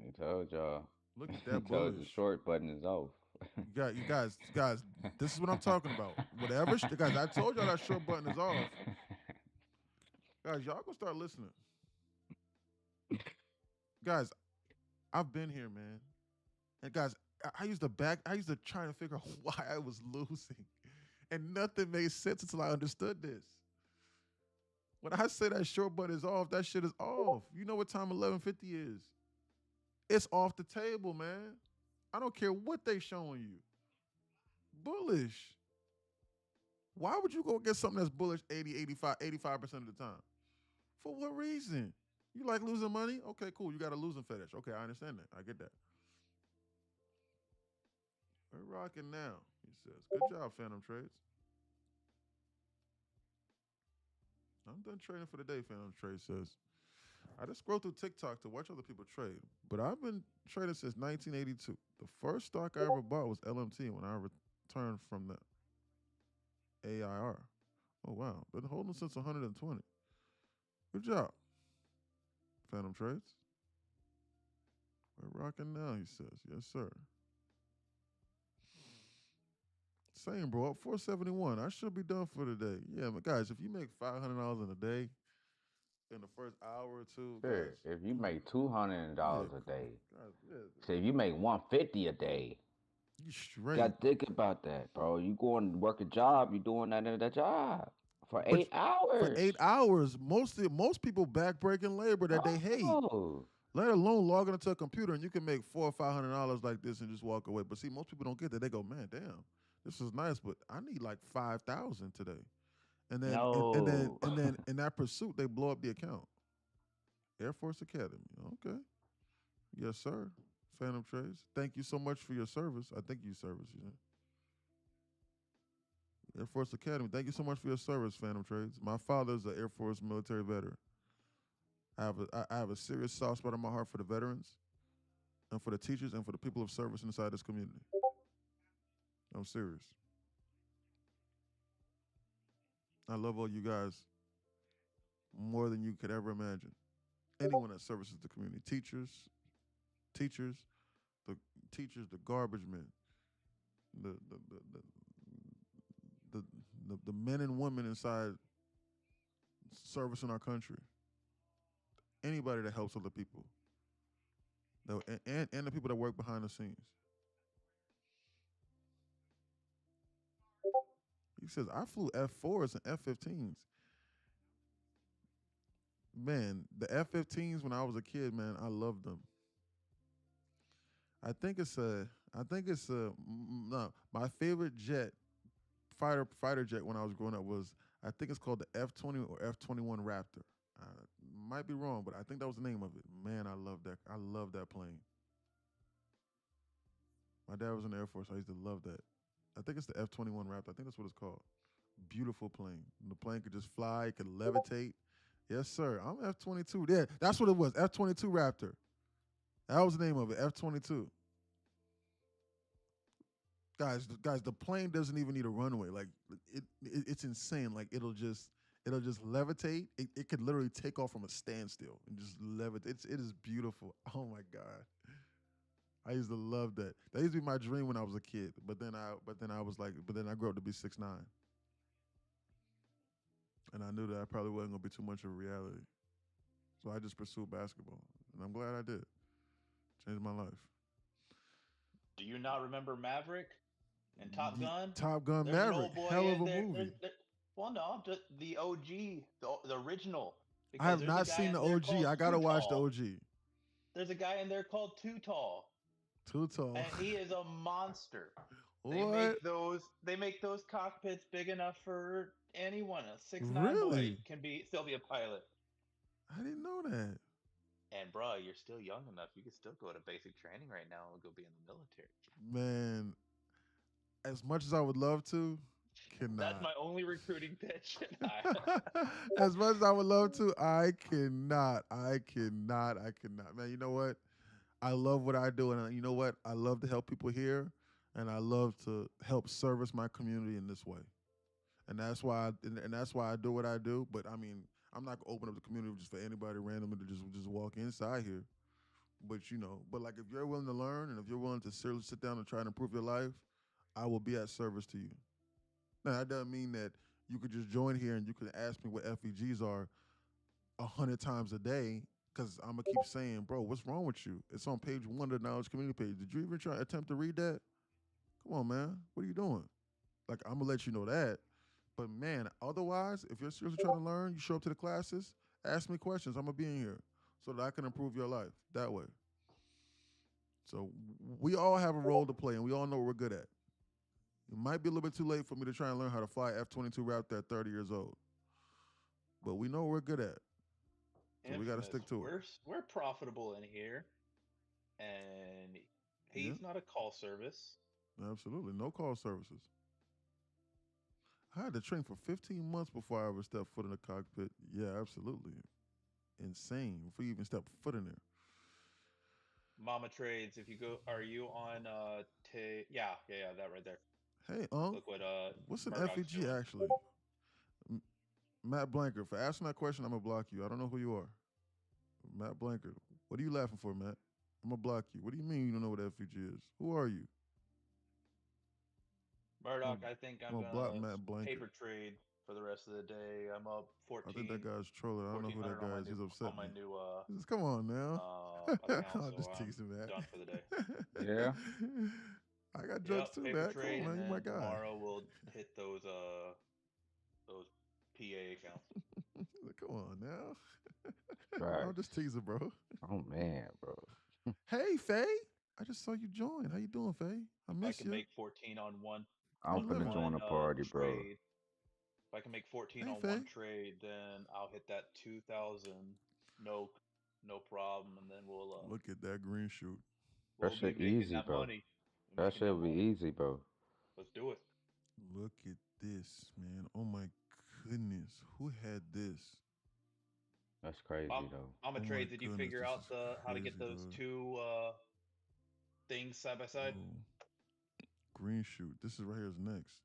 He told y'all. Look at He that told the bullish. short button is off. You guys, this is what I'm talking about. Whatever, guys, I told y'all that short button is off. Guys, y'all gonna start listening. Guys, I've been here, man. And guys, I used to try to figure out why I was losing. And nothing made sense until I understood this. When I say that short button is off, that shit is off. You know what time 1150 is. It's off the table, man. I don't care what they showing you. Bullish. Why would you go get something that's bullish 80, 85% of the time? For what reason? You like losing money? Okay, cool. You got a losing fetish. Okay, I understand that. I get that. We're rocking now, he says. Good job, Phantom Trades. I'm done trading for the day, Phantom Trade says. I just scroll through TikTok to watch other people trade, but I've been trading since 1982. The first stock I ever bought was LMT when I returned from the AIR. Oh, wow. Been holding since 120. Good job, Phantom Trades. We're rocking now, he says. Yes, sir. Same, bro. Up 471. I should be done for the day. Yeah, but guys, if you make $500 in a day, in the first hour or two, Sure. guys, If you make $200 yeah, a day, guys, yeah, so if you make $150 a day, you you straight. gotta think about that, bro. You going to work a job, you doing that in that job for But 8 hours. for 8 hours, most people backbreaking labor that they hate. Oh. Let alone logging into a computer and you can make $400 or $500 like this and just walk away. But see, most people don't get that. They go, man, damn, this is nice, but I need like 5,000 today. And then No. and then in that pursuit, they blow up the account. Air Force Academy. Okay. Yes, sir. Phantom Trades. Thank you so much for your service. I think you service. Yeah. Air Force Academy. Thank you so much for your service, Phantom Trades. My father's an Air Force military veteran. I have a serious soft spot in my heart for the veterans and for the teachers and for the people of service inside this community. I'm serious. I love all you guys more than you could ever imagine. Anyone that services the community. Teachers, the garbage men, the men and women inside servicing our country. Anybody that helps other people. And the people that work behind the scenes. He says, I flew F4s and F-15s. Man, the F-15s when I was a kid, man, I loved them. No, my favorite jet, fighter jet when I was growing up was, I think it's called the F-20 or F-21 Raptor. Might be wrong, but I think that was the name of it. Man, I love that. I love that plane. My dad was in the Air Force. I used to love that. I think it's the F-21 Raptor. I think that's what it's called. Beautiful plane. The plane could just fly. It could levitate. Yes, sir. I'm F-22. Yeah, that's what it was. F-22 Raptor. That was the name of it. F-22. guys, the plane doesn't even need a runway. Like it's insane. Like it'll just levitate. It could literally take off from a standstill and just levitate. It is beautiful. Oh my god. I used to love that. That used to be my dream when I was a kid. But then I grew up to be 6'9", and I knew that I probably wasn't gonna be too much of a reality. So I just pursued basketball, and I'm glad I did. Changed my life. Do you not remember Maverick and Top Gun? Top Gun There's an Maverick, old boy hell of in a there. movie. Well, no, just the OG, the original. I Because have there's a not guy seen the in there OG. called I Too gotta watch the Tall. OG. There's a guy in there called Too Tall, Too tall. and he is a monster. What? They make those cockpits big enough for anyone. A 6'9" boy Really? can still be a pilot. I didn't know that. And bruh, you're still young enough. You could still go to basic training right now and go be in the military. Man, as much as I would love to, That's cannot. my only recruiting pitch. As much as I would love to, I cannot. I cannot. I cannot. Man, you know what? I love what I do, and you know what? I love to help people here, and I love to help service my community in this way. And that's why I do what I do. But I mean, I'm not gonna open up the community just for anybody randomly to just walk inside here. But but like if you're willing to learn and if you're willing to seriously sit down and try to improve your life, I will be at service to you. Now that doesn't mean that you could just join here and you can ask me what FEGs are 100 times a day, because I'm gonna keep saying, bro, what's wrong with you? It's on page 1 of the knowledge community page. Did you even try attempt to read that? Come on, man. What are you doing? Like, I'm gonna let you know that. But man, otherwise, if you're seriously trying to learn, you show up to the classes, ask me questions. I'm gonna be in here so that I can improve your life that way. So we all have a role to play, and we all know what we're good at. It might be a little bit too late for me to try and learn how to fly F-22 Raptor at 30 years old, but we know what we're good at. So we got to stick to it. We're profitable in here, and he's not a call service. Absolutely, no call services. I had to train for 15 months before I ever stepped foot in the cockpit. Yeah, absolutely. Insane. Before you even step foot in there. Mama Trades, if you go, are you on, yeah, that right there. Hey, Look what, what's an Murdoch's FEG doing. actually? Matt Blanker, for asking that question, I'm going to block you. I don't know who you are. Matt Blanker, what are you laughing for, Matt? I'm going to block you. What do you mean you don't know what FEG is? Who are you? Murdoch, I think I'm block gonna Matt Blanker. paper trade for the rest of the day. I'm up 14. I think that guy's trolling. I don't know who that guy is. He's upset. On my new come on now. account, I'm just so teasing, man. done for the day. Yeah. I got jokes too, paper man. Come trade, on, man. and You my then guy. tomorrow we'll hit those PA accounts. Come on now. Right. I'm just teasing, bro. Oh man, bro. Hey, Faye. I just saw you join. How you doing, Faye? I miss I can you. make 14 on one. I'm finna join the party, bro. Trade. If I can make 14 on Faye. one trade, then I'll hit that 2,000. No problem, and then we'll look at that green shoot. That shit easy, bro. That shit will be easy, bro. Let's do it. Look at this, man. Oh my goodness. Who had this? That's crazy, though. Mama Trade, did you figure out how to get those two things side by side? Oh. Green shoot. This is right here is next.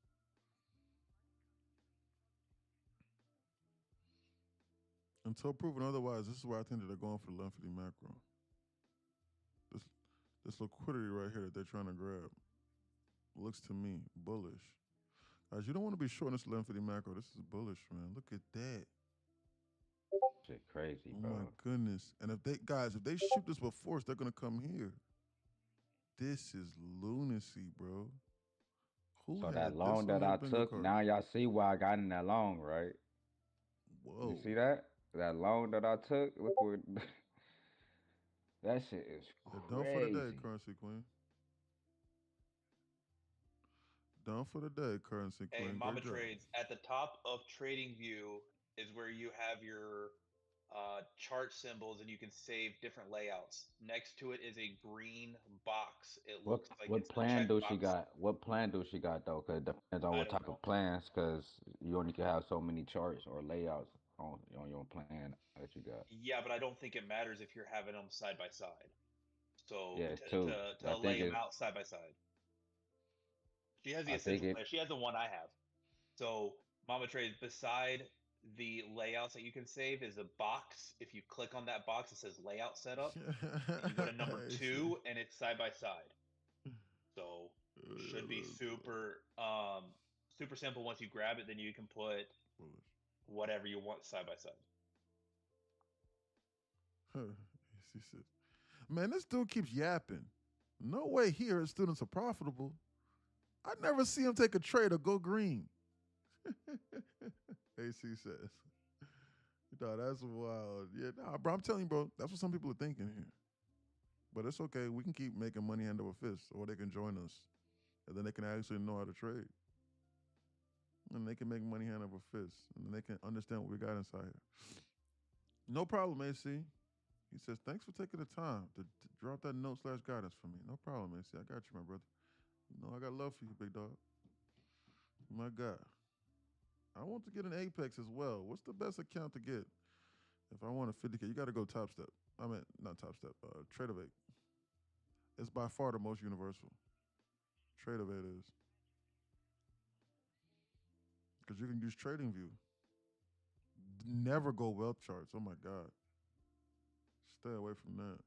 Until proven otherwise, this is where I think that they're going for the length of the macro. This liquidity right here that they're trying to grab looks to me bullish. Guys, you don't want to be short this length of the macro. This is bullish, man. Look at that. Shit crazy, bro. Oh my goodness. And if they shoot this with force, they're gonna come here. This is lunacy, bro. So that long that I took, now y'all see why I got in that long, right? Whoa. You see that? That long that I took? Look what that shit is crazy. Done for the day, Currency Queen. Done for the day, Currency Queen. Hey, Mama Trades, at the top of TradingView is where you have your chart symbols and you can save different layouts. Next to it is a green box. It looks like what plan do she got? What plan do she got though? Because it depends on what type of plans. Because you only can have so many charts or layouts on your plan that you got. Yeah, but I don't think it matters if you're having them side by side. So yeah, to lay them out side by side. She has the I think essential it. player. She has the one I have. So Mama Trade, beside the layouts that you can save, is a box. If you click on that box, it says layout setup. And you go to number I see. 2, and it's side by side. So should be That's super simple. Once you grab it, then you can put foolish. whatever you want side by side. She says, man, this dude keeps yapping. No way here his students are profitable. I never see him take a trade or go green. AC says. No, that's wild. Yeah, nah, bro, I'm telling you, bro, that's what some people are thinking here. But it's okay. We can keep making money hand over fist, or they can join us. And then they can actually know how to trade. And they can make money hand over fist. And then they can understand what we got inside here. No problem, AC. He says, thanks for taking the time to drop that note/guidance for me. No problem, AC. I got you, my brother. You know, I got love for you, big dog. My God. I want to get an Apex as well. What's the best account to get? If I want a 50K, you got to go Top Step. I mean, not Top Step, Tradeovate. It's by far the most universal. Tradeovate is. Because you can use TradingView. Never go wealth charts. Oh my God. Stay away from that.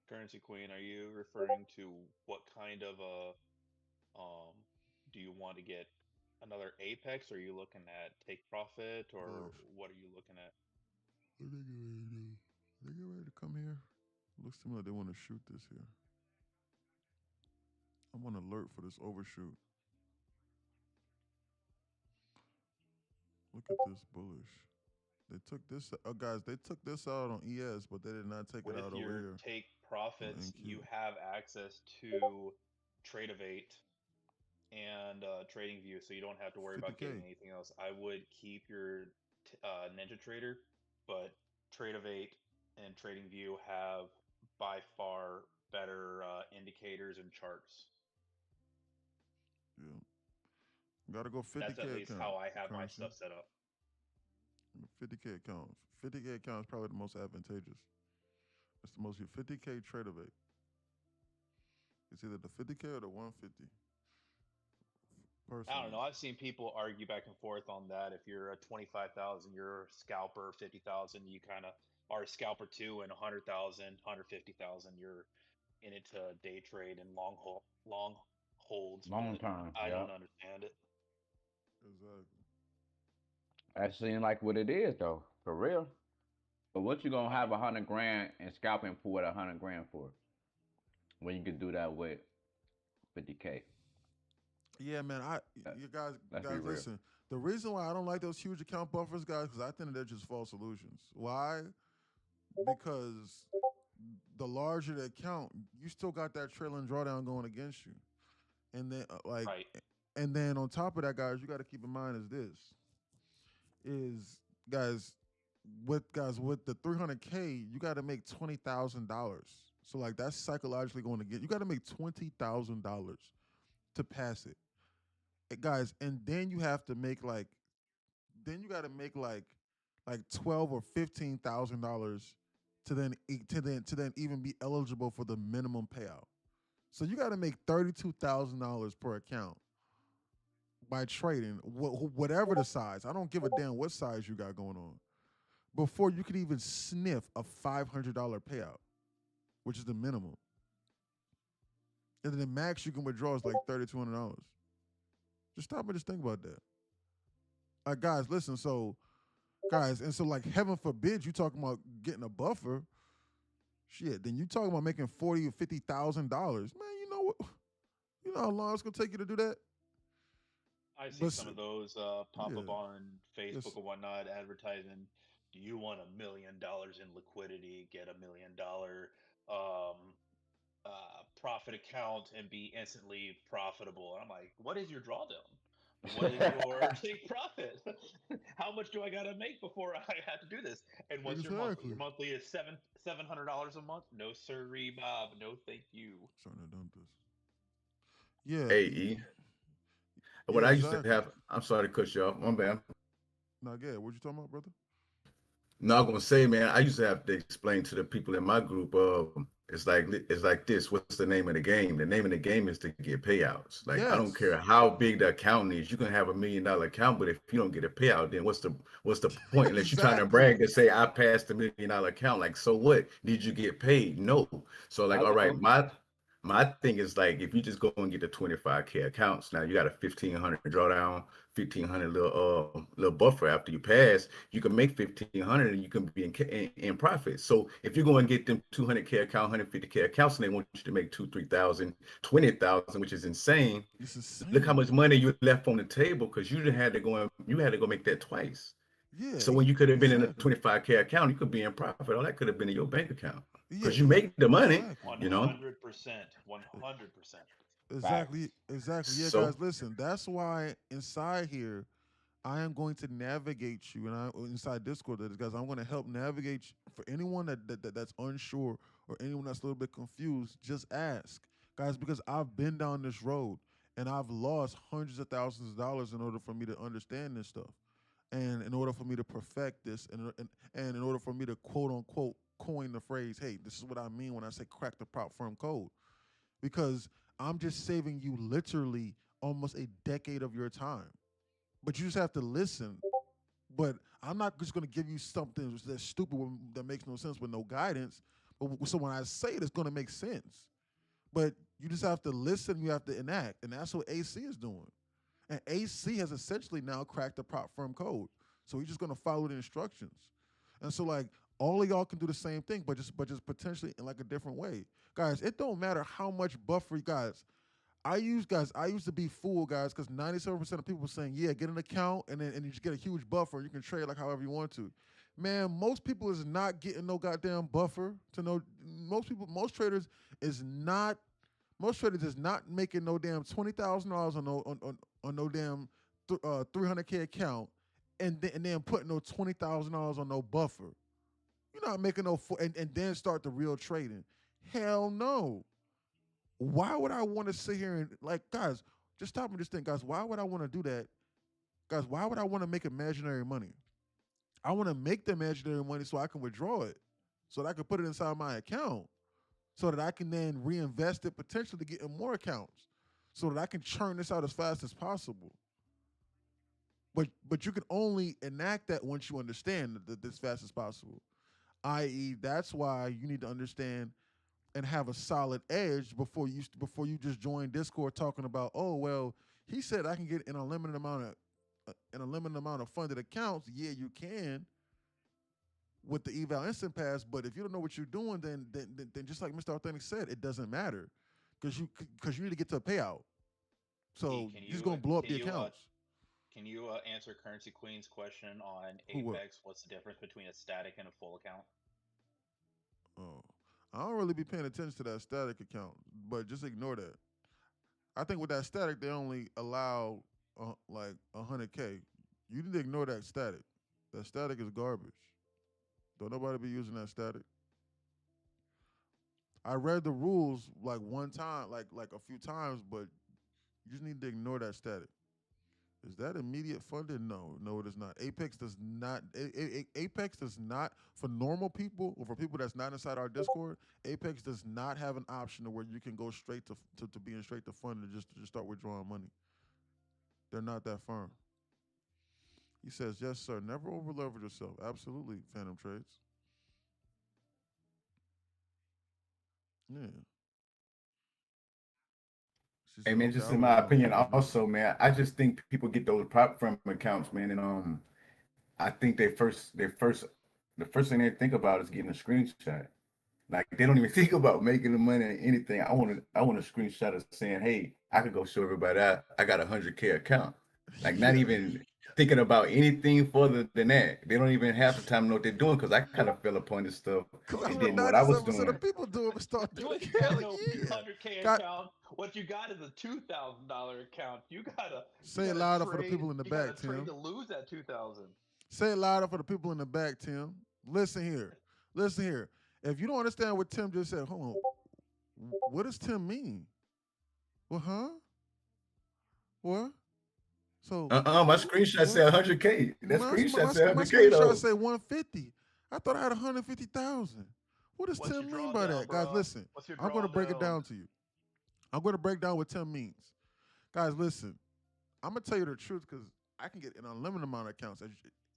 Currency Queen, are you referring to what kind of do you want to get another Apex, or are you looking at take profit, or Bullish. what are you looking at? What are they getting ready to do? They get ready to come here? Looks to me like they want to shoot this here. I'm on alert for this overshoot. Look at this bullish. They took this, guys. They took this out on ES, but they did not take With it out over your here. take profits, NQ. you have access to Tradeovate and TradingView, so you don't have to worry about 50K. getting anything else. I would keep your Ninja Trader, but Tradeovate and TradingView have by far better indicators and charts. Yeah. Got to go 50K That's at least account. how I have my Currency. stuff set up. 50K account. 50K account is probably the most advantageous. It's the most 50K Tradeovate. It's either the 50K or the 150. Personally. I don't know. I've seen people argue back and forth on that. If you're a 25,000, you're a scalper. 50,000, you kind of are a scalper too, and 100,000, 150,000, you're in it to day trade and long holds. Long But term. I Yeah. don't understand it. Exactly. That seems like what it is though, for real. But what you gonna I have mean, 100 grand and scalping for what 100 grand for? When you could do that with 50K. Yeah, man. You guys, Let's be real. listen. The reason why I don't like those huge account buffers, guys, because I think they're just false illusions. Why? Because the larger the account, you still got that trailing drawdown going against you, and then right. and then on top of that, guys, you got to keep in mind is with the 300K, you got to make $20,000. So like that's psychologically going to get you got to make $20,000 to pass it. Guys, and then you have to make like $12 or $15,000 to then even be eligible for the minimum payout. So you got to make $32,000 per account by trading whatever the size. I don't give a damn what size you got going on before you could even sniff a $500 payout, which is the minimum. And then the max you can withdraw is like $3,200. Just stop and just think about that. Guys, listen. So, guys, and so like heaven forbid you talking about getting a buffer. Shit, then you talking about making $40,000 or $50,000. Man, you know what? You know how long it's gonna take you to do that? I see some of those pop yeah. up on Facebook Yes. or whatnot advertising. Do you want $1 million in liquidity? Get $1 million profit account and be instantly profitable. And I'm like, what is your drawdown? What is your take profit? How much do I gotta make before I have to do this? And what's your monthly? Your monthly is $700 a month? No sirree, Bob. No, thank you. Trying to dump this. Yeah. Hey, E. What Yeah, I used exactly. to have, I'm sorry to cut you off. My bad. Now, yeah, what you talking about, brother? No, I'm gonna say, man, I used to have to explain to the people in my group, it's like this. What's the name of the game? The name of the game is to get payouts. Like I don't Yes. care how big the account is. You can have $1 million account, but if you don't get a payout, then what's the point? Unless you're trying to brag Exactly. to say I passed $1 million account. Like so what? Did you get paid? No. So like I, all right, um, my thing is like if you just go and get the 25K accounts, now you got a 1,500 drawdown, 1,500 little buffer after you pass, you can make 1,500 and you can be in profit. So if you go and get them 200K account, 150K accounts, and they want you to make 2, 3,000, 20,000, which is insane. It's Look how insane. much money you left on the table because you had to go make that twice. Yeah, So when you could have been in a exactly. 25K account, you could be in profit. All that could have been in your bank account Yeah, because you make the money, exactly. 100%. 100%. Exactly, facts. exactly. Yeah, guys, So listen. That's why inside here, I am going to navigate you, and I inside Discord, that is, guys, I'm going to help navigate for anyone that's unsure or anyone that's a little bit confused. Just ask, guys, because I've been down this road and I've lost hundreds of thousands of dollars in order for me to understand this stuff, and in order for me to perfect this, and in order for me to quote unquote coin the phrase, "Hey, this is what I mean when I say crack the prop firm code," because I'm just saving you literally almost a decade of your time. But you just have to listen. But I'm not just going to give you something that's stupid that makes no sense with no guidance. But so when I say it, it's going to make sense. But you just have to listen. You have to enact, and that's what AC is doing. And AC has essentially now cracked the prop firm code. So he's just going to follow the instructions. And so like all of y'all can do the same thing, but just potentially in like a different way, guys. It don't matter how much buffer you guys. I used to be fooled, guys, because 97% of people were saying, yeah, get an account and you just get a huge buffer. You can trade like however you want to. Man, most people is not getting no goddamn buffer to no. Most traders is not making no damn $20,000 on no damn 300K account, and then putting no $20,000 on no buffer. You're not making no and then start the real trading. Hell no. Why would I want to sit here and like, guys, just stop and just think, guys, why would I want to do that? Guys, why would I want to make imaginary money? I want to make the imaginary money so I can withdraw it, so that I can put it inside my account, so that I can then reinvest it potentially to get in more accounts, so that I can churn this out as fast as possible. But you can only enact that once you understand that as fast as possible. I.e., that's why you need to understand and have a solid edge before you just join Discord talking about, oh well, he said I can get an unlimited amount of funded accounts. Yeah, you can with the eval instant pass, but if you don't know what you're doing, then just like Mr. Authentic said, it doesn't matter because you need to get to a payout. E, So he's gonna blow up the accounts. can you answer Currency Queen's question on Who what? Apex? What's the difference between a static and a full account? Oh, I don't really be paying attention to that static account, but just ignore that. I think with that static, they only allow like 100K. You need to ignore that static. That static is garbage. Don't nobody be using that static. I read the rules like one time, like a few times, but you just need to ignore that static. Is that immediate funded? No, no, it is not. Apex does not. Apex does not for normal people or for people that's not inside our Discord. Apex does not have an option to where you can go straight to being straight to fund and just start withdrawing money. They're not that firm. He says, yes, sir. Never over leverage yourself. Absolutely, Phantom Trades. Yeah. She hey said, man, okay, just I in really my don't opinion, believe in that. also, man, I just think people get those prop firm accounts, man, and I think the first thing they think about is getting a screenshot. Like they don't even think about making the money or anything. I want a screenshot of saying, hey, I could go show everybody I got 100K account. Like not Yeah. even thinking about anything further than that. They don't even half the time know what they're doing because I kind of fell upon this stuff Because that's and what didn't know what I was 97% doing. of people do if it start You doing ain't hell got no yeah. 100K Got account. What you got is a $2,000 account. You say it gotta louder for the trade. people in the You gotta back, trade Tim. to lose that 2,000. Say it louder for the people in the back, Tim. Listen here. Listen here. If you don't understand what Tim just said, hold on. What does Tim mean? Well, huh? What? So, My screenshot what? said 100K. That My screenshot said my 100K screenshot though. say 150. I thought I had 150,000. What does What's your Tim mean by drawdown, that? Guys, bro? listen. What's your I'm going to break it drawdown? down to you. I'm going to break down what Tim means. Guys, listen. I'm going to tell you the truth because I can get an unlimited amount of accounts,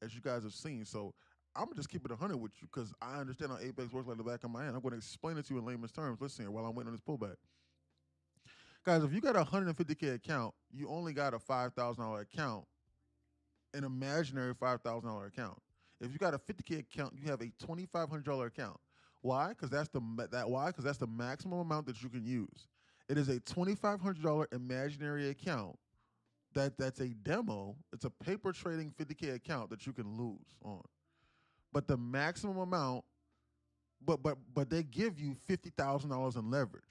as you guys have seen. So I'm going to just keep it 100 with you because I understand how Apex works like the back of my hand. I'm going to explain it to you in layman's terms. Listen here while I'm waiting on this pullback. Guys, if you got a 150K account, you only got a $5,000 account, an imaginary $5,000 account. If you got a 50K account, you have a $2,500 account. Why? Because that's the maximum amount that you can use. It is a $2,500 imaginary account. That's a demo. It's a paper trading 50K account that you can lose on. But the maximum amount, but they give you $50,000 in leverage.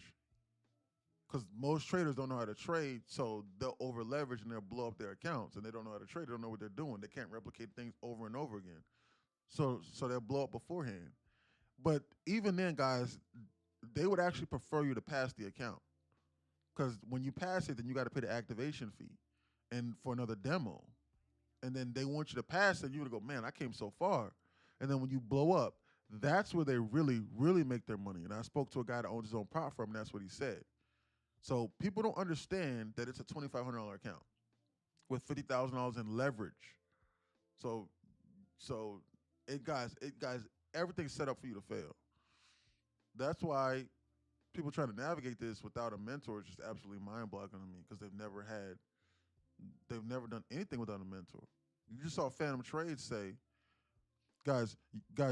Because most traders don't know how to trade, so they'll over leverage and they'll blow up their accounts, and they don't know how to trade. They don't know what they're doing. They can't replicate things over and over again. So they'll blow up beforehand. But even then, guys, they would actually prefer you to pass the account. Because when you pass it, then you got to pay the activation fee and for another demo. And then they want you to pass it, and you're going to go, man, I came so far. And then when you blow up, that's where they really, really make their money. And I spoke to a guy that owns his own prop firm, and that's what he said. So people don't understand that it's a $2,500 account with $50,000 in leverage. So guys, everything's set up for you to fail. That's why people trying to navigate this without a mentor is just absolutely mind-boggling to me because they've never done anything without a mentor. You just saw Phantom Trades say, guys,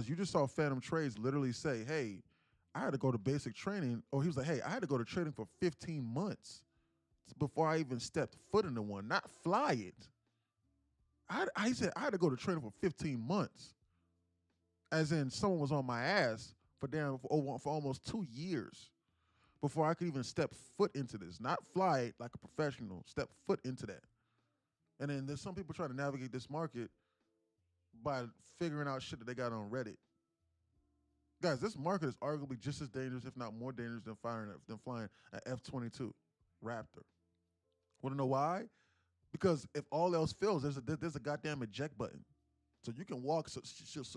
you just saw Phantom Trades literally say, hey, I had to go to basic training. Or he was like, hey, I had to go to training for 15 months before I even stepped foot into one, not fly it. He said, I had to go to training for 15 months. As in someone was on my ass for almost 2 years before I could even step foot into this. Not fly it like a professional, step foot into that. And then there's some people trying to navigate this market by figuring out shit that they got on Reddit. Guys, this market is arguably just as dangerous, if not more dangerous, than flying an F-22 Raptor. Want to know why? Because if all else fails, there's a goddamn eject button, so you can walk. So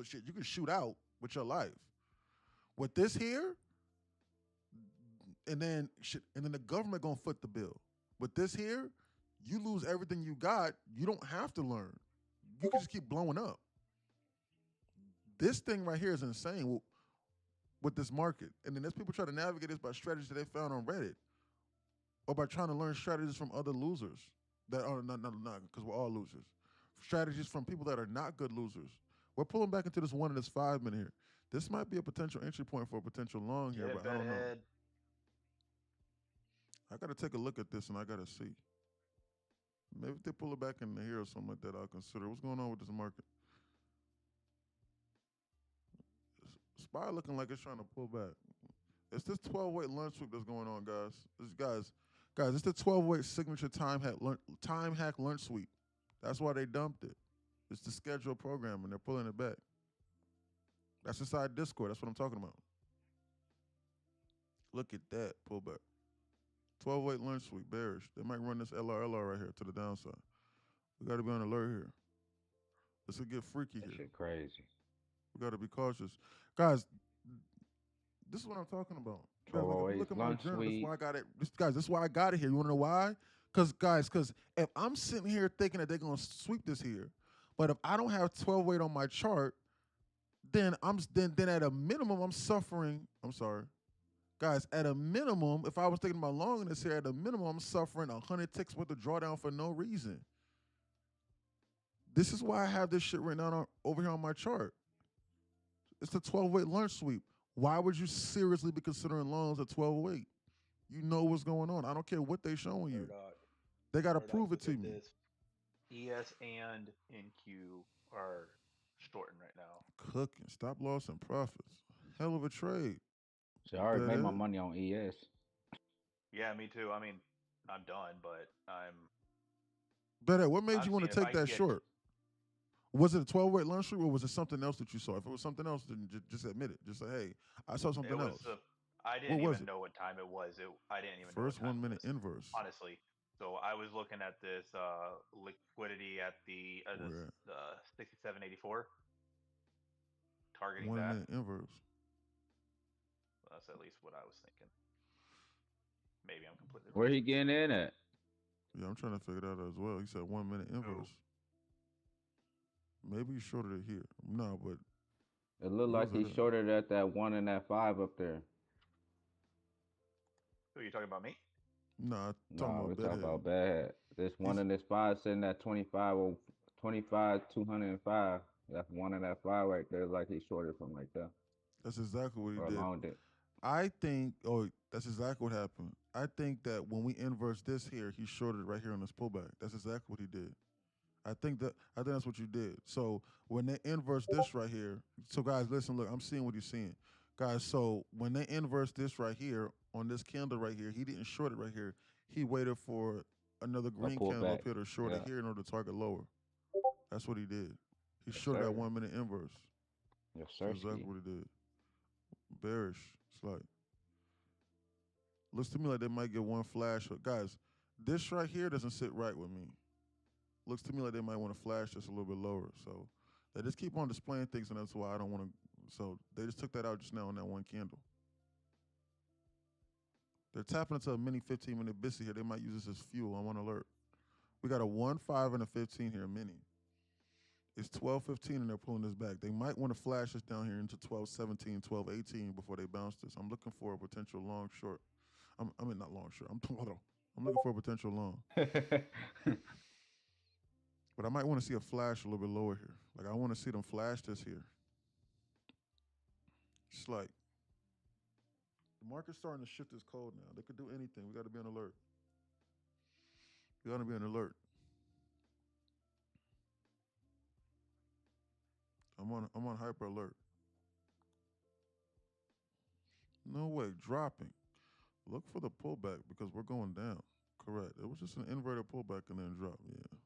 shit, you can shoot out with your life. With this here, and then the government gonna foot the bill. With this here, you lose everything you got. You don't have to learn. You can just keep blowing up. This thing right here is insane with this market. And then there's people trying to navigate this by strategies that they found on Reddit or by trying to learn strategies from other losers that are not because we're all losers. Strategies from people that are not good losers. We're pulling back into this 1 and this 5 minute here. This might be a potential entry point for a potential long here, but I don't know. I got to take a look at this and I got to see. Maybe if they pull it back in the here or something like that, I'll consider. What's going on with this market? SPY looking like it's trying to pull back. It's this 12-weight lunch sweep that's going on, guys. It's the 12-weight signature time hack lunch sweep. That's why they dumped it. It's the scheduled program, and they're pulling it back. That's inside Discord. That's what I'm talking about. Look at that pullback. 12-weight lunch sweep, bearish. They might run this LR right here to the downside. We got to be on alert here. This could get freaky That here. shit crazy. We got to be cautious. Guys, this is what I'm talking about. Guys, like, if you look at my journal, that's why I got it. This is why I got it here. You want to know why? Because if I'm sitting here thinking that they're going to sweep this here, but if I don't have 12 weight on my chart, then then at a minimum, I'm suffering. I'm sorry. Guys, at a minimum, if I was thinking about long in this here, at a minimum, I'm suffering 100 ticks worth of drawdown for no reason. This is why I have this shit written down over here on my chart. It's the 12-weight lunch sweep. Why would you seriously be considering longs at 12-weight? You know what's going on. I don't care what they showing you. They got to prove it to me. ES and NQ are shorting right now. Cooking. Stop loss and profits. Hell of a trade. So I already made my money on ES. Yeah, me too. I mean, I'm done, but I'm... Better. What made you want to take that short? Was it a 12-weight lunch sweep or was it something else that you saw? If it was something else, then just admit it. Just say, hey, I saw something else. I didn't even know what time it was. I didn't even know First 1 minute inverse. Honestly. So I was looking at this liquidity at the 6784. Targeting 1 that. 1 minute inverse. That's at least what I was thinking. Maybe I'm completely Where wrong. he getting in at? Yeah, I'm trying to figure it out as well. He said 1 minute inverse. Maybe he shorted it here. No, but It looked where like was he it at? shorted at that 1 and that 5 up there. Who are you talking about? Me? No, I'm talking Nah, about we're talking Bedhead. about bad. This 1 He's and this 5 sitting at 25 or 25, 205. That's 1 and that 5 right there. Like he shorted from right there. that's exactly what he Or did. longed it. I think, oh, that's exactly what happened. I think that when we inverse this here, he shorted right here on this pullback. That's exactly what he did. I think that's what you did. So when they inverse this right here, so guys, listen, look, I'm seeing what he's seeing. Guys, so when they inverse this right here on this candle right here, he didn't short it right here. He waited for another A green candle pullback. up here to short Yeah. it here in order to target lower. That's what he did. He Yes, shorted that sir. 1 minute inverse. Yes, That's sir. exactly what he did. Bearish. It's like, looks to me like they might get one flash. Guys, this right here doesn't sit right with me. Looks to me like they might want to flash just a little bit lower. So they just keep on displaying things, and that's why I don't want to. So they just took that out just now on that one candle. They're tapping into a mini 15-minute BISI here. They might use this as fuel. I'm on alert. We got a 1, 5, and a 15 here, mini. It's 12:15, and they're pulling this back. They might want to flash this down here into 12:17, 12:18 before they bounce this. I'm looking for a potential long short. I mean, not long short. I'm looking for a potential long. But I might want to see a flash a little bit lower here. Like I want to see them flash this here. It's like the market's starting to shift its code now. They could do anything. We got to be on alert. We got to be on alert. I'm on hyper alert. No way, dropping. Look for the pullback because we're going down. Correct. It was just an inverted pullback and then drop. Yeah.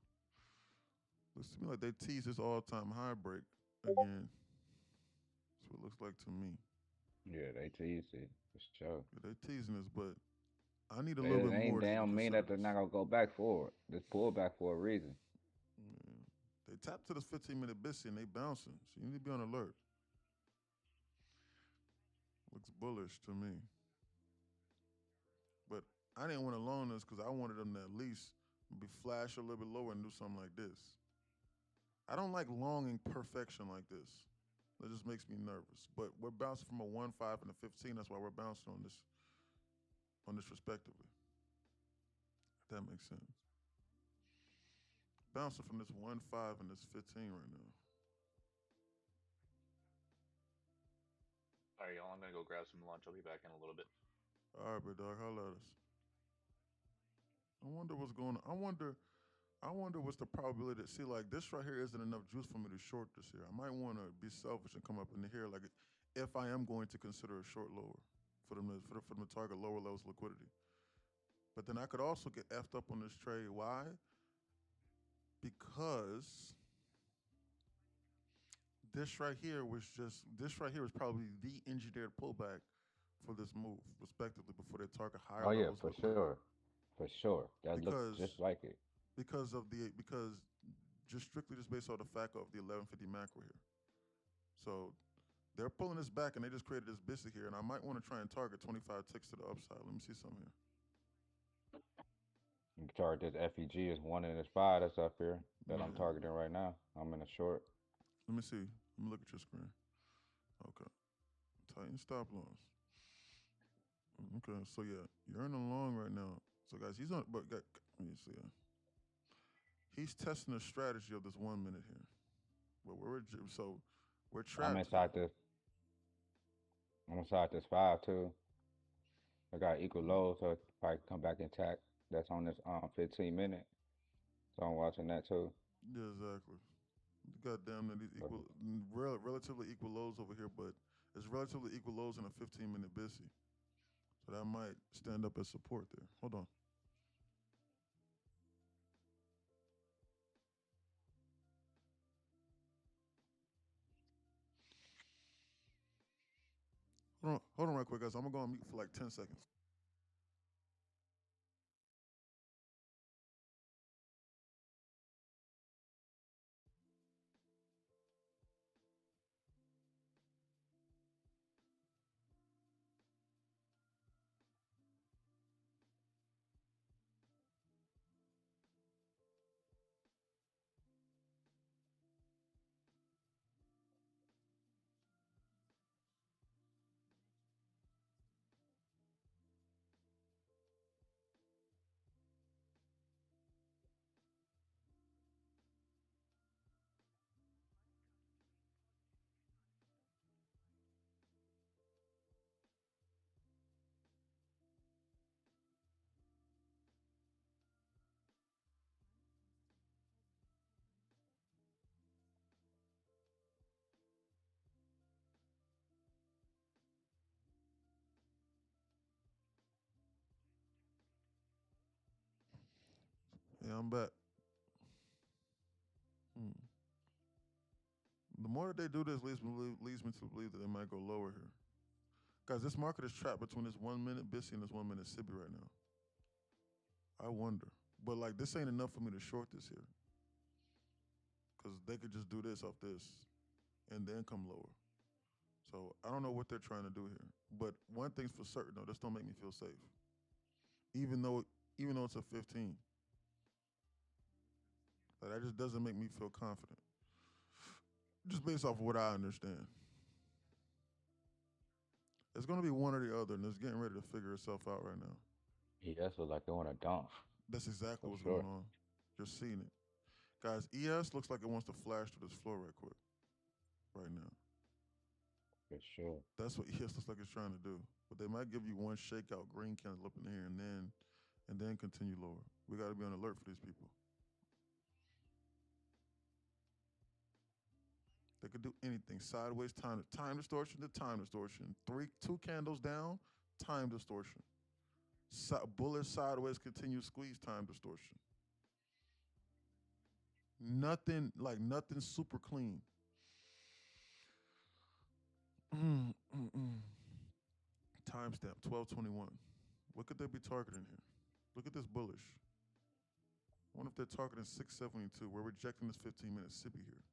Looks to me like they teased this all-time high break again. That's what it looks like to me. Yeah, they teased it for sure. Yeah, they teasing this, but I need a But little it bit ain't more to even damn mean consider that they're this. not gonna go back forward. This pullback for a reason. Yeah. They tapped to this 15-minute BISI and they bouncing, so you need to be on alert. Looks bullish to me. But I didn't want to loan this because I wanted them to at least be flash a little bit lower and do something like this. I don't like longing perfection like this. That just makes me nervous. But we're bouncing from a 1, 5, and a 15. That's why we're bouncing on this respectively. If that makes sense. Bouncing from this 1, 5, and this 15 right now. All right, y'all. I'm gonna go grab some lunch. I'll be back in a little bit. All right, big dog, holla at us. I wonder what's going on. I wonder what's the probability that, see, like this right here isn't enough juice for me to short this here. I might want to be selfish and come up in here like if I am going to consider a short lower for them to target lower levels of liquidity. But then I could also get effed up on this trade. Why? Because this right here was probably the engineered pullback for this move, respectively, before they target higher Oh yeah, levels for of liquidity. sure. For sure. That looks Because just like it. because just strictly just based on the fact of the 1150 macro here. So they're pulling this back and they just created this BISI here, and I might want to try and target 25 ticks to the upside. Let me see something here. You can target this FEG as 1 and this 5 that's up here that I'm Yeah. targeting right now. I'm in a short. Let me see. Let me look at your screen. Okay. Tighten stop loss. Okay, so yeah, you're in the long right now. So guys, he's on, but let me see. He's testing the strategy of this 1 minute here. But we're trapped. I'm inside this. I'm inside this 5 too. I got equal lows, so it probably come back intact. That's on this 15 minute. So I'm watching that too. Yeah, exactly. God damn that these equal, relatively equal lows over here, but it's relatively equal lows in a 15-minute BISI. So that might stand up as support there. Hold on. Hold on right quick, guys. I'm gonna go on mute for like 10 seconds. Yeah, I'm back. Hmm. The more that they do this, leads me to believe that they might go lower here. Guys, this market is trapped between this 1 minute BISI and this 1 minute SIBI right now. I wonder. But like this ain't enough for me to short this here. Because they could just do this off this and then come lower. So I don't know what they're trying to do here. But one thing's for certain though, this don't make me feel safe. Even though it's a 15. Like that just doesn't make me feel confident. Just based off of what I understand. It's gonna be one or the other, and it's getting ready to figure itself out right now. ES look like they want to dump. That's exactly For what's sure. going on. You're seeing it. Guys, ES looks like it wants to flash through this floor right quick. Right now. For sure. That's what ES looks like it's trying to do. But they might give you one shakeout green candle up in here and then continue lower. We gotta be on alert for these people. They could do anything. Sideways, time distortion to time distortion. Two candles down, time distortion. Bullish sideways, continue squeeze, time distortion. Nothing super clean. Timestamp 1221. What could they be targeting here? Look at this bullish. I wonder if they're targeting 672. We're rejecting this 15-minute SIBI here.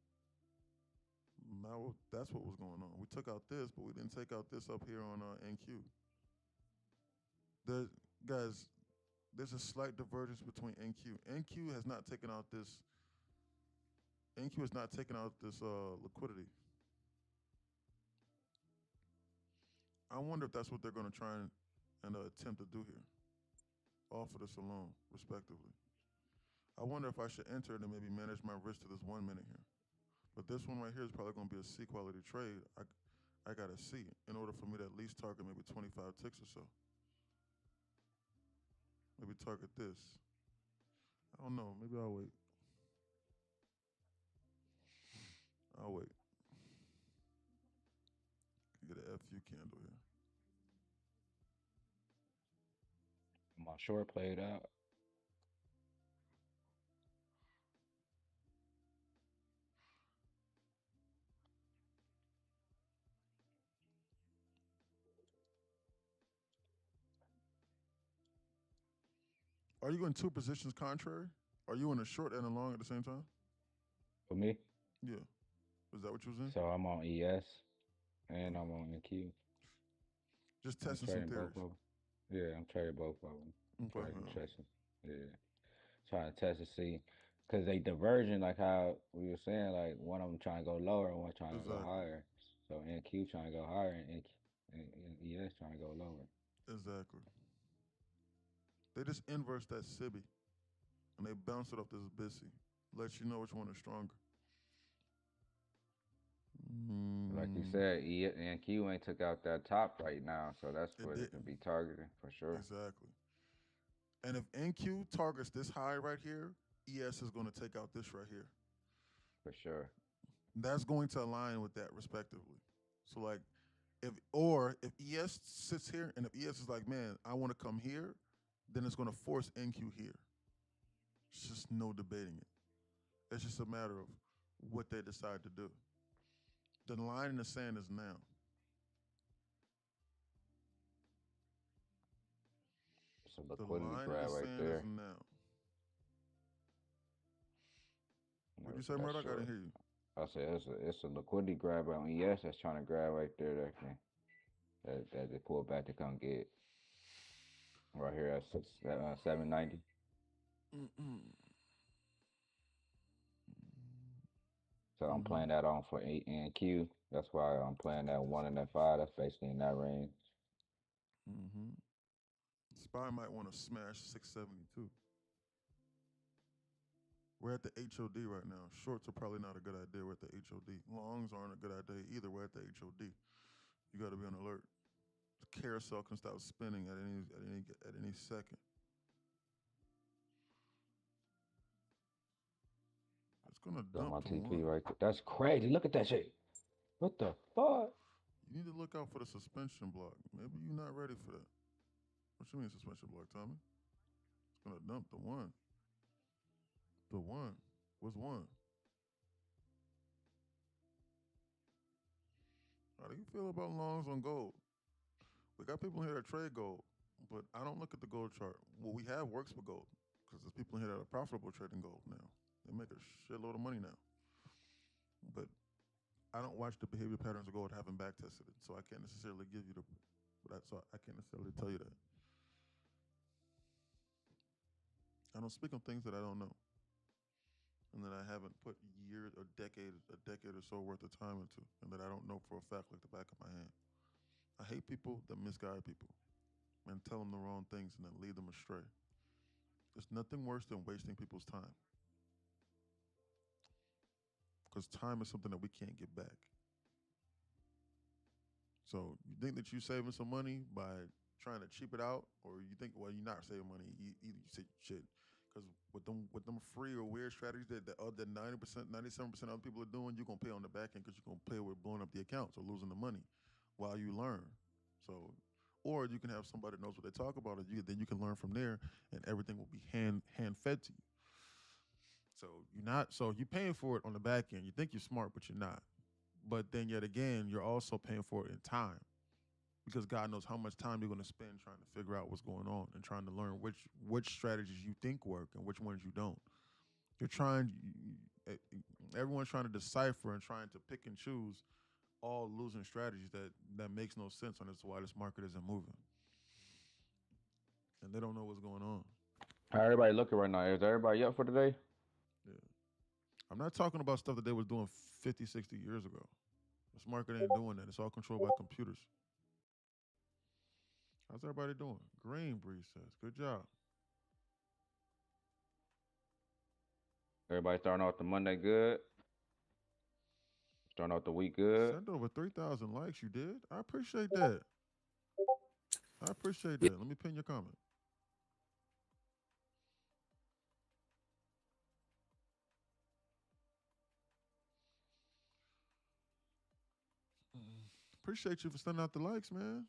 Now that's what was going on. We took out this, but we didn't take out this up here on NQ. Guys, there's a slight divergence between NQ. NQ has not taken out this. NQ has not taken out this liquidity. I wonder if that's what they're going to try and attempt to do here. Offer this alone, respectively. I wonder if I should enter it and maybe manage my risk to this 1 minute here. But this one right here is probably going to be a C quality trade. I got to see in order for me to at least target maybe 25 ticks or so. Maybe target this. I don't know. Maybe I'll wait. I'll wait. Get an FU candle here. My short played out. Are you in two positions contrary? Are you in a short and a long at the same time? For me? Yeah. Is that what you was in? So I'm on ES and I'm on NQ. Just I'm testing some trading theories. both of them. Yeah, I'm trading both of them. Okay. Testing. Yeah. Trying to test to see. Because they diverging, like how we were saying, like one of them trying to go lower and one trying to go Exactly. higher. So NQ trying to go higher and ES trying to go lower. Exactly. They just inverse that SIBI and they bounce it off this BISI. Let you know which one is stronger. Like you said, NQ ain't took out that top right now, so that's It what it didn't. can be targeting for sure. Exactly. And if NQ targets this high right here, ES is going to take out this right here. For sure. That's going to align with that respectively. So like if ES sits here and if ES is like, man, I want to come here, then it's going to force NQ here. It's just no debating it. It's just a matter of what they decide to do. The line in the sand is now. It's a liquidity grab right The line in the there. sand is now. What'd you say, Murdoch? I didn't hear you. I said it's a liquidity grab on ES that's trying to grab right there that they pull back to come get right here at 790. So I'm playing that on for 8 and Q. That's why I'm playing that 1 and that 5. That's basically in that range. SPY might want to smash 672. We're at the HOD right now. Shorts are probably not a good idea. We're at the HOD. Longs aren't a good idea either. We're at the HOD. You got to be on alert. The carousel can start spinning at any second. It's gonna dump my to TP one. right there. That's crazy. Look at that shit. What the fuck? You need to look out for the suspension block. Maybe you're not ready for that. What you mean suspension block, Tommy? It's gonna dump to one. The one. What's one? How do you feel about longs on gold? We got people in here that trade gold, but I don't look at the gold chart. What we have works for gold because there's people in here that are profitable trading gold now. They make a shitload of money now. But I don't watch the behavior patterns of gold. I haven't back tested it, so I can't necessarily give you the. So I can't necessarily tell you that. I don't speak on things that I don't know, and that I haven't put years or a decade or so worth of time into, and that I don't know for a fact like the back of my hand. I hate people that misguide people and tell them the wrong things and then lead them astray. There's nothing worse than wasting people's time, because time is something that we can't get back. So you think that you're saving some money by trying to cheap it out, or you think, well, you're not saving money. Either you say shit, because with them free or weird strategies that 90%, 97% of other people are doing, you're gonna pay on the back end because you're gonna pay with blowing up the accounts or losing the money while you learn. So, or you can have somebody that knows what they talk about, and then you can learn from there, and everything will be hand fed to you. So you're paying for it on the back end. You think you're smart, but you're not. But then yet again, you're also paying for it in time, because God knows how much time you're going to spend trying to figure out what's going on and trying to learn which strategies you think work and which ones you don't. You're trying, everyone's trying to decipher and trying to pick and choose, all losing strategies that makes no sense on as to why this market isn't moving, and they don't know what's going on. How everybody looking right now? Is everybody up for today? Yeah. I'm not talking about stuff that they was doing 50, 60 years ago. This market ain't doing that. It's all controlled by computers. How's everybody doing? Green Breeze says, good job. Everybody starting off the Monday good. Starting off the week good. Send over 3,000 likes. You did? I appreciate that. I appreciate Yeah. that. Let me pin your comment. Appreciate you for sending out the likes, man.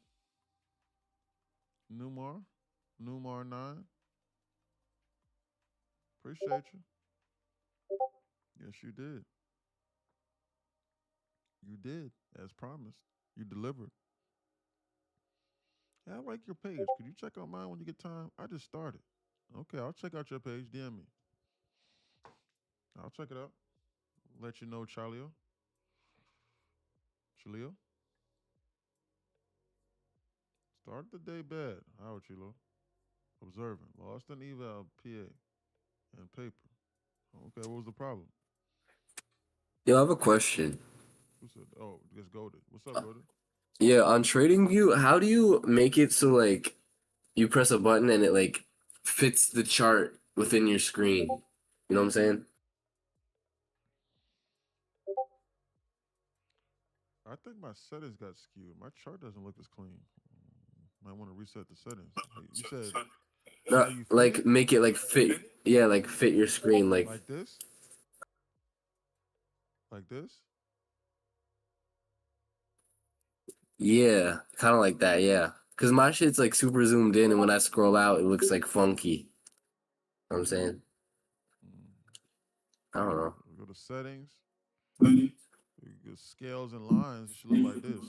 Numar 9. Appreciate you. Yes, you did. You did, as promised. You delivered. Yeah, I like your page. Could you check out mine when you get time? I just started. Okay, I'll check out your page. DM me. I'll check it out. Let you know, Chalio. Chalio. Start the day bad. How, Chilo? Observing. Lost an eval, PA, and paper. Okay, what was the problem? Yo, I have a question. Who said, oh, just Golded. What's up, Golded? Yeah, on TradingView, how do you make it so like you press a button and it like fits the chart within your screen? You know what I'm saying? I think my settings got skewed. My chart doesn't look as clean. Might want to reset the settings. Hey, you said No, how you fit like it? make it like fit. Yeah, like fit your screen. Like this? Like this? Yeah, kind of like that. Yeah, because my shit's like super zoomed in, and when I scroll out, it looks like funky. You know what I'm saying? Mm. I don't know. Go to settings. You go scales and lines. It should look like this.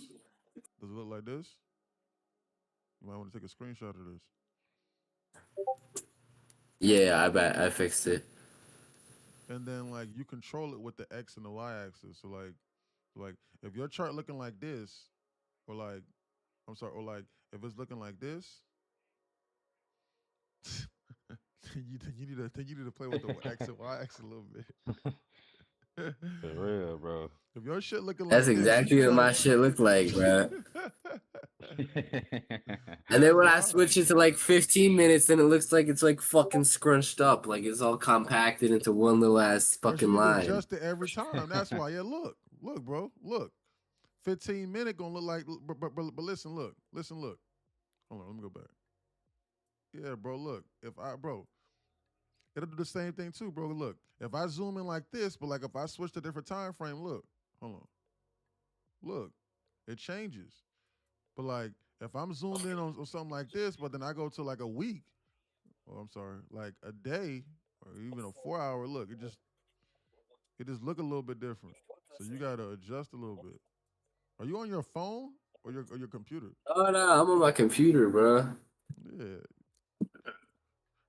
Does it look like this? You might want to take a screenshot of this. Yeah, I bet I fixed it. And then like you control it with the X and the Y axis. So like if your chart looking like this, or like I'm sorry, or like if it's looking like this, you need to play with the X and Y axis a little bit. For real, bro. If your shit looking That's like this, you exactly what my gotta. shit looked like, bro. And then when I switch it to like 15 minutes, then it looks like it's like fucking scrunched up, like it's all compacted into one little ass Because fucking you line. adjust it every time. That's why. Yeah, look, bro, look. 15-minute gonna look like, but listen, look. Hold on, let me go back. Yeah, bro, look. It'll do the same thing too, bro. Look, if I zoom in like this, but like if I switch to a different time frame, look, hold on, look, it changes. But like if I'm zoomed in on something like this, but then I go to like a week, or I'm sorry, like a day, or even a 4 hour look. It just look a little bit different. So you gotta adjust a little bit. Are you on your phone or your computer? Oh no, I'm on my computer, bro. Yeah,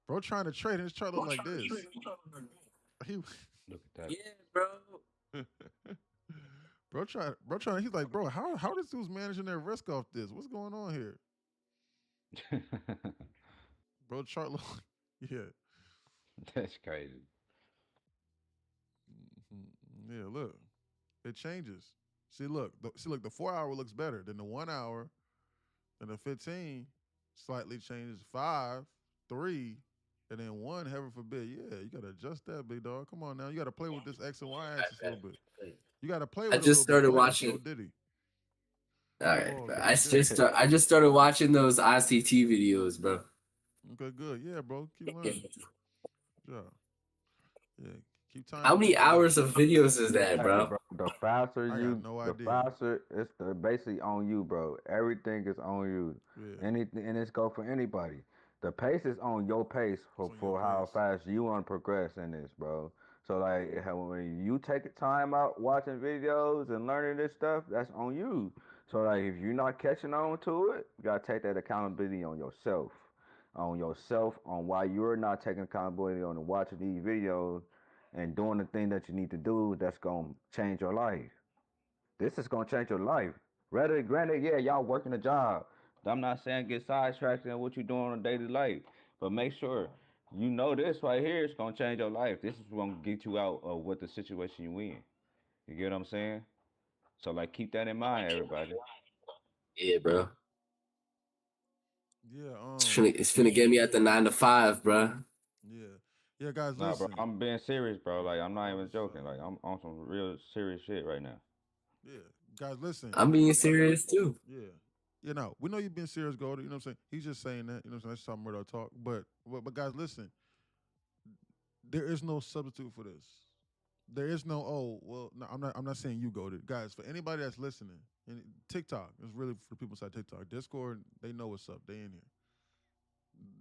bro, trying to trade and his chart look like this. He, Look at that. Yeah, bro. bro, trying. He's like, bro, how this dude's managing their risk off this? What's going on here, bro? Chart look, yeah, That's crazy. yeah. Look, it changes. See, look, the 4 hour looks better than the 1 hour, and the 15 slightly changes 5, 3, and then one. Heaven forbid, yeah, you gotta adjust that, big dog. Come on now, you gotta play with this X and Y axis a little bit. You gotta play I with it a just little bit. started Pause. Yo watching. Diddy. All right, Pause. bro. Yo Diddy. I just started watching those ICT videos, bro. Okay, good. Yeah, bro. Keep learning. Good job. Yeah. Keep How timing many yourself out. hours of videos is that, Hey, bro? bro, the faster I got no the idea. faster it's basically on you, bro. Everything is on you. Yeah. Anything, and it's go for anybody. The pace is on your pace It's for, on your for how pace. fast you want to progress in this, bro. So like when you take the time out watching videos and learning this stuff, that's on you. So like if you're not catching on to it, you gotta take that accountability on yourself. On why you're not taking accountability on watching these videos and doing the thing that you need to do that's gonna change your life. This is gonna change your life. Rather, granted, yeah, y'all working a job. I'm not saying get sidetracked in what you're doing in daily life, but make sure you know this right here is gonna change your life. This is gonna get you out of what the situation you in. You get what I'm saying? So like, keep that in mind, everybody. Yeah, bro. Yeah. It's finna get me at the 9 to 5, bro. Yeah. Yeah, guys, Nah, bro, listen. I'm being serious, bro. Like, I'm not That's even what's up. joking. Like, I'm on some real serious shit right now. Yeah. Guys, listen. I'm being serious too. Yeah. We know you've been serious, Goldie. You know what I'm saying? He's just saying that. You know what I'm saying? That's something where they'll talk. But guys, listen. There is no substitute for this. There is no, oh, well, no, I'm not saying you go to guys, for anybody that's listening, and TikTok is really for the people inside TikTok. Discord, they know what's up. They in here.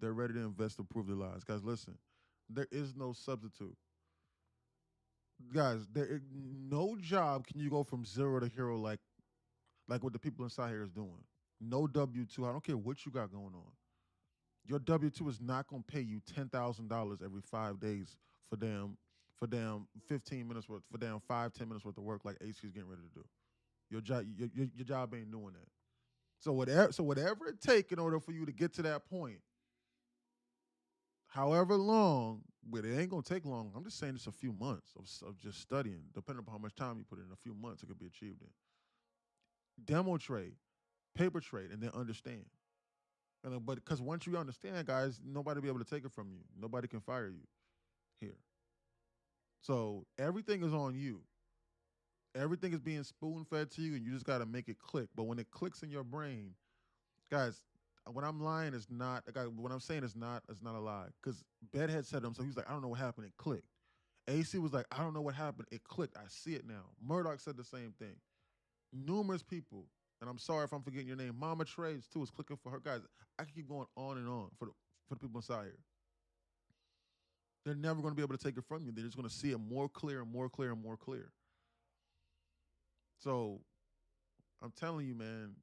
They're ready to invest to prove their lives. Guys, listen. There is no substitute. Guys, no job can you go from zero to hero like what the people inside here is doing. No W-2. I don't care what you got going on. Your W-2 is not gonna pay you $10,000 every 5 days for damn 15 minutes worth, for damn 5-10 minutes worth of work like AC is getting ready to do. Your job ain't doing that. So whatever it take in order for you to get to that point, however long, but it ain't gonna take long. I'm just saying it's a few months of just studying. Depending upon how much time you put in, a few months it could be achieved in. Demo trade, paper trade, and then understand. But because once you understand, guys, nobody will be able to take it from you. Nobody can fire you here. So everything is on you. Everything is being spoon fed to you, and you just got to make it click. But when it clicks in your brain, guys, when I'm lying, is not. What I'm saying is not. It's not a lie. Because Bedhead said to him, so he was like, I don't know what happened. It clicked. AC was like, I don't know what happened. It clicked. I see it now. Murdoch said the same thing. Numerous people, and I'm sorry if I'm forgetting your name. Mama Trades too is clicking for her, guys. I can keep going on and on for the people inside here. They're never going to be able to take it from you. They're just going to see it more clear and more clear and more clear. So I'm telling you, man,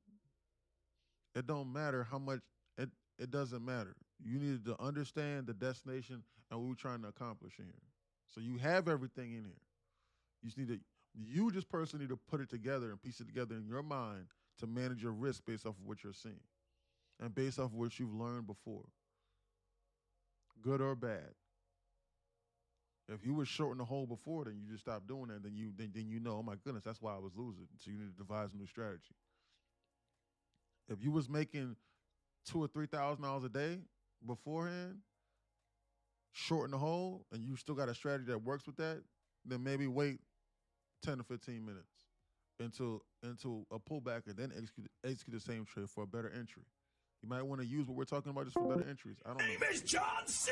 it don't matter how much it it doesn't matter. You need to understand the destination and what we're trying to accomplish in here. So you have everything in here. You just need to you just personally need to put it together and piece it together in your mind to manage your risk based off of what you're seeing and based off of what you've learned before, good or bad. If you were short in the hole before, then you just stopped doing that. Then you know, oh my goodness, that's why I was losing. So you need to devise a new strategy. If you was making $2,000 or $3,000 a day beforehand, short in the hole, and you still got a strategy that works with that, then maybe wait 10 to 15 minutes until a pullback and then execute the same trade for a better entry. You might want to use what we're talking about just for better entries. I don't know. My name is John C.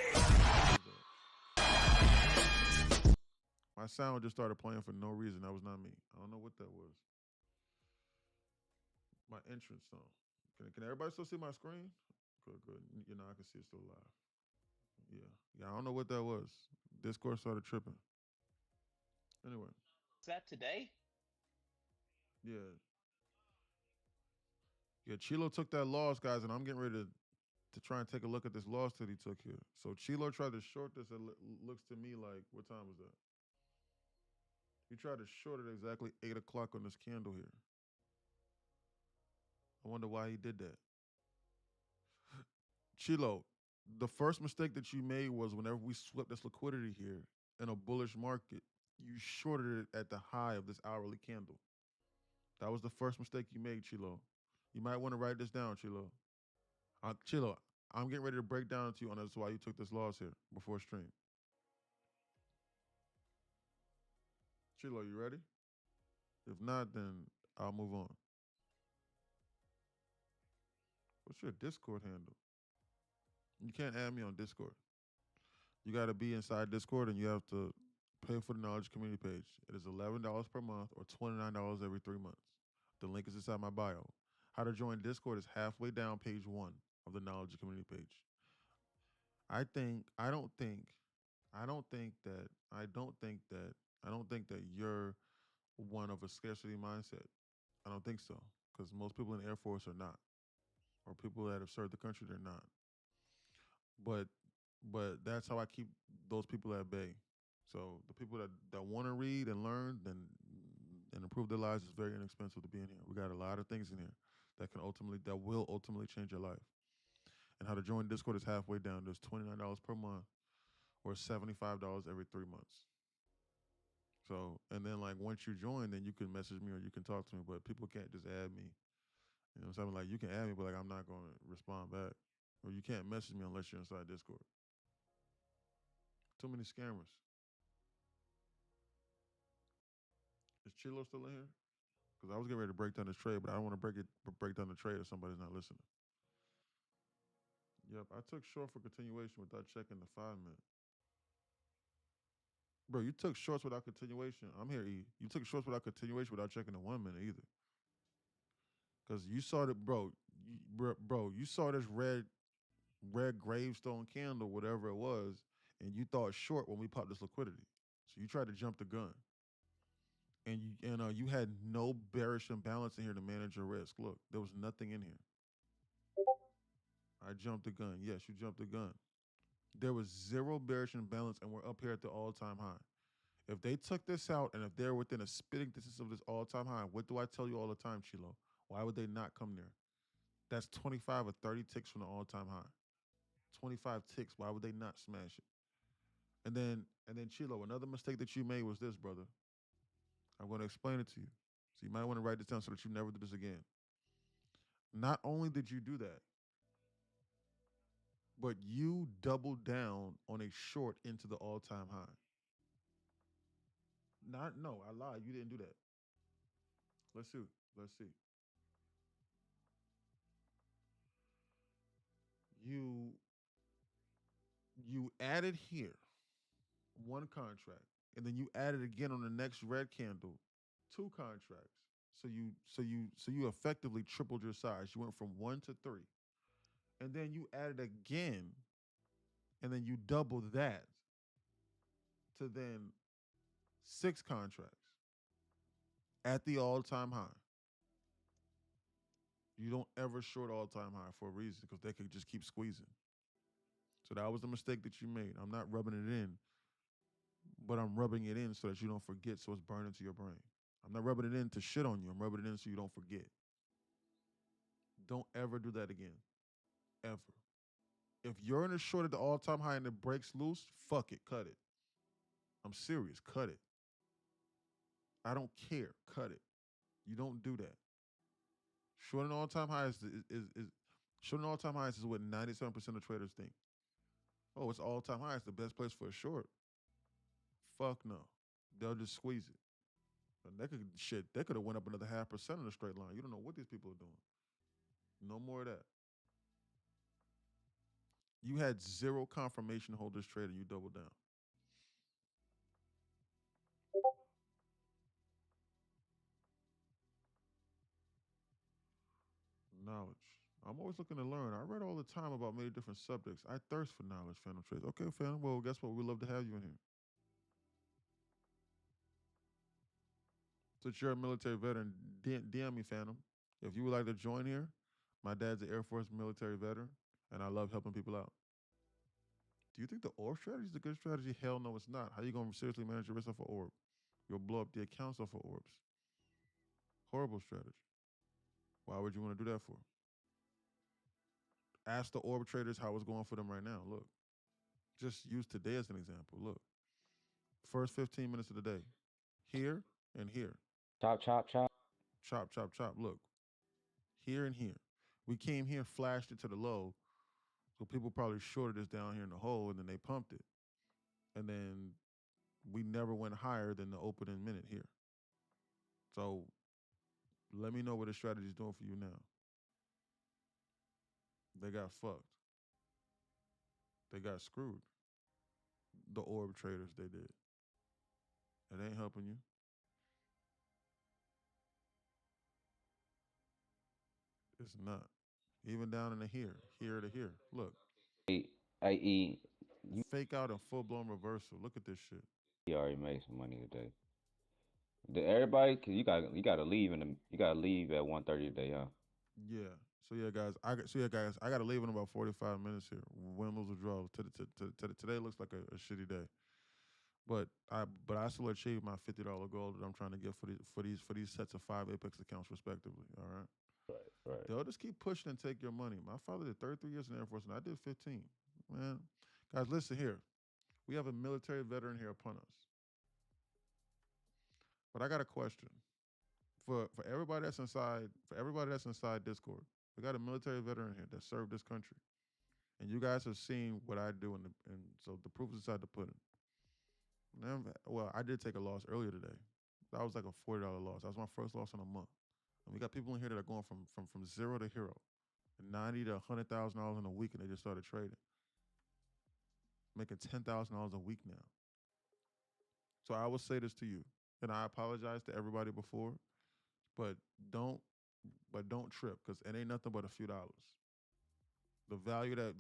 My sound just started playing for no reason. That was not me. I don't know what that was. My entrance song. Can everybody still see my screen? Good, good. You know, I can see it still live. Yeah. I don't know what that was. Discord started tripping. Anyway, Is that today? yeah, yeah. Chilo took that loss, guys, and I'm getting ready to try and take a look at this loss that he took here. So Chilo tried to short this. It looks to me like what time was that? He tried to short it exactly 8 o'clock on this candle here. I wonder why he did that. Chilo, the first mistake that you made was whenever we swept this liquidity here in a bullish market, you shorted it at the high of this hourly candle. That was the first mistake you made, Chilo. You might want to write this down, Chilo. Chilo, I'm getting ready to break down to you on this why you took this loss here before stream. Chilo, you ready? If not, then I'll move on. What's your Discord handle? You can't add me on Discord. You got to be inside Discord and you have to pay for the Knowledge Community page. It is $11 per month or $29 every 3 months. The link is inside my bio. How to join Discord is halfway down page 1 of the Knowledge Community page. I don't think that you're one of a scarcity mindset. I don't think so, because most people in the Air Force are not, or people that have served the country, they're not. But that's how I keep those people at bay. So the people that want to read and learn and improve their lives is very inexpensive to be in here. We got a lot of things in here that will ultimately change your life. And how to join Discord is halfway down. There's $29 per month or $75 every 3 months. So, and then like once you join, then you can message me or you can talk to me, but people can't just add me. You know what I'm saying? Like you can add me, but like I'm not going to respond back. Or you can't message me unless you're inside Discord. Too many scammers. Is Chilo still in here? Because I was getting ready to break down this trade, but I don't want to break down the trade if somebody's not listening. Yep, I took short for continuation without checking the 5 minute. Bro, you took shorts without continuation. I'm here, E. You took shorts without continuation without checking the 1 minute either. Because you saw that, bro, you saw this red gravestone candle, whatever it was, and you thought short when we popped this liquidity. So you tried to jump the gun. And you had no bearish imbalance in here to manage your risk. Look, there was nothing in here. I jumped the gun. Yes, you jumped the gun. There was zero bearish imbalance, and we're up here at the all-time high. If they took this out, and if they're within a spitting distance of this all-time high, what do I tell you all the time, Chilo? Why would they not come there? That's 25 or 30 ticks from the all-time high. 25 ticks. Why would they not smash it? And then Chilo, another mistake that you made was this, brother. I'm going to explain it to you. So you might want to write this down so that you never do this again. Not only did you do that, but you doubled down on a short into the all-time high. No, I lied. You didn't do that. Let's see. You added here one contract, and then you added again on the next red candle, 2 contracts. So you effectively tripled your size. You went from 1 to 3. And then you added again, and then you doubled that to then 6 contracts at the all-time high. You don't ever short all-time high for a reason, because they could just keep squeezing. So that was the mistake that you made. I'm not rubbing it in, but I'm rubbing it in so that you don't forget, so it's burned into your brain. I'm not rubbing it in to shit on you. I'm rubbing it in so you don't forget. Don't ever do that again. Ever. If you're in a short at the all-time high and it breaks loose, fuck it. Cut it. I'm serious. Cut it. I don't care. Cut it. You don't do that. Shorting all-time highs shorting all-time highs is what 97% of traders think. Oh, it's all-time high. It's the best place for a short. Fuck no. They'll just squeeze it. And they could have went up another 0.5% in a straight line. You don't know what these people are doing. No more of that. You had zero confirmation to hold this trade and you doubled down. Knowledge. I'm always looking to learn. I read all the time about many different subjects. I thirst for knowledge, Phantom Trades. Okay, Phantom. Well, guess what? We'd love to have you in here. Since you're a military veteran, DM me, Phantom. If you would like to join here, my dad's an Air Force military veteran, and I love helping people out. Do you think the orb strategy is a good strategy? Hell no, it's not. How you gonna seriously manage your risk off of orb? You'll blow up the accounts off of orbs. Horrible strategy. Why would you want to do that for? Ask the orb traders how it's going for them right now. Look, just use today as an example. Look, first 15 minutes of the day, here and here. Chop, chop, chop. Chop, chop, chop. Look, here and here. We came here, flashed it to the low, so people probably shorted us down here in the hole, and then they pumped it. And then we never went higher than the opening minute here. So let me know what the strategy is doing for you now. They got fucked. They got screwed. The orb traders, they did. It ain't helping you. It's not. Even down in the here to here. Look, I.e., you fake out and full blown reversal. Look at this shit. already made some money today. Did everybody? Cause you gotta leave you gotta leave at 1:30 today, huh? Yeah. So yeah, guys, I gotta leave in about 45 minutes here. Win, lose, or draw. Today looks like a shitty day. But I still achieved my $50 goal that I'm trying to get for these sets of 5 Apex accounts respectively. All right. Right. They'll just keep pushing and take your money. My father did 33 years in the Air Force, and I did 15. Man, guys, listen here. We have a military veteran here upon us. But I got a question for everybody that's inside. For everybody that's inside Discord, we got a military veteran here that served this country, and you guys have seen what I do, and so the proof is inside the pudding. Well, I did take a loss earlier today. That was like a $40 loss. That was my first loss in a month. And we got people in here that are going from zero to hero, $90,000 to $100,000 in a week, and they just started trading, making $10,000 a week now. So I will say this to you, and I apologize to everybody before, but don't trip, because it ain't nothing but a few dollars. The value that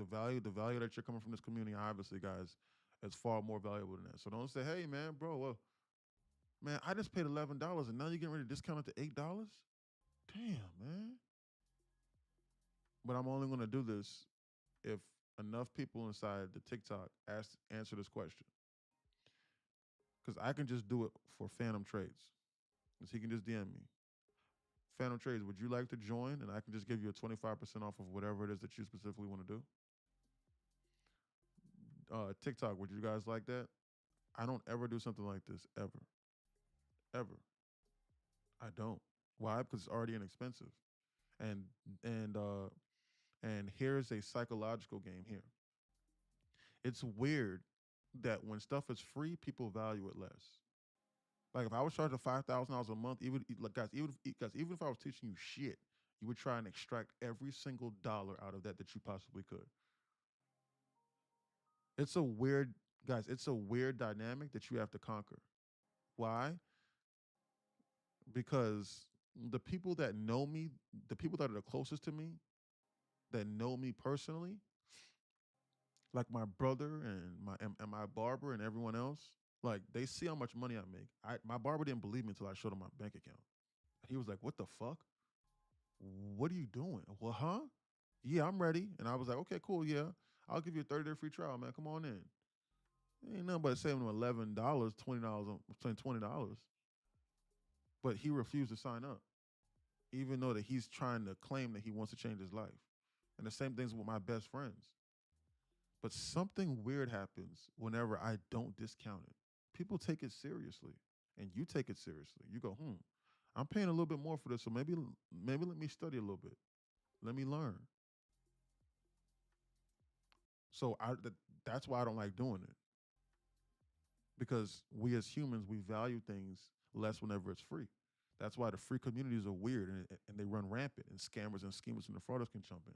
you're coming from this community, obviously, guys, is far more valuable than that. So don't say, hey man, bro, well, man, I just paid $11 and now you're getting ready to discount it to $8? Damn, man. But I'm only gonna do this if enough people inside the TikTok answer this question. Because I can just do it for Phantom Trades. Because he can just DM me. Phantom Trades, would you like to join? And I can just give you a 25% off of whatever it is that you specifically want to do. TikTok, would you guys like that? I don't ever do something like this, ever. Ever. I don't. Why? Because it's already inexpensive. And and uh and here's a psychological game here. It's weird that when stuff is free, people value it less. Like if I was charging $5,000 a month, even if I was teaching you shit, you would try and extract every single dollar out of that you possibly could. It's a weird, guys. It's a weird dynamic that you have to conquer. Why? Because the people that know me, the people that are the closest to me, that know me personally, like my brother and my barber and everyone else, like they see how much money I make. My barber didn't believe me until I showed him my bank account. He was like, "What the fuck? What are you doing?" Well, huh? Yeah, I'm ready. And I was like, "Okay, cool. Yeah, I'll give you a 30-day free trial, man. Come on in." Ain't nothing but saving him $11, $20. But he refused to sign up, even though that he's trying to claim that he wants to change his life. And the same thing's with my best friends. But something weird happens whenever I don't discount it. People take it seriously, and you take it seriously. You go, I'm paying a little bit more for this, so maybe let me study a little bit. Let me learn. So that's why I don't like doing it. Because we as humans, we value things less whenever it's free. That's why the free communities are weird and they run rampant, and scammers and schemers and the frauders can jump in.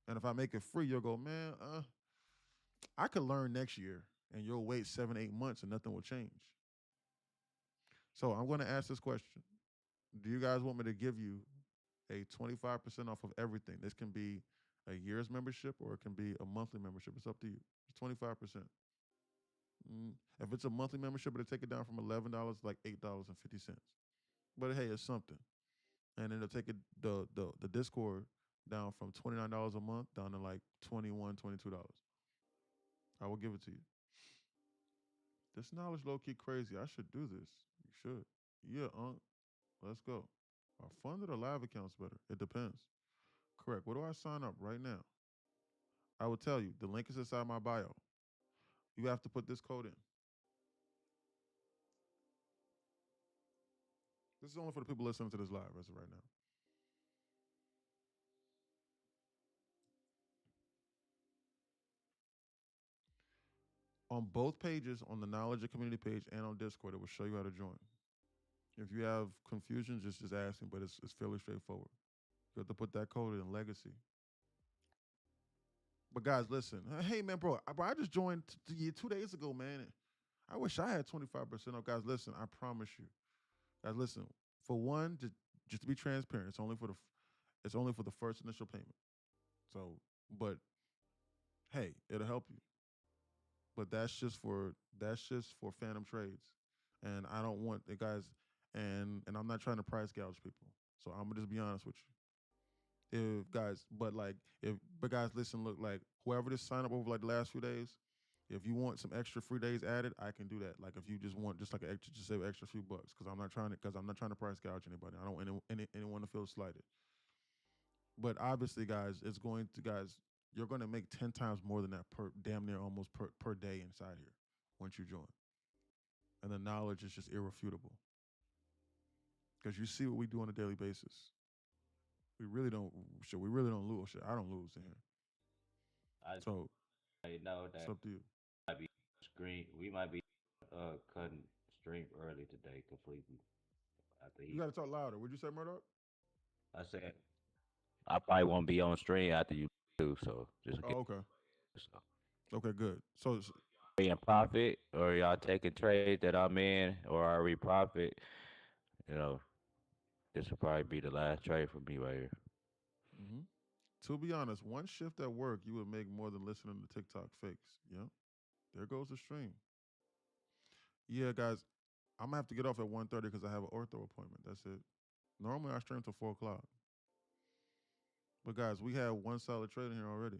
And if I make it free, you'll go, man, I could learn next year, and you'll wait 7, 8 months and nothing will change. So I'm going to ask this question. Do you guys want me to give you a 25% off of everything. This can be a year's membership or it can be a monthly membership. It's up to you. It's 25%. If it's a monthly membership, it'll take it down from $11 to like $8.50. But hey, it's something. And it'll take it the Discord down from $29 a month down to like $21, $22. I will give it to you. This knowledge low key crazy. I should do this. You should. Yeah, let's go. Are funded or live accounts better? It depends. Correct. Where do I sign up right now? I will tell you. The link is inside my bio. You have to put this code in. This is only for the people listening to this live as of right now. On both pages, on the Knowledge and Community page and on Discord, it will show you how to join. If you have confusion, just ask me, but it's fairly straightforward. You have to put that code in Legacy. But guys, listen. Hey, man, bro, I just joined 2 days ago, man. I wish I had 25% off. Guys, listen, I promise you. Guys, listen. For one, just to be transparent, it's only for the first initial payment. So, but hey, it'll help you. But that's just for Phantom Trades, and I don't want the guys, and I'm not trying to price gouge people. So I'm gonna just be honest with you. But guys, listen, look, like whoever just signed up over like the last few days, if you want some extra free days added, I can do that. Like if you just want just like an extra, just save an extra few bucks, because I'm not trying to price gouge anybody. I don't want anyone to feel slighted. But obviously, guys, you're going to make 10 times more than that damn near almost per day inside here once you join. And the knowledge is just irrefutable. Because you see what we do on a daily basis. We really don't lose. Shit, I don't lose in here. So know that it's up to you. we might be cutting stream early today completely. After You got to talk louder. Would you say, Murdoch? I said I probably won't be on stream after you do, so just Oh, okay. Okay, good. So in profit, or y'all taking trades that I'm in, or are we profit? You know, this will probably be the last trade for me right here. Mm-hmm. To be honest, one shift at work, you would make more than listening to TikTok fakes. Yeah, there goes the stream. Yeah, guys, I'm gonna have to get off at 1:30 because I have an ortho appointment. That's it. Normally I stream till 4 o'clock. But guys, we have one solid trade in here already.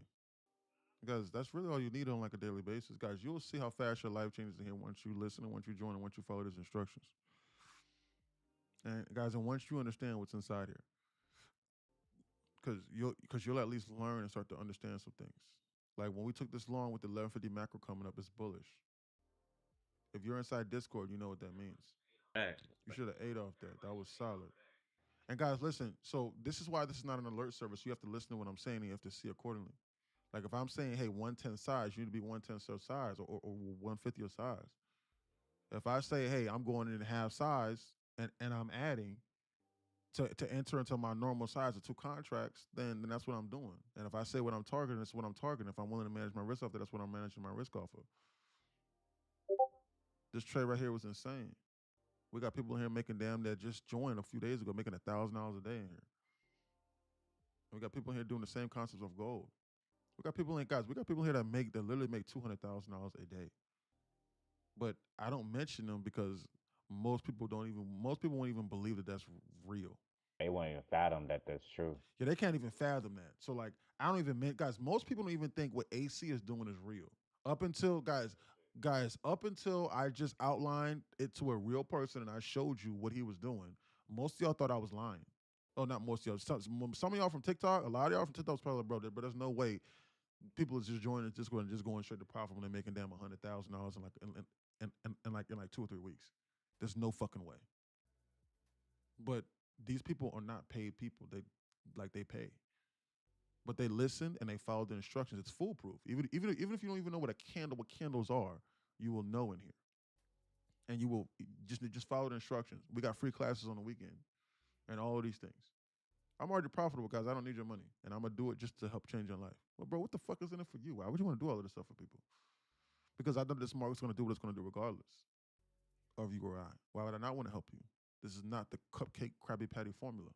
Guys, that's really all you need on like a daily basis. Guys, you'll see how fast your life changes in here once you listen and once you join and once you follow these instructions. And guys, and once you understand what's inside here, because you'll at least learn and start to understand some things. Like when we took this long with the 1150 macro coming up, it's bullish. If you're inside Discord, you know what that means. You should have ate off that. That was solid. And guys, listen. So this is why this is not an alert service. You have to listen to what I'm saying and you have to see accordingly. Like if I'm saying, hey, 110 size, you need to be 110 size or 150 size. If I say, hey, I'm going in half size and I'm adding to enter into my normal size of 2 contracts, then that's what I'm doing. And if I say what I'm targeting, that's what I'm targeting. If I'm willing to manage my risk off that's what I'm managing my risk off of. This trade right here was insane. We got people in here making damn that just joined a few days ago, making $1,000 a day in here. We got people in here doing the same concepts of gold. We got people in here that literally make $200,000 a day. But I don't mention them because most people won't even believe that that's real. They won't even fathom that that's true. Yeah, they can't even fathom that. So like, I don't even guys. Most people don't even think what AC is doing is real. Up until I just outlined it to a real person and I showed you what he was doing. Most of y'all thought I was lying. Oh, not most of y'all. Some of y'all from TikTok, a lot of y'all from TikTok was probably bro, but there's no way people are just joining Discord and just going straight to profit when they're making damn $100,000 in like 2 or 3 weeks. There's no fucking way. But these people are not paid people. They pay. But they listen and they follow the instructions. It's foolproof. Even if you don't even know what candles are, you will know in here. And you will just follow the instructions. We got free classes on the weekend and all of these things. I'm already profitable, guys. I don't need your money. And I'm going to do it just to help change your life. Well, bro, what the fuck is in it for you? Why would you want to do all of this stuff for people? Because I know this market's going to do what it's going to do regardless of you or I. Why would I not want to help you? This is not the cupcake Krabby Patty formula.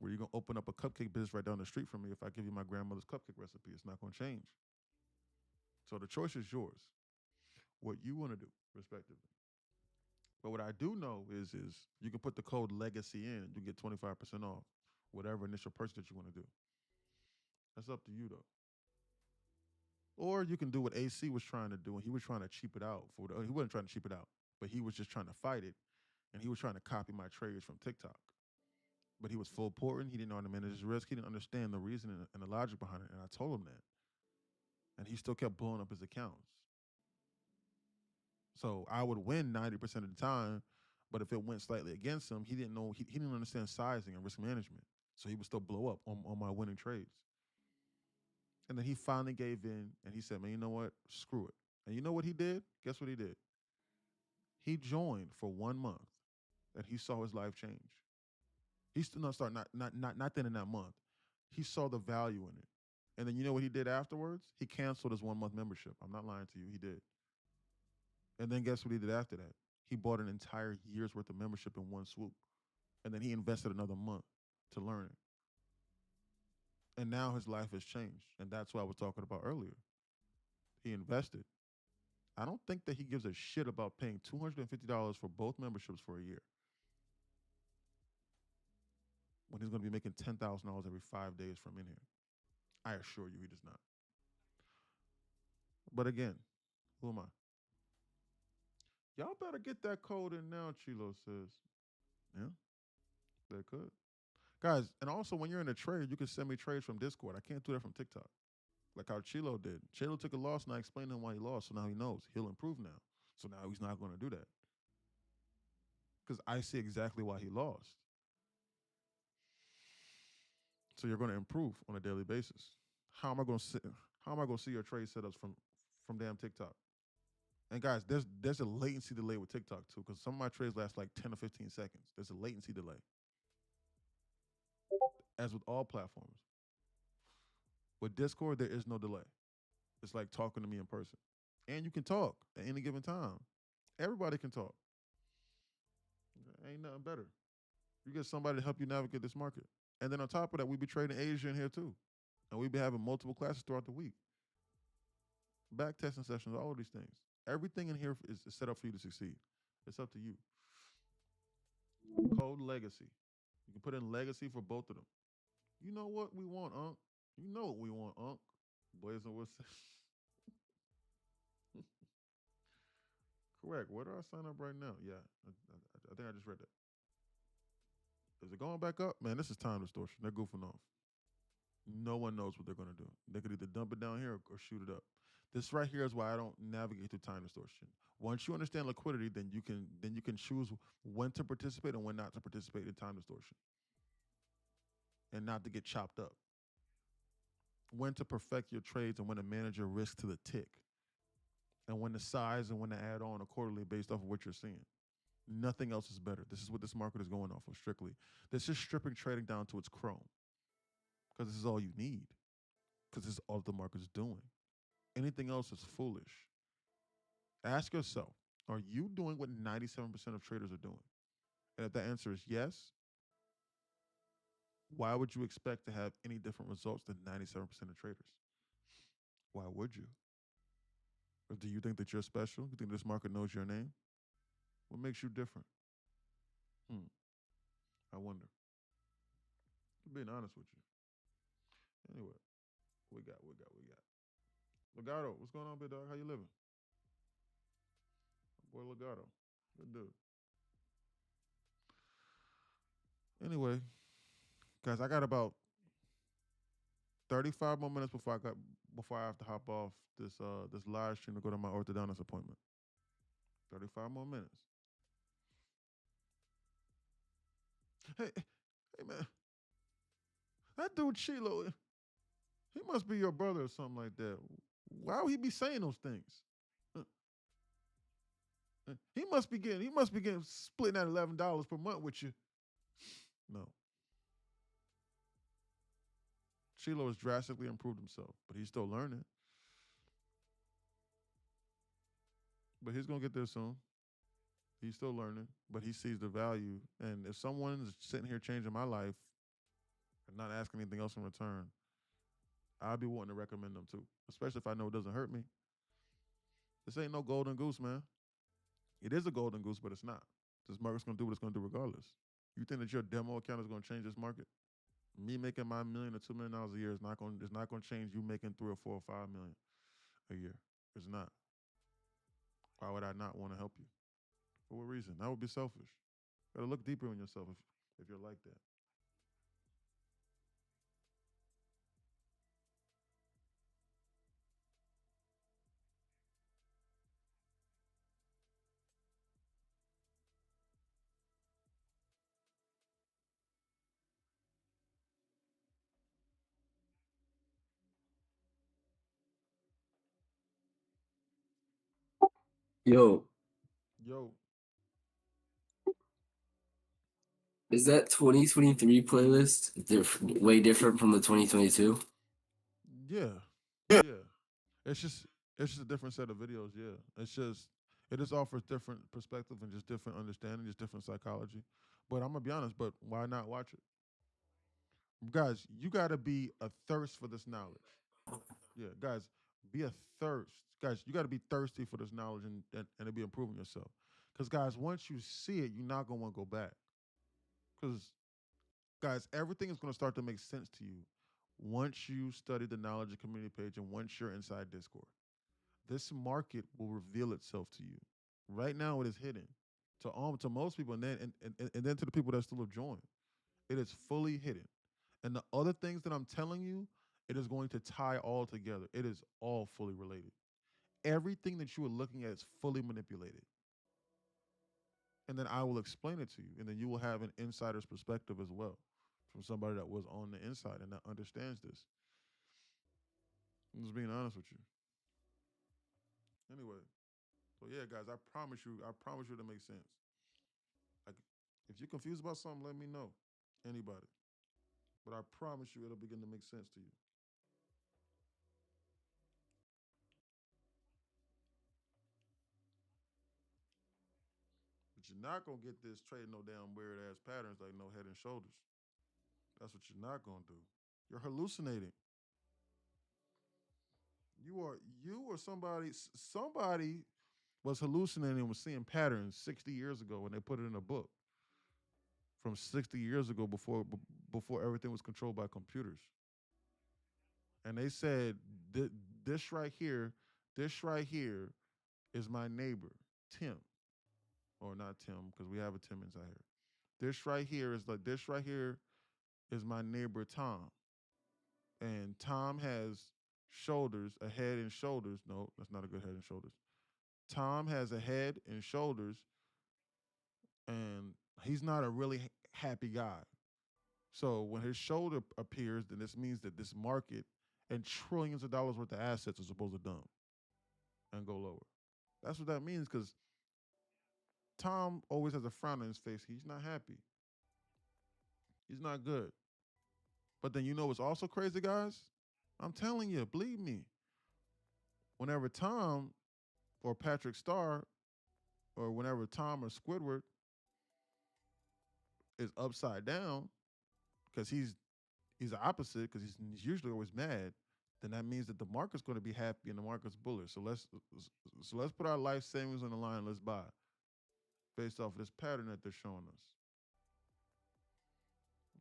Where you gonna open up a cupcake business right down the street from me if I give you my grandmother's cupcake recipe? It's not gonna change. So the choice is yours. What you want to do, respectively. But what I do know is you can put the code legacy in, you get 25% off whatever initial purchase that you want to do. That's up to you though. Or you can do what AC was trying to do, and he was trying to cheap it out he wasn't trying to cheap it out, but he was just trying to fight it, and he was trying to copy my trades from TikTok. But he was full porting. He didn't know how to manage his risk. He didn't understand the reason and the logic behind it. And I told him that. And he still kept blowing up his accounts. So I would win 90% of the time, but if it went slightly against him, he didn't know, he didn't understand sizing and risk management. So he would still blow up on my winning trades. And then he finally gave in and he said, man, you know what? Screw it. And you know what he did? Guess what he did? He joined for 1 month and he saw his life change. He still not start not then in that month. He saw the value in it. And then you know what he did afterwards? He canceled his 1 month membership. I'm not lying to you. He did. And then guess what he did after that? He bought an entire year's worth of membership in one swoop. And then he invested another month to learn it. And now his life has changed. And that's what I was talking about earlier. He invested. I don't think that he gives a shit about paying $250 for both memberships for a year, when he's going to be making $10,000 every 5 days from in here. I assure you he does not. But again, who am I? Y'all better get that code in now, Chilo says. Yeah, they could. Guys, and also when you're in a trade, you can send me trades from Discord. I can't do that from TikTok. Like how Chilo did. Chilo took a loss and I explained to him why he lost, so now he knows. He'll improve now. So now he's not going to do that. Because I see exactly why he lost. So you're going to improve on a daily basis. How am I going to see your trade setups from damn TikTok? And guys, there's a latency delay with TikTok too, because some of my trades last like 10 or 15 seconds. There's a latency delay. As with all platforms. With Discord, there is no delay. It's like talking to me in person. And you can talk at any given time. Everybody can talk. Ain't nothing better. You get somebody to help you navigate this market. And then on top of that, we be trading Asia in here too. And we be having multiple classes throughout the week. Back testing sessions, all of these things. Everything in here is set up for you to succeed. It's up to you. Code legacy. You can put in legacy for both of them. You know what we want, Unc? You know what we want, Unc. Boys and what's correct. Where do I sign up right now? Yeah, I think I just read that. Is it going back up? Man, this is time distortion. They're goofing off. No one knows what they're going to do. They could either dump it down here or shoot it up. This right here is why I don't navigate through time distortion. Once you understand liquidity, then you can choose when to participate and when not to participate in time distortion, and not to get chopped up. When to perfect your trades and when to manage your risk to the tick, and when to size and when to add on accordingly based off of what you're seeing. Nothing else is better. This is what this market is going off of strictly. This is stripping trading down to its chrome, because this is all you need, because this is all the market's doing. Anything else is foolish. Ask yourself, are you doing what 97% of traders are doing? And if the answer is yes, why would you expect to have any different results than 97% of traders? Why would you? Or do you think that you're special? You think this market knows your name? What makes you different? I wonder. I'm being honest with you. Anyway, we got. Legato, what's going on, big dog? How you living? Boy, Legato. Good dude. Anyway, guys, I got about 35 more minutes before I have to hop off this live stream to go to my orthodontist appointment. 35 more minutes. Hey man. That dude Chilo, he must be your brother or something like that. Why would he be saying those things? He must be getting splitting that $11 per month with you. No. Chilo has drastically improved himself, but he's still learning. But he's gonna get there soon. He's still learning, but he sees the value. And if someone's sitting here changing my life, and not asking anything else in return, I'll be wanting to recommend them too, especially if I know it doesn't hurt me. This ain't no golden goose, man. It is a golden goose, but it's not. This market's gonna do what it's gonna do regardless. You think that your demo account is gonna change this market? Me making my $1 million to $2 million a year is not gonna change you making 3 or 4 or 5 million a year. It's not. Why would I not want to help you? For what reason? That would be selfish. You gotta look deeper in yourself if you're like that. Yo, Yo, is that 2023 playlist way different from the 2022? yeah, Yeah. yeah. It's just a different set of videos. Yeah, it just offers different perspective and just different understanding, just different psychology. But I'm gonna be honest. But why not watch it, guys? You gotta be a thirst for this knowledge. Yeah, guys, be a thirst. Guys, you gotta be thirsty for this knowledge and to be improving yourself. Because guys, once you see it, you're not gonna want to go back. Because guys, everything is gonna start to make sense to you once you study the knowledge and community page and once you're inside Discord. This market will reveal itself to you. Right now, it is hidden to most people, and then to the people that still have joined. It is fully hidden. And the other things that I'm telling you, it is going to tie all together. It is all fully related. Everything that you are looking at is fully manipulated. And then I will explain it to you. And then you will have an insider's perspective as well from somebody that was on the inside and that understands this. I'm just being honest with you. Anyway, so yeah, guys, I promise you, it makes sense. Like, if you're confused about something, let me know. Anybody. But I promise you, it'll begin to make sense to you. But you're not gonna get this trading no damn weird ass patterns like no head and shoulders. That's what you're not gonna do. You're hallucinating. You or somebody was hallucinating and was seeing patterns 60 years ago when they put it in a book from 60 years ago before everything was controlled by computers. And they said this right here, this right here is my neighbor, Tim. Or not Tim, because we have a Tim inside here. This right here is my neighbor Tom. And Tom has shoulders, a head and shoulders. No, that's not a good head and shoulders. Tom has a head and shoulders, and he's not a really happy guy. So when his shoulder appears, then this means that this market and trillions of dollars worth of assets are supposed to dump and go lower. That's what that means because Tom always has a frown on his face. He's not happy. He's not good. But then you know what's also crazy, guys? I'm telling you, believe me. Whenever Tom or Patrick Star or whenever Tom or Squidward is upside down, because he's the opposite, because he's usually always mad, then that means that the market's going to be happy and the market's bullish. So let's put our life savings on the line. Let's buy based off of this pattern that they're showing us.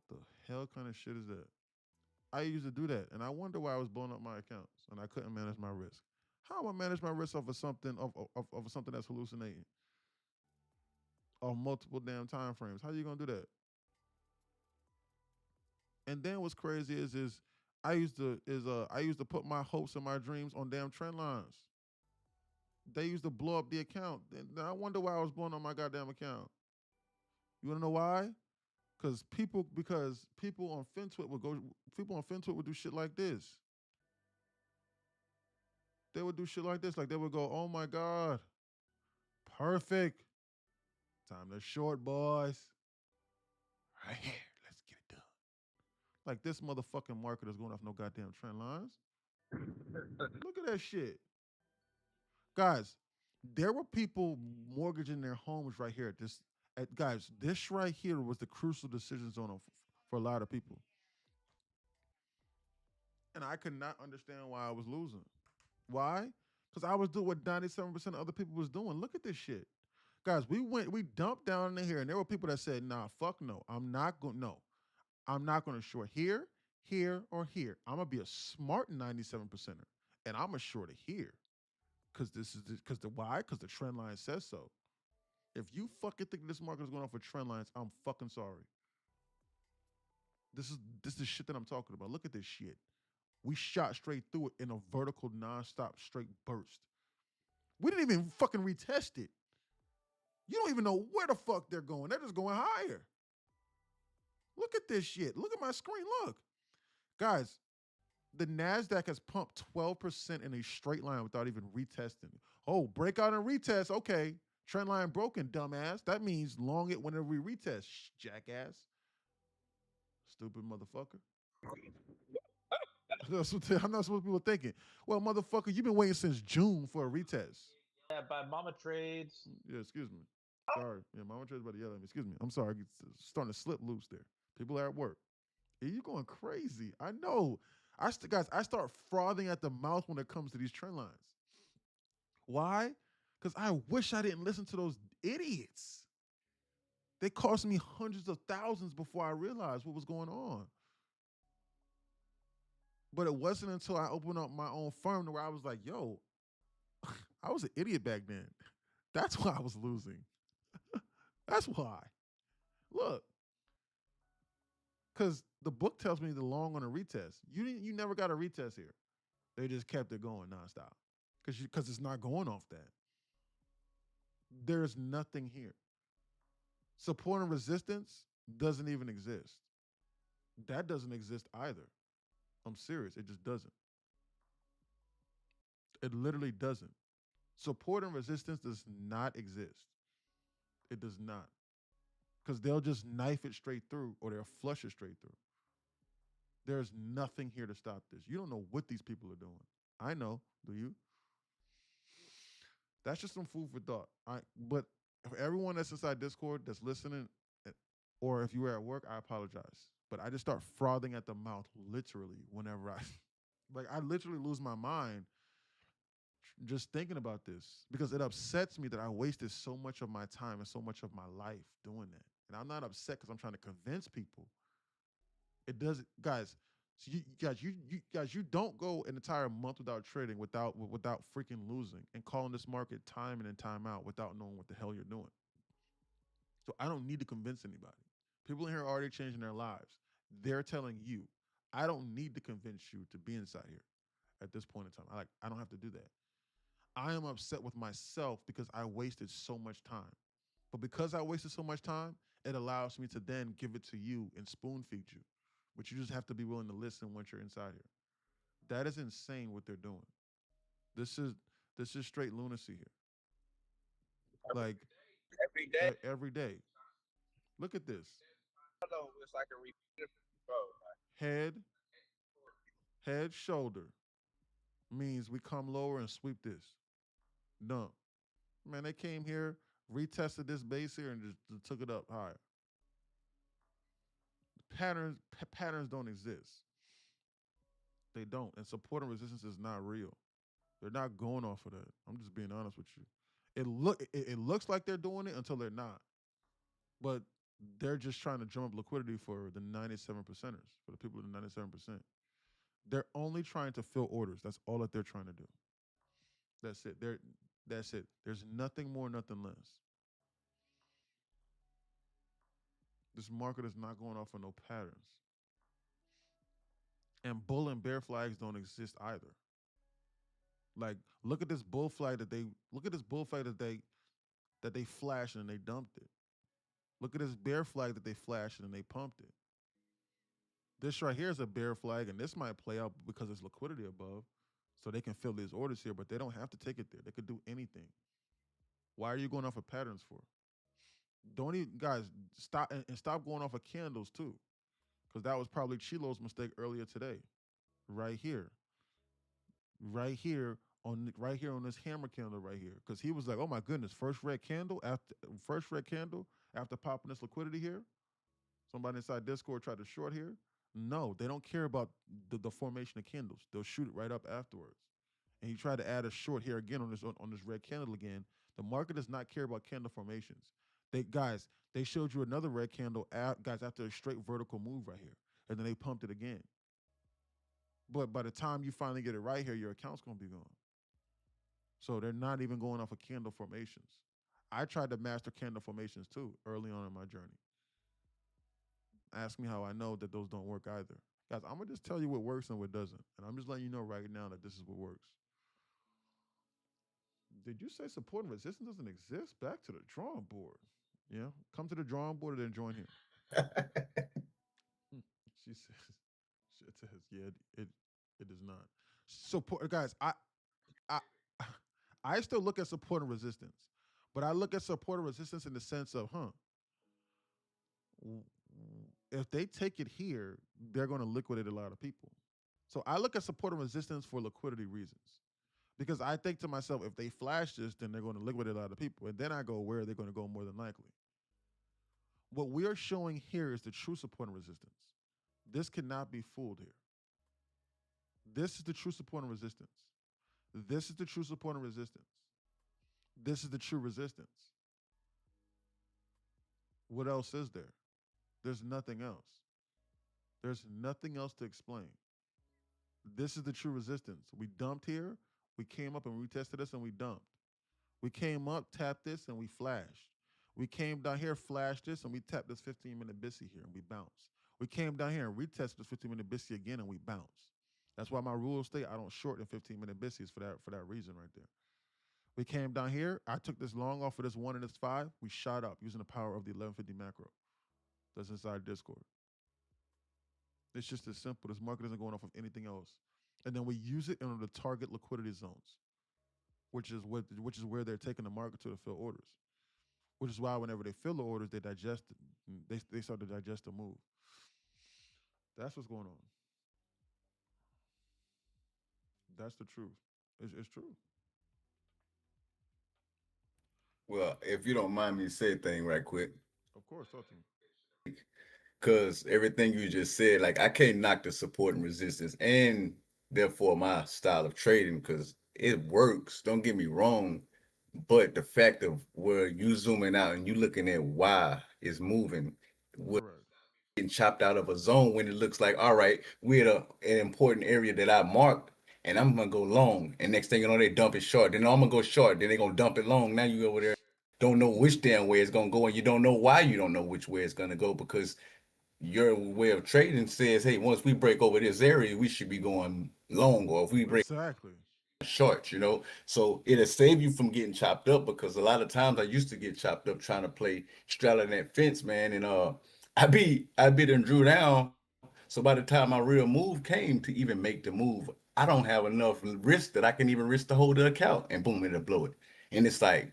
What the hell kind of shit is that? I used to do that, and I wonder why I was blowing up my accounts and I couldn't manage my risk. How am I manage my risk off of something of something that's hallucinating off multiple damn time frames? How you gonna do that? And then what's crazy is I used to put my hopes and my dreams on damn trend lines. They used to blow up the account. And I wonder why I was blowing up my goddamn account. You wanna know why? Because people on FinTwit would do shit like this. They would do shit like this. Like they would go, oh my God, perfect. Time to short, boys. Right here. Let's get it done. Like this motherfucking market is going off no goddamn trend lines. Look at that shit. Guys, there were people mortgaging their homes right here guys, this right here was the crucial decision zone for a lot of people. and I could not understand why I was losing. Why? Because I was doing what 97% of other people was doing. Look at this shit. Guys, we dumped down in here, and there were people that said, nah, fuck no. I'm not gonna short here, here, or here. I'm gonna be a smart 97 percenter. And I'm a short it here. Because the why? Because the trend line says so. If you fucking think this market is going off for trend lines, I'm fucking sorry. This is shit that I'm talking about. Look at this shit. We shot straight through it in a vertical, nonstop, straight burst. We didn't even fucking retest it. You don't even know where the fuck they're going. They're just going higher. Look at this shit. Look at my screen. Look. Guys, the NASDAQ has pumped 12% in a straight line without even retesting. Oh, breakout and retest. Okay. Trend line broken, dumbass. That means long it whenever we retest, jackass. Stupid motherfucker. I'm not supposed to be thinking. Well, motherfucker, you've been waiting since June for a retest. Yeah, by Mama Trades. Yeah, excuse me. Sorry. Yeah, Mama Trades about to yell at me. Excuse me. I'm sorry. It's starting to slip loose there. People are at work. Hey, you going crazy. I know. Guys, I start frothing at the mouth when it comes to these trend lines. Why? Because I wish I didn't listen to those idiots. They cost me hundreds of thousands before I realized what was going on. But it wasn't until I opened up my own firm where I was like, yo, I was an idiot back then. That's why I was losing. That's why. Look. Because the book tells me the long on a retest. You never got a retest here. They just kept it going nonstop. Because it's not going off that. There's nothing here. Support and resistance doesn't even exist. That doesn't exist either. I'm serious. It just doesn't. It literally doesn't. Support and resistance does not exist. It does not. Because they'll just knife it straight through or they'll flush it straight through. There's nothing here to stop this. You don't know what these people are doing. I know. Do you? That's just some food for thought. But for everyone that's inside Discord that's listening, or if you were at work, I apologize. But I just start frothing at the mouth literally whenever I literally lose my mind just thinking about this because it upsets me that I wasted so much of my time and so much of my life doing that. And I'm not upset because I'm trying to convince people. It doesn't, guys. So you don't go an entire month without trading without freaking losing and calling this market time in and time out without knowing what the hell you're doing. So I don't need to convince anybody. People in here are already changing their lives. They're telling you. I don't need to convince you to be inside here at this point in time. I don't have to do that. I am upset with myself because I wasted so much time. But because I wasted so much time, it allows me to then give it to you and spoon feed you. But you just have to be willing to listen once you're inside here. That is insane what they're doing. This is straight lunacy here. Like every day. Every day. Look at this. It's like a repeat of Head, shoulder means we come lower and sweep this. No. Man, they came here, retested this base here, and just took it up higher. Patterns don't exist. They don't. And support and resistance is not real. They're not going off of that. I'm just being honest with you. It looks like they're doing it until they're not. But they're just trying to drum up liquidity for the 97 percenters, for the people in the 97%. They're only trying to fill orders. That's all that they're trying to do. That's it. That's it. There's nothing more, nothing less. This market is not going off of no patterns. And bull and bear flags don't exist either. Like, look at this bull flag that they flashed and they dumped it. Look at this bear flag that they flashed and they pumped it. This right here is a bear flag, and this might play out because there's liquidity above, so they can fill these orders here, but they don't have to take it there. They could do anything. Why are you going off of patterns for? Don't even, guys, stop and stop going off of candles too, because that was probably Chilo's mistake earlier today. Right here on this hammer candle right here, because he was like, "Oh my goodness, first red candle after popping this liquidity here." Somebody inside Discord tried to short here. No, they don't care about the formation of candles. They'll shoot it right up afterwards. And he tried to add a short here again on this red candle again. The market does not care about candle formations. They showed you another red candle, guys, after a straight vertical move right here, and then they pumped it again. But by the time you finally get it right here, your account's gonna be gone. So they're not even going off of candle formations. I tried to master candle formations too early on in my journey. Ask me how I know that those don't work either. Guys, I'm gonna just tell you what works and what doesn't. And I'm just letting you know right now that this is what works. Did you say support and resistance doesn't exist? Back to the drawing board. Yeah. Come to the drawing board and then join here. She says, yeah, it is not. Support guys, I I still look at support and resistance, but I look at support and resistance in the sense of, if they take it here, they're going to liquidate a lot of people. So I look at support and resistance for liquidity reasons. Because I think to myself, if they flash this, then they're going to liquidate a lot of people. And then I go, where are they going to go more than likely? What we are showing here is the true support and resistance. This cannot be fooled here. This is the true support and resistance. This is the true support and resistance. This is the true resistance. What else is there? There's nothing else. There's nothing else to explain. This is the true resistance. We dumped here. We came up and retested this and we dumped. We came up, tapped this, and we flashed. We came down here, flashed this, and we tapped this 15-minute BISI here and we bounced. We came down here and retested this 15-minute BISI again and we bounced. That's why my rules state I don't short in 15-minute BISIs for that reason right there. We came down here. I took this long off of this 1 and this 5. We shot up using the power of the 1150 macro. That's inside Discord. It's just as simple. This market isn't going off of anything else. And then we use it in order to target liquidity zones, which is where they're taking the market to fill orders. Which is why whenever they fill the orders, they digest it. They start to digest the move. That's what's going on. That's the truth. It's true. Well, if you don't mind me say a thing right quick. Of course, talk to me. Because everything you just said, like I can't knock the support and resistance and therefore my style of trading because it works. Don't get me wrong. But the fact of where you zooming out and you looking at why it's moving, what getting chopped out of a zone when it looks like, all right, we're at an important area that I marked and I'm gonna go long. And next thing you know, they dump it short. Then I'm gonna go short. Then they're gonna dump it long. Now you over there don't know which damn way it's gonna go, and you don't know why you don't know which way it's gonna go because your way of trading says, hey, once we break over this area, we should be going long, or if we break short, so it'll save you from getting chopped up because a lot of times I used to get chopped up trying to play straddling that fence, man, and I beat and drew down. So by the time my real move came to even make the move, I don't have enough risk that I can even risk to hold the account, and boom, it'll blow it. And it's like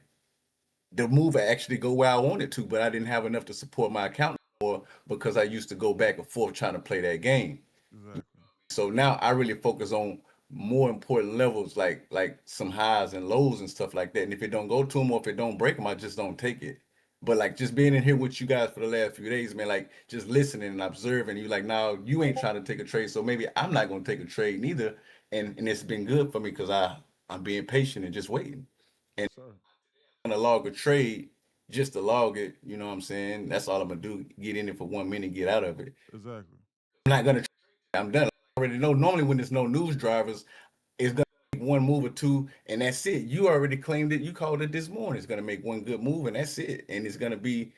the move actually go where I wanted to, but I didn't have enough to support my account or because I used to go back and forth trying to play that game. Exactly. So now I really focus on more important levels like some highs and lows and stuff like that. And if it don't go to them or if it don't break them, I just don't take it. But like just being in here with you guys for the last few days, man, like just listening and observing, you like, now you ain't trying to take a trade, so maybe I'm not gonna take a trade neither. And it's been good for me because I'm being patient and just waiting. And I'm gonna log a trade just to log it, you know what I'm saying? That's all I'm gonna do. Get in it for 1 minute, get out of it. Exactly. I'm not gonna I'm done. I already know normally when there's no news drivers, it's gonna make one move or two, and that's it. You already claimed it, you called it this morning. It's gonna make one good move, and that's it. And it's gonna be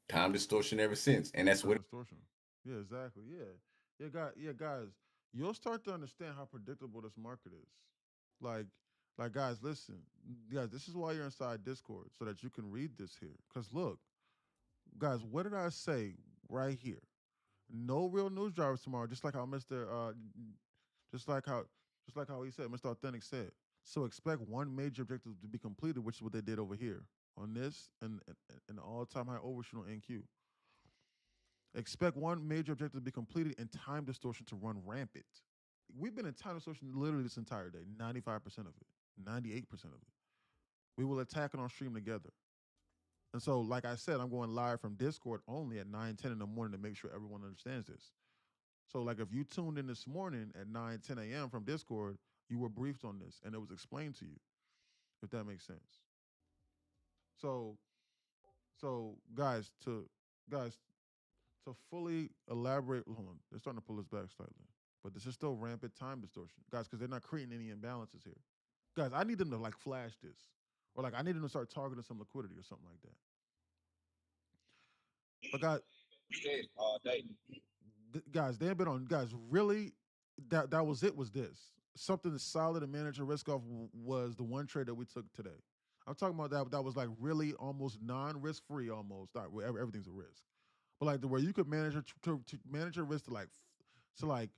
time distortion ever since. And that's what distortion. Yeah, exactly. Yeah, guys, you'll start to understand how predictable this market is. Like guys, listen, guys, this is why you're inside Discord so that you can read this here. Because look, guys, what did I say right here? No real news drivers tomorrow, just like how just like how he said, Mr. Authentic said. So expect one major objective to be completed, which is what they did over here on this and the all-time high overshoot on NQ. Expect one major objective to be completed and time distortion to run rampant. We've been in time distortion literally this entire day, 95% of it, 98% of it. We will attack it on stream together. And so, like I said, I'm going live from Discord only at 9:10 in the morning to make sure everyone understands this. So like if you tuned in this morning at 9, 10 a.m. from Discord, you were briefed on this and it was explained to you, if that makes sense. So guys to fully elaborate, hold on, they're starting to pull us back slightly. But this is still rampant time distortion. Guys, because they're not creating any imbalances here. Guys, I need them to like flash this. Or like I need them to start targeting some liquidity or something like that. But guys, Shit, all day. guys, they have been on. Guys, really, that was it. Was this something that's solid and manage your risk off? Was the one trade that we took today? I'm talking about that. That was like really almost non-risk free, almost. Like everything's a risk, but like the where you could manage to manage your risk to like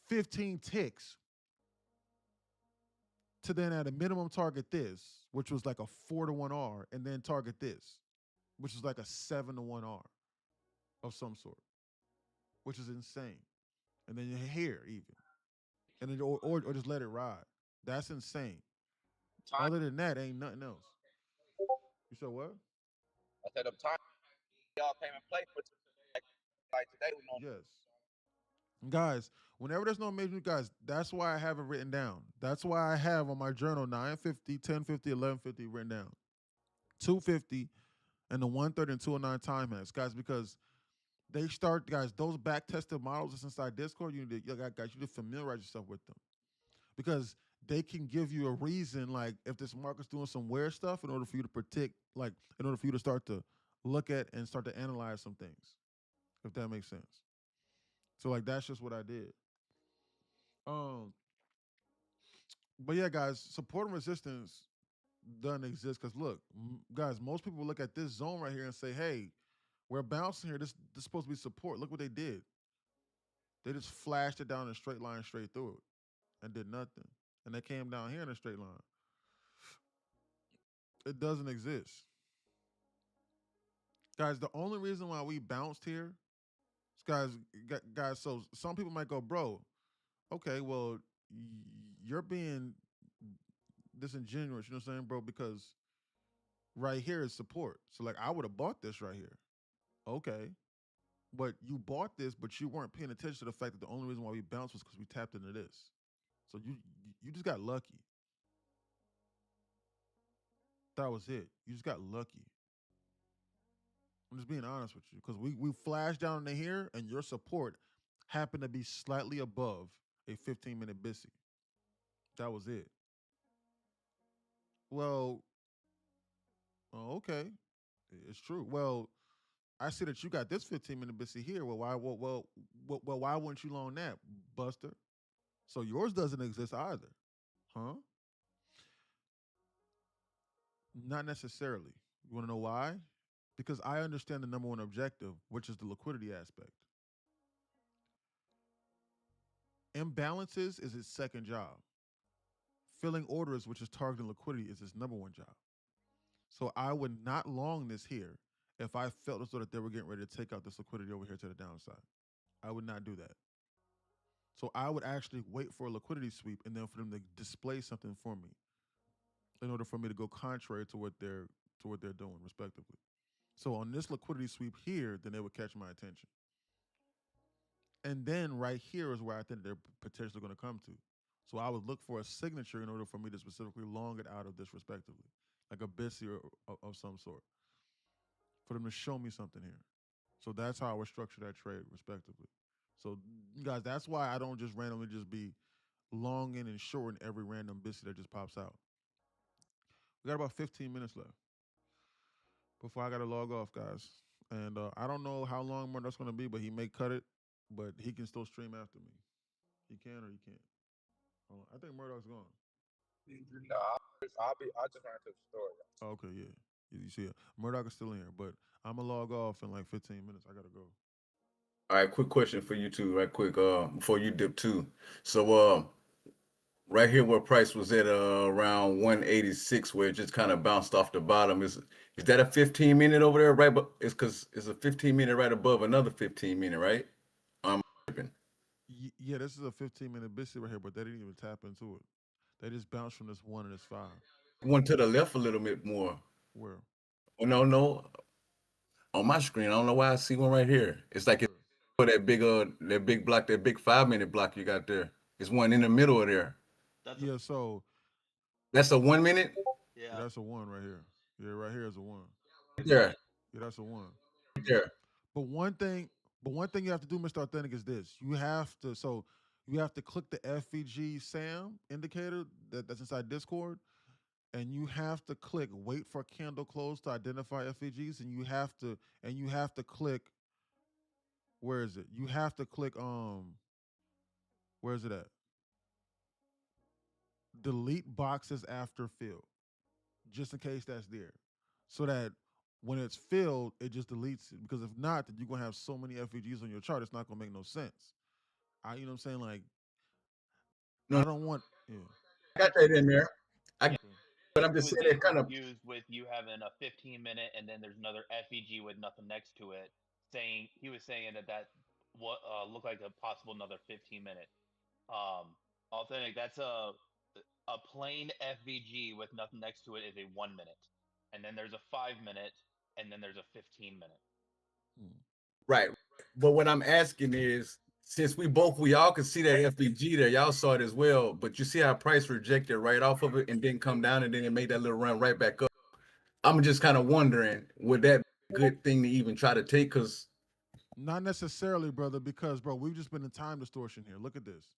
15 ticks to then at a minimum target this, which was like a 4-to-1 R, and then target this, which is like a 7-to-1 R of some sort, which is insane. And then here even, and then or just let it ride. That's insane. Time. Other than that, ain't nothing else. You said what? I said, time y'all came and played for like today. We know. Yes. Guys, whenever there's no major, guys, that's why I have it written down. That's why I have on my journal 950, 1050, 1150 written down. 250 and the 130 and 209 time hacks, guys, because they start, guys, those back tested models that's inside Discord, you need to, guys, you need to familiarize yourself with them. Because they can give you a reason, like if this market's doing some weird stuff, in order for you to predict, like in order for you to start to look at and start to analyze some things, if that makes sense. So like that's just what I did. But yeah, guys, support and resistance doesn't exist because look, guys, most people look at this zone right here and say, "Hey, we're bouncing here. This is supposed to be support." Look what they did. They just flashed it down in a straight line straight through it and did nothing. And they came down here in a straight line. It doesn't exist. Guys, the only reason why we bounced here, guys, so some people might go, bro, okay, well, you're being disingenuous, you know what I'm saying, bro? Because right here is support. So like I would have bought this right here. Okay. But you bought this, but you weren't paying attention to the fact that the only reason why we bounced was because we tapped into this. So you just got lucky. That was it. You just got lucky. I'm just being honest with you because we flashed down into here and your support happened to be slightly above a 15-minute BISI. That was it. Well, okay, it's true. Well, I see that you got this 15-minute BISI here. Well, why wouldn't you loan that, Buster? So yours doesn't exist either, huh? Not necessarily. You want to know why? Because I understand the number one objective, which is the liquidity aspect. Imbalances is its second job. Filling orders, which is targeting liquidity, is its number one job. So I would not long this here if I felt as though that they were getting ready to take out this liquidity over here to the downside. I would not do that. So I would actually wait for a liquidity sweep and then for them to display something for me in order for me to go contrary to what they're doing, respectively. So on this liquidity sweep here, then they would catch my attention. And then right here is where I think they're potentially going to come to. So I would look for a signature in order for me to specifically long it out of this, respectively, like a BISI or of some sort, for them to show me something here. So that's how I would structure that trade, respectively. So guys, that's why I don't just randomly just be longing and shorting every random BISI that just pops out. We got about 15 minutes left before I got to log off, guys. And I don't know how long more that's going to be, but he may cut it, but he can still stream after me. He can or he can't. Hold on. I think Murdoch's gone. No, I just ran to the store. Oh, okay, yeah. You see it. Murdoch is still in here, but I'm going to log off in like 15 minutes. I got to go. All right, quick question for you two, right quick, before you dip too. So right here where price was at around 186, where it just kind of bounced off the bottom. Is that a 15-minute over there, right? But it's because it's a 15-minute right above another 15-minute, right? Yeah, this is a 15-minute BISI right here, but they didn't even tap into it. They just bounced from this 1 and this 5. One to the left a little bit more. Where? Oh, no. On my screen, I don't know why I see one right here. It's like For that big block, that big 5 minute block you got there. There's one in the middle of there. That's Yeah, so That's a 1 minute. yeah. that's a one right here. Yeah, right here is a one. There, Yeah, that's a one. there. But one thing you have to do, Mr. Authentic, is this. You have to click the FVG SAM indicator that's inside Discord, and you have to click wait for candle close to identify FVGs, and you have to click, where is it? You have to click where is it at? Delete boxes after fill, just in case that's there. So that when it's filled, it just deletes it. Because if not, then you're gonna have so many FVGs on your chart, it's not gonna make no sense. You know what I'm saying? Like, No, I don't want. Yeah. I got that in there. I, Yeah. but I'm He just was saying getting that kind of. confused with you having a 15-minute and then there's another FEG with nothing next to it. He was saying that what looked like a possible another 15-minute. Authentic. That's a plain FVG with nothing next to it is a 1 minute, and then there's a 5 minute, and then there's a 15-minute. Right. But what I'm asking is, since we all can see that FBG there, y'all saw it as well, but you see how price rejected right off of it and then come down and then it made that little run right back up. I'm just kind of wondering, would that be a good thing to even try to take? Because Not necessarily, brother, because bro, we've just been in time distortion here. Look at this.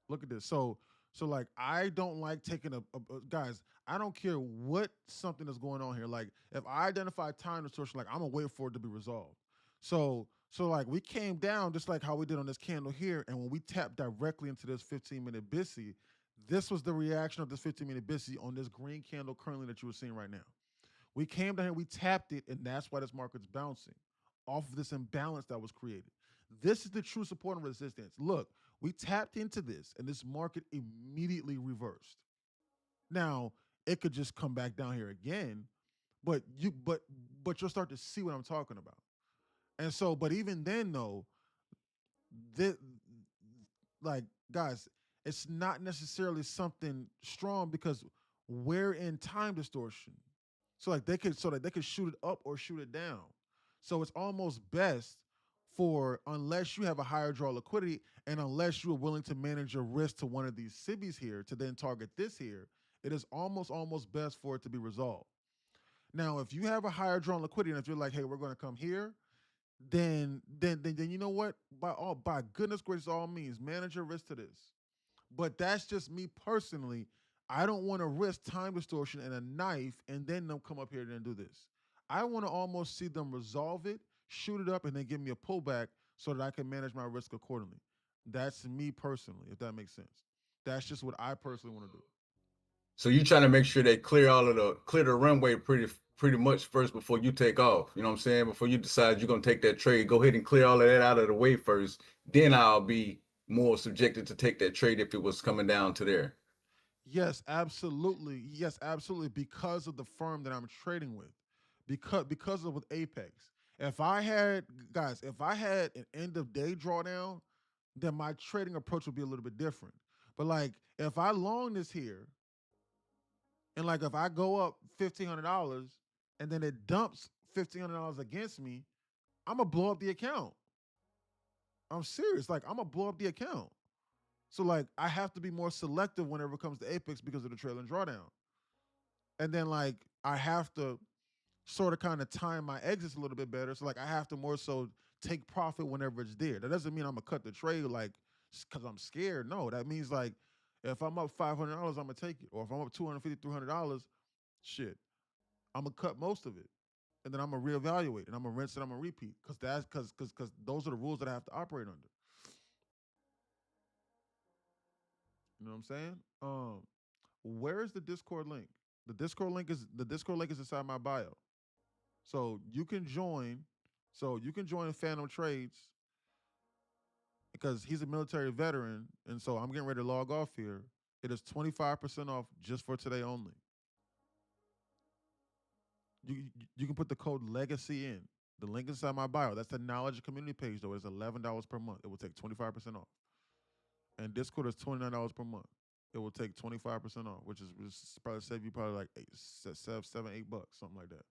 Look at this. So like I don't like taking a guys, I don't care what something is going on here. Like if I identify time distortion, like I'm gonna wait for it to be resolved. So like we came down just like how we did on this candle here, and when we tapped directly into this 15-minute BISI, this was the reaction of this 15-minute BISI on this green candle currently that you were seeing right now. We came down here, we tapped it, and that's why this market's bouncing off of this imbalance that was created. This is the true support and resistance. Look, we tapped into this, and this market immediately reversed. Now, it could just come back down here again, but you'll start to see what I'm talking about. And so, but even then, though, this, like guys, it's not necessarily something strong because we're in time distortion. So that they could shoot it up or shoot it down. So it's almost best for, unless you have a higher draw liquidity and unless you are willing to manage your risk to one of these SIBIs here to then target this here, it is almost best for it to be resolved. Now, if you have a higher drawn liquidity and if you're like, hey, we're going to come here, then you know what? By goodness gracious, all means, manage your risk to this. But that's just me personally. I don't want to risk time distortion and a knife and then them come up here and do this. I want to almost see them resolve it, shoot it up, and then give me a pullback so that I can manage my risk accordingly. That's me personally, if that makes sense. That's just what I personally want to do. so you trying to make sure they clear the runway pretty much first before you take off. You know what I'm saying? Before you decide you're gonna take that trade, go ahead and clear all of that out of the way first. Then I'll be more subjected to take that trade if it was coming down to there. Yes, absolutely. Yes, absolutely. Because of the firm that I'm trading with, because of with Apex. If I had if I had an end of day drawdown, then my trading approach would be a little bit different. But like if I long this here, and like if I go up $1,500 and then it dumps $1,500 against me, I'm gonna blow up the account. I'm serious. Like I'm gonna blow up the account. So like I have to be more selective whenever it comes to Apex because of the trailing drawdown. And then like I have to sort of kind of time my exits a little bit better. So like I have to more so take profit whenever it's there. That doesn't mean I'm gonna cut the trade like because I'm scared. No, that means like if I'm up $500, I'm gonna take it. Or if I'm up $250, $300, shit, I'm gonna cut most of it. And then I'm gonna reevaluate and I'm gonna rinse and I'm gonna repeat because those are the rules that I have to operate under. You know what I'm saying? Where is the Discord link? The Discord link is inside my bio. So you can join. So you can join Phantom Trades because he's a military veteran, and so I'm getting ready to log off here. It is 25% off just for today only. You can put the code Legacy in. The link is inside my bio. That's the knowledge community page though. It's $11 per month. It will take 25% off. And Discord is $29 per month. It will take 25% off, which is probably save you probably like $7, $8, something like that.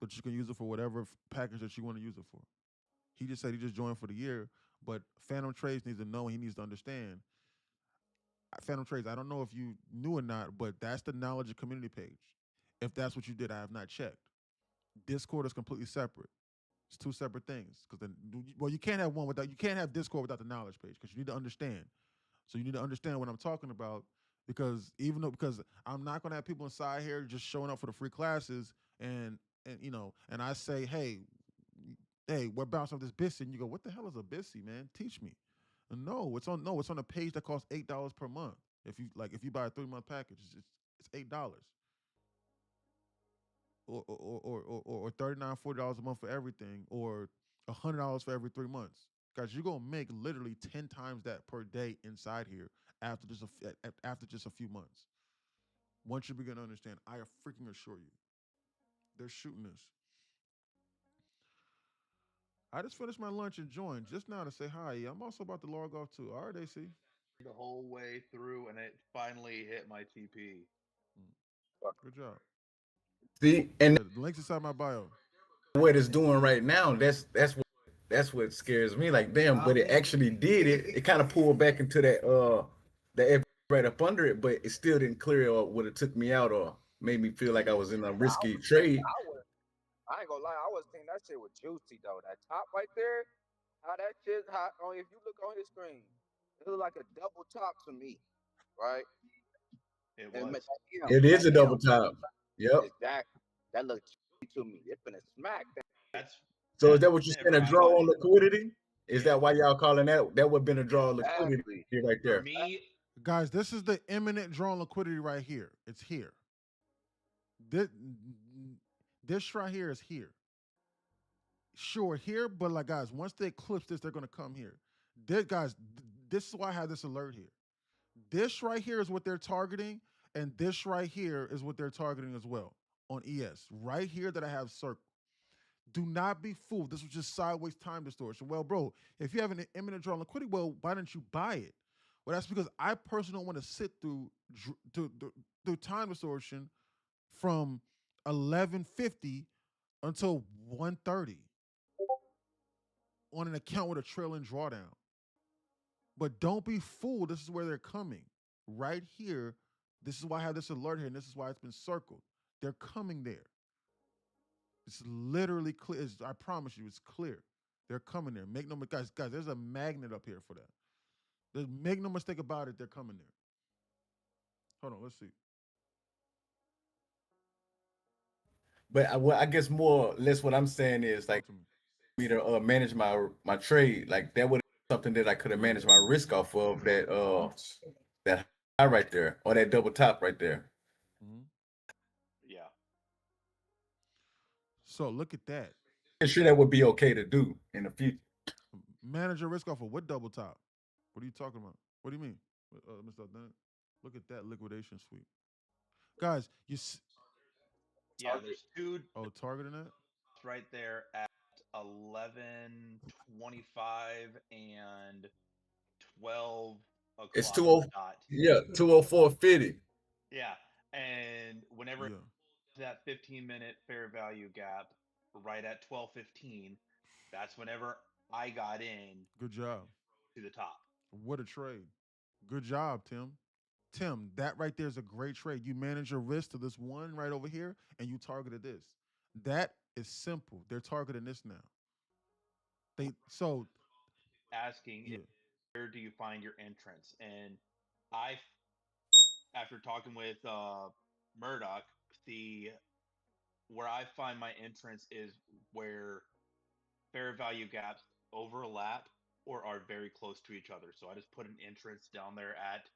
But you can use it for whatever package that you want to use it for. He just said he just joined for the year, but Phantom Trades needs to know and he needs to understand. Phantom Trades, I don't know if you knew or not, but that's the knowledge and community page. If that's what you did, I have not checked. Discord is completely separate. It's two separate things. Because then, well, you can't have one without you can't have Discord without the knowledge page because you need to understand. So you need to understand what I'm talking about because I'm not gonna have people inside here just showing up for the free classes and I say, hey, we're bouncing off this Bissy, and you go, what the hell is a Bissy, man? Teach me. No, it's on a page that costs $8 per month. If you buy a 3-month package, it's $8 or $39, $40 a month for everything, or $100 for every 3 months. Guys, you're gonna make literally 10 times that per day inside here after just a few months. Once you begin to understand, I freaking assure you, they're shooting this. I just finished my lunch and joined just now to say hi. I'm also about to log off too. All right, AC. The whole way through, and it finally hit my TP. Good job. See, and The link's inside my bio. what it's doing right now, that's what scares me. Like, damn, but it actually did it. It kind of pulled back into that right up under it, but it still didn't clear or would have took me out or made me feel like I was in a risky trade. I ain't gonna lie, I was thinking that shit was juicy though. That top right there, how that shit, if you look on his screen, it look like a double top to me, right? It And was. It is a double top. Yep. Exactly. That looks juicy to me. It's finna smack that. So is that what you're saying? A draw on liquidity? Is that why y'all calling that? That would have been a draw on liquidity right there. For me, guys, this is the imminent draw on liquidity right here. It's here. This right here is here. Sure, here, but like guys, once they eclipse this, they're gonna come here. This is why I have this alert here. This right here is what they're targeting, and this right here is what they're targeting as well on ES. Right here that I have circled. Do not be fooled. This was just sideways time distortion. Well, bro, if you have an imminent draw on liquidity, well, why didn't you buy it? Well, that's because I personally don't want to sit through time distortion from 11:50 until 1:30 on an account with a trailing drawdown. But don't be fooled. This is where they're coming. Right here. This is why I have this alert here, and this is why it's been circled. They're coming there. It's literally clear. I promise you, it's clear. They're coming there. Make no guys. There's a magnet up here for that. Make no mistake about it. They're coming there. Hold on. Let's see. But I guess more or less what I'm saying is like me to manage my trade. Like that would be something that I could have managed my risk off of that high right there or that double top right there. Mm-hmm. Yeah. So look at that. I'm sure that would be okay to do in the future. Manage your risk off of what double top? What are you talking about? What do you mean, Mr. Dunn? Look at that liquidation sweep, guys. Yeah, there's two. Oh, targeting that right there at 11:25 and 12 o'clock. It's 2:04. Yeah, 2:04.50. Yeah, and whenever that 15-minute fair value gap, right at 12:15, that's whenever I got in. Good job. To the top. What a trade. Good job, Tim. Tim, that right there is a great trade. You manage your risk to this one right over here, and you targeted this. That is simple. They're targeting this now. Asking where do you find your entrance? And after talking with Murdoch, where I find my entrance is where fair value gaps overlap or are very close to each other. So I just put an entrance down there at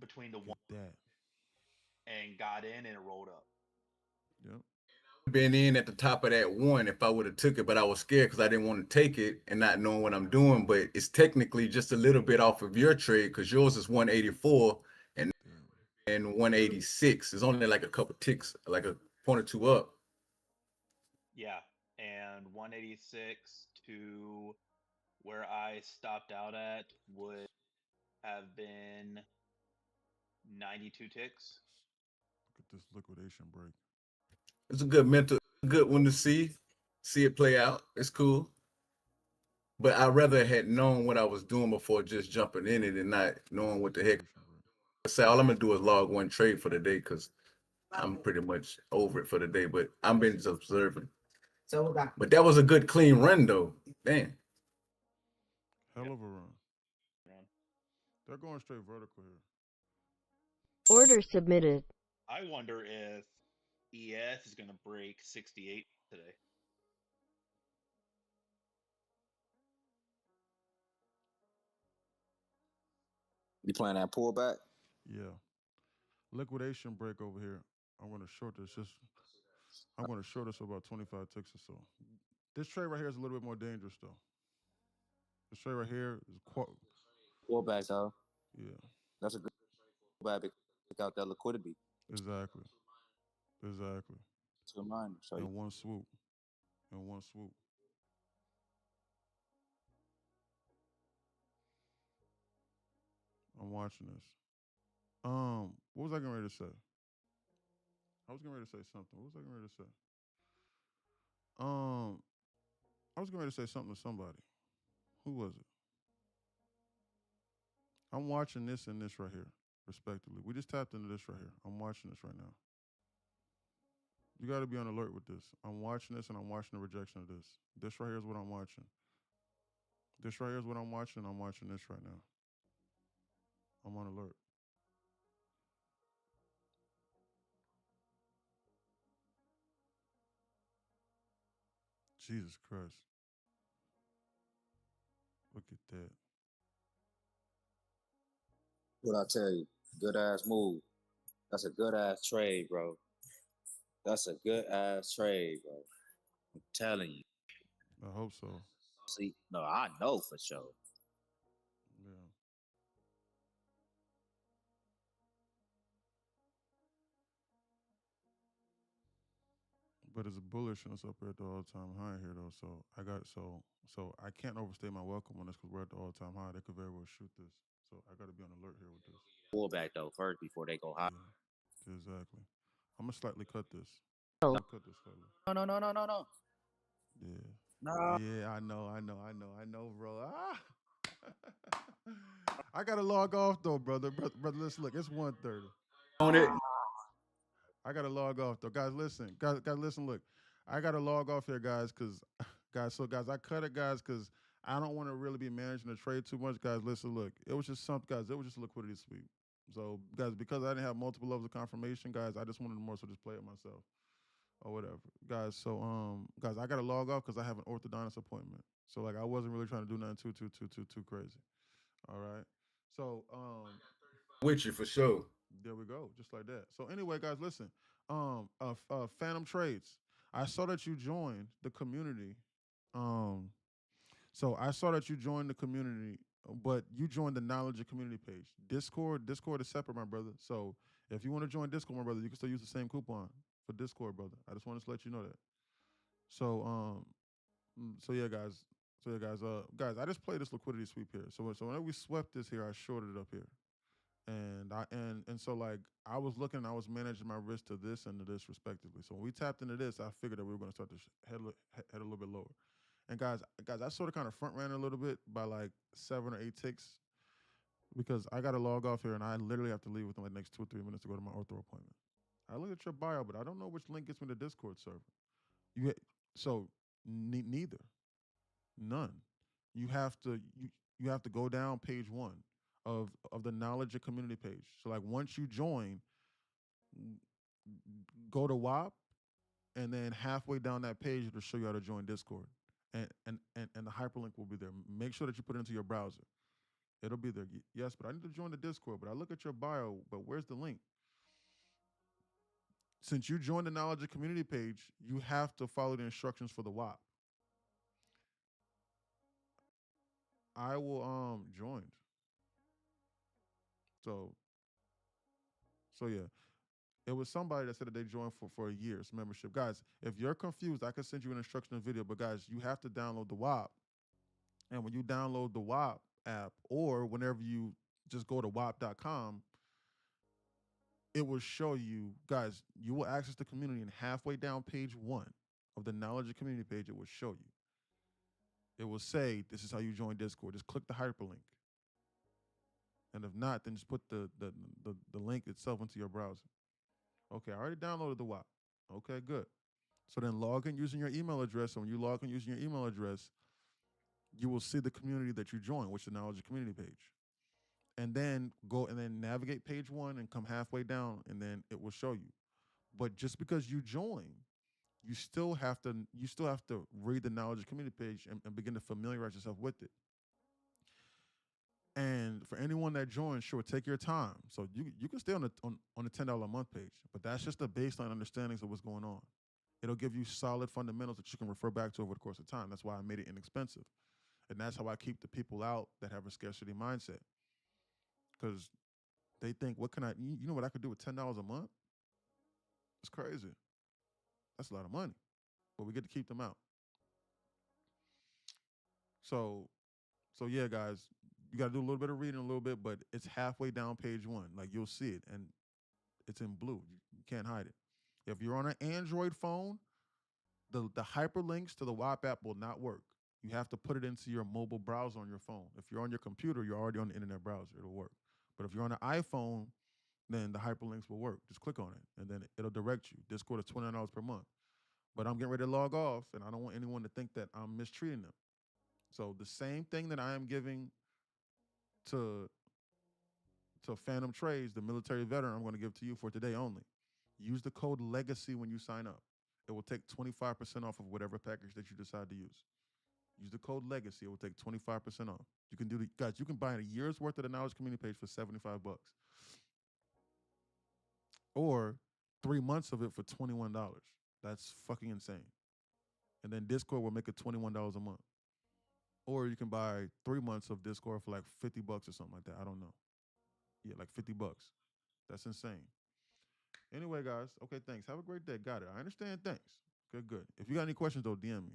between the one and got in and it rolled up. Yep. Been in at the top of that one if I would have took it, but I was scared because I didn't want to take it and not knowing what I'm doing. But it's technically just a little bit off of your trade because yours is 184 and 186. It's only like a couple ticks, like a point or two up. Yeah, and 186 to where I stopped out at would have been 92 ticks. Look at this liquidation break. It's a good one to see. see it play out. It's cool. But I rather had known what I was doing before just jumping in it and not knowing what the heck. Say all I'm gonna do is log one trade for the day because I'm pretty much over it for the day. But I'm been just observing. But that was a good clean run though. Damn. Hell of a run. They're going straight vertical here. Order submitted. I wonder if ES is going to break 68 today. You playing that pullback? Yeah. Liquidation break over here. I'm going to short this. I'm going to short this about 25 ticks or so. This trade right here is a little bit more dangerous though. This trade right here is Pullback, though. Yeah. That's a good pullback. Pick out that liquidity. Exactly. It's a reminder. So In one swoop. I'm watching this. What was I getting ready to say? I was getting ready to say something. What was I getting ready to say? I was getting ready to say something to somebody. Who was it? I'm watching this and this right here, respectively. We just tapped into this right here. I'm watching this right now. You got to be on alert with this. I'm watching this and I'm watching the rejection of this. This right here is what I'm watching. This right here is what I'm watching. I'm watching this right now. I'm on alert. Jesus Christ. Look at that. what I tell you, good ass move. That's a good ass trade, bro. That's a good ass trade, bro. I'm telling you. I hope so. See, no, I know for sure. Yeah. But it's bullishness up here at the all-time high here though. So I can't overstay my welcome on this because we're at the all-time high. They could very well shoot this. So I got to be on alert here with this. Pullback though first before they go high. Yeah, exactly. I'm gonna slightly cut this. Oh. Cut this slightly. No. Yeah. No. Yeah, I know, bro. Ah. I gotta log off though, brother. Brother, listen, look, it's 1:30. On it. I gotta log off though, guys. Listen, guys, listen. Look, I gotta log off here, guys, because guys, I cut it, guys, because I don't want to really be managing the trade too much, guys. Listen, look, it was just something, guys. It was just a liquidity sweep. So, guys, because I didn't have multiple levels of confirmation, guys, I just wanted to more so just play it myself or whatever, guys. So, guys, I gotta log off because I have an orthodontist appointment. So, like, I wasn't really trying to do nothing too crazy. All right. So, With you for sure. there we go, just like that. So anyway, guys, listen. Phantom Trades. I saw that you joined the community. Um, so I saw that you joined the community, but you joined the knowledge of community page. Discord is separate, my brother. So if you want to join Discord, my brother, you can still use the same coupon for Discord, brother. I just wanted to let you know that. So guys, I just played this liquidity sweep here. So whenever we swept this here, I shorted it up here. And so like I was looking, I was managing my risk to this and to this respectively. So when we tapped into this, I figured that we were going to start to head a little bit lower. And guys, I sort of kind of front ran a little bit by like 7 or 8 ticks because I got to log off here and I literally have to leave within like the next 2 or 3 minutes to go to my ortho appointment. I look at your bio, but I don't know which link gets me to Discord server. So neither, none. You have to you have to go down page 1 of the knowledge and community page. So like once you join, go to WAP, and then halfway down that page it'll show you how to join Discord, and the hyperlink will be there. Make sure that you put it into your browser. It'll be there. Yes, but I need to join the Discord. But I look at your bio. But where's the link? Since you joined the knowledge and community page, you have to follow the instructions for the WAP. I will joined. So yeah. It was somebody that said that they joined for a year's membership. Guys, if you're confused, I can send you an instructional video, but guys, you have to download the WAP. And when you download the WAP app, or whenever you just go to WAP.com, it will show you, guys, you will access the community, and halfway down page 1 of the knowledge and community page, it will show you. It will say, this is how you join Discord. Just click the hyperlink. And if not, then just put the link itself into your browser. Okay, I already downloaded the WAP. Okay, good. So then log in using your email address. So when you log in using your email address, you will see the community that you join, which is the knowledge community page. And then go and then navigate page 1 and come halfway down, and then it will show you. But just because you join, you still have to read the knowledge community page and begin to familiarize yourself with it. And for anyone that joins, sure, take your time. So you can stay on the $10 a month page, but that's just the baseline understandings of what's going on. It'll give you solid fundamentals that you can refer back to over the course of time. That's why I made it inexpensive. And that's how I keep the people out that have a scarcity mindset. Because they think, you know what I could do with $10 a month? It's crazy. That's a lot of money. But we get to keep them out. So yeah, guys, you got to do a little bit of reading a little bit, but it's halfway down page 1. Like, you'll see it, and it's in blue. You can't hide it. If you're on an Android phone, the hyperlinks to the WAP app will not work. You have to put it into your mobile browser on your phone. If you're on your computer, you're already on the internet browser. It'll work. But if you're on an iPhone, then the hyperlinks will work. Just click on it, and then it'll direct you. Discord is $29 per month. But I'm getting ready to log off, and I don't want anyone to think that I'm mistreating them. So the same thing that I am giving to Phantom Trades, the military veteran, I'm going to give to you for today only. Use the code LEGACY when you sign up. It will take 25% off of whatever package that you decide to use. Use the code LEGACY. It will take 25% off. You can guys, you can buy a year's worth of the knowledge community page for $75. Or 3 months of it for $21. That's fucking insane. And then Discord will make it $21 a month. Or you can buy 3 months of Discord for like $50 or something like that. I don't know. Yeah, like $50. That's insane. Anyway, guys. Okay, thanks. Have a great day. Got it. I understand. Thanks. Good. If you got any questions, though, DM me.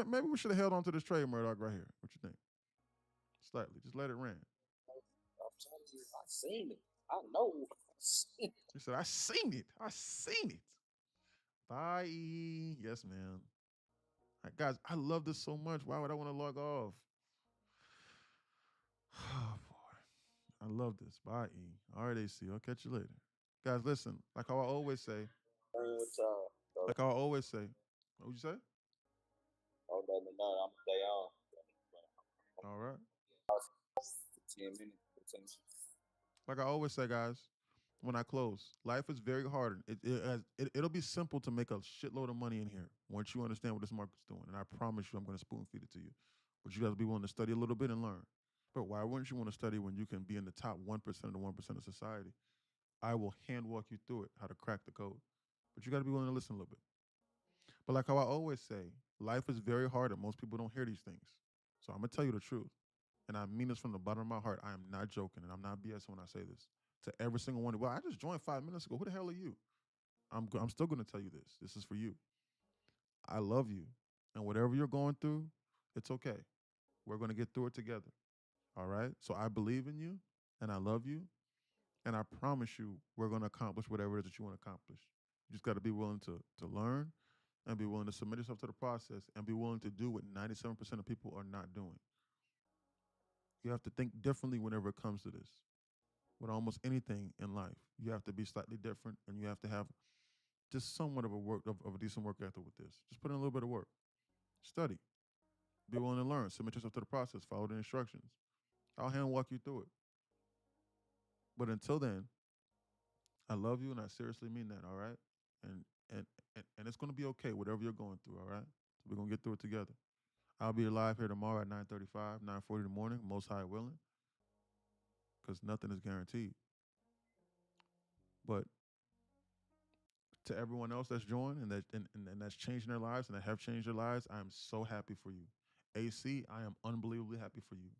Maybe we should have held on to this trade, Murdoch, right here. What you think? Slightly. Just let it run. I'm telling you, I seen it. I know. He said, I seen it. Bye. Yes, man. Guys, I love this so much. Why would I want to log off? Oh, boy. I love this. Bye, E. All right, AC. I'll catch you later. Guys, listen. Like how I always say. What would you say? Oh, no. I'm gonna stay on. All right. 10 minutes. Like I always say, guys, when I close, life is very hard. It'll be simple to make a shitload of money in here once you understand what this market's doing. And I promise you, I'm going to spoon feed it to you. But you guys be willing to study a little bit and learn. But why wouldn't you want to study when you can be in the top 1% of the 1% of society? I will hand walk you through it, how to crack the code. But you got to be willing to listen a little bit. But like how I always say, life is very hard and most people don't hear these things. So I'm going to tell you the truth. And I mean this from the bottom of my heart. I am not joking, and I'm not BSing when I say this. To every single one, well, I just joined 5 minutes ago. Who the hell are you? I'm still going to tell you this. This is for you. I love you. And whatever you're going through, it's okay. We're going to get through it together. All right? So I believe in you, and I love you, and I promise you we're going to accomplish whatever it is that you want to accomplish. You just got to be willing to learn and be willing to submit yourself to the process and be willing to do what 97% of people are not doing. You have to think differently whenever it comes to this. With almost anything in life, you have to be slightly different, and you have to have just somewhat of a decent work ethic with this. Just put in a little bit of work. Study. Be willing to learn. Submit yourself to the process. Follow the instructions. I'll hand walk you through it. But until then, I love you, and I seriously mean that. All right, and it's gonna be okay, whatever you're going through. All right, so we're gonna get through it together. I'll be live here tomorrow at 9:35, 9:40 in the morning, most high willing, because nothing is guaranteed. But to everyone else that's joined and that's changing their lives and that have changed their lives, I am so happy for you. AC, I am unbelievably happy for you.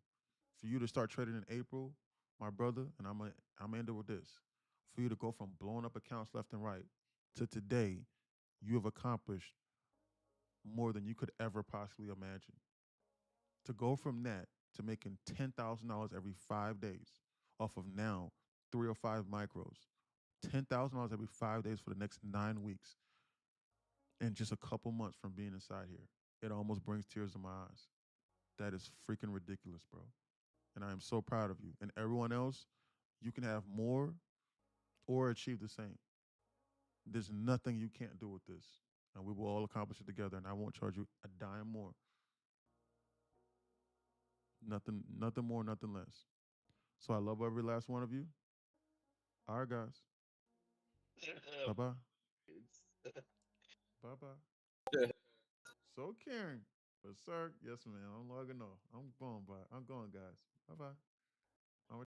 For you to start trading in April, my brother, and I'm gonna end it with this. For you to go from blowing up accounts left and right to today, you have accomplished more than you could ever possibly imagine. To go from that to making $10,000 every 5 days off of now 3 or 5 micros, $10,000 every 5 days for the next 9 weeks. in just a couple months from being inside here. It almost brings tears to my eyes. That is freaking ridiculous, bro. And I am so proud of you. And everyone else, you can have more or achieve the same. There's nothing you can't do with this. And we will all accomplish it together. And I won't charge you a dime more. Nothing more, nothing less. So I love every last one of you. All right, guys. Bye bye. Bye bye. So caring. But sir, yes, man. I'm logging off. I'm going, guys. Bye bye.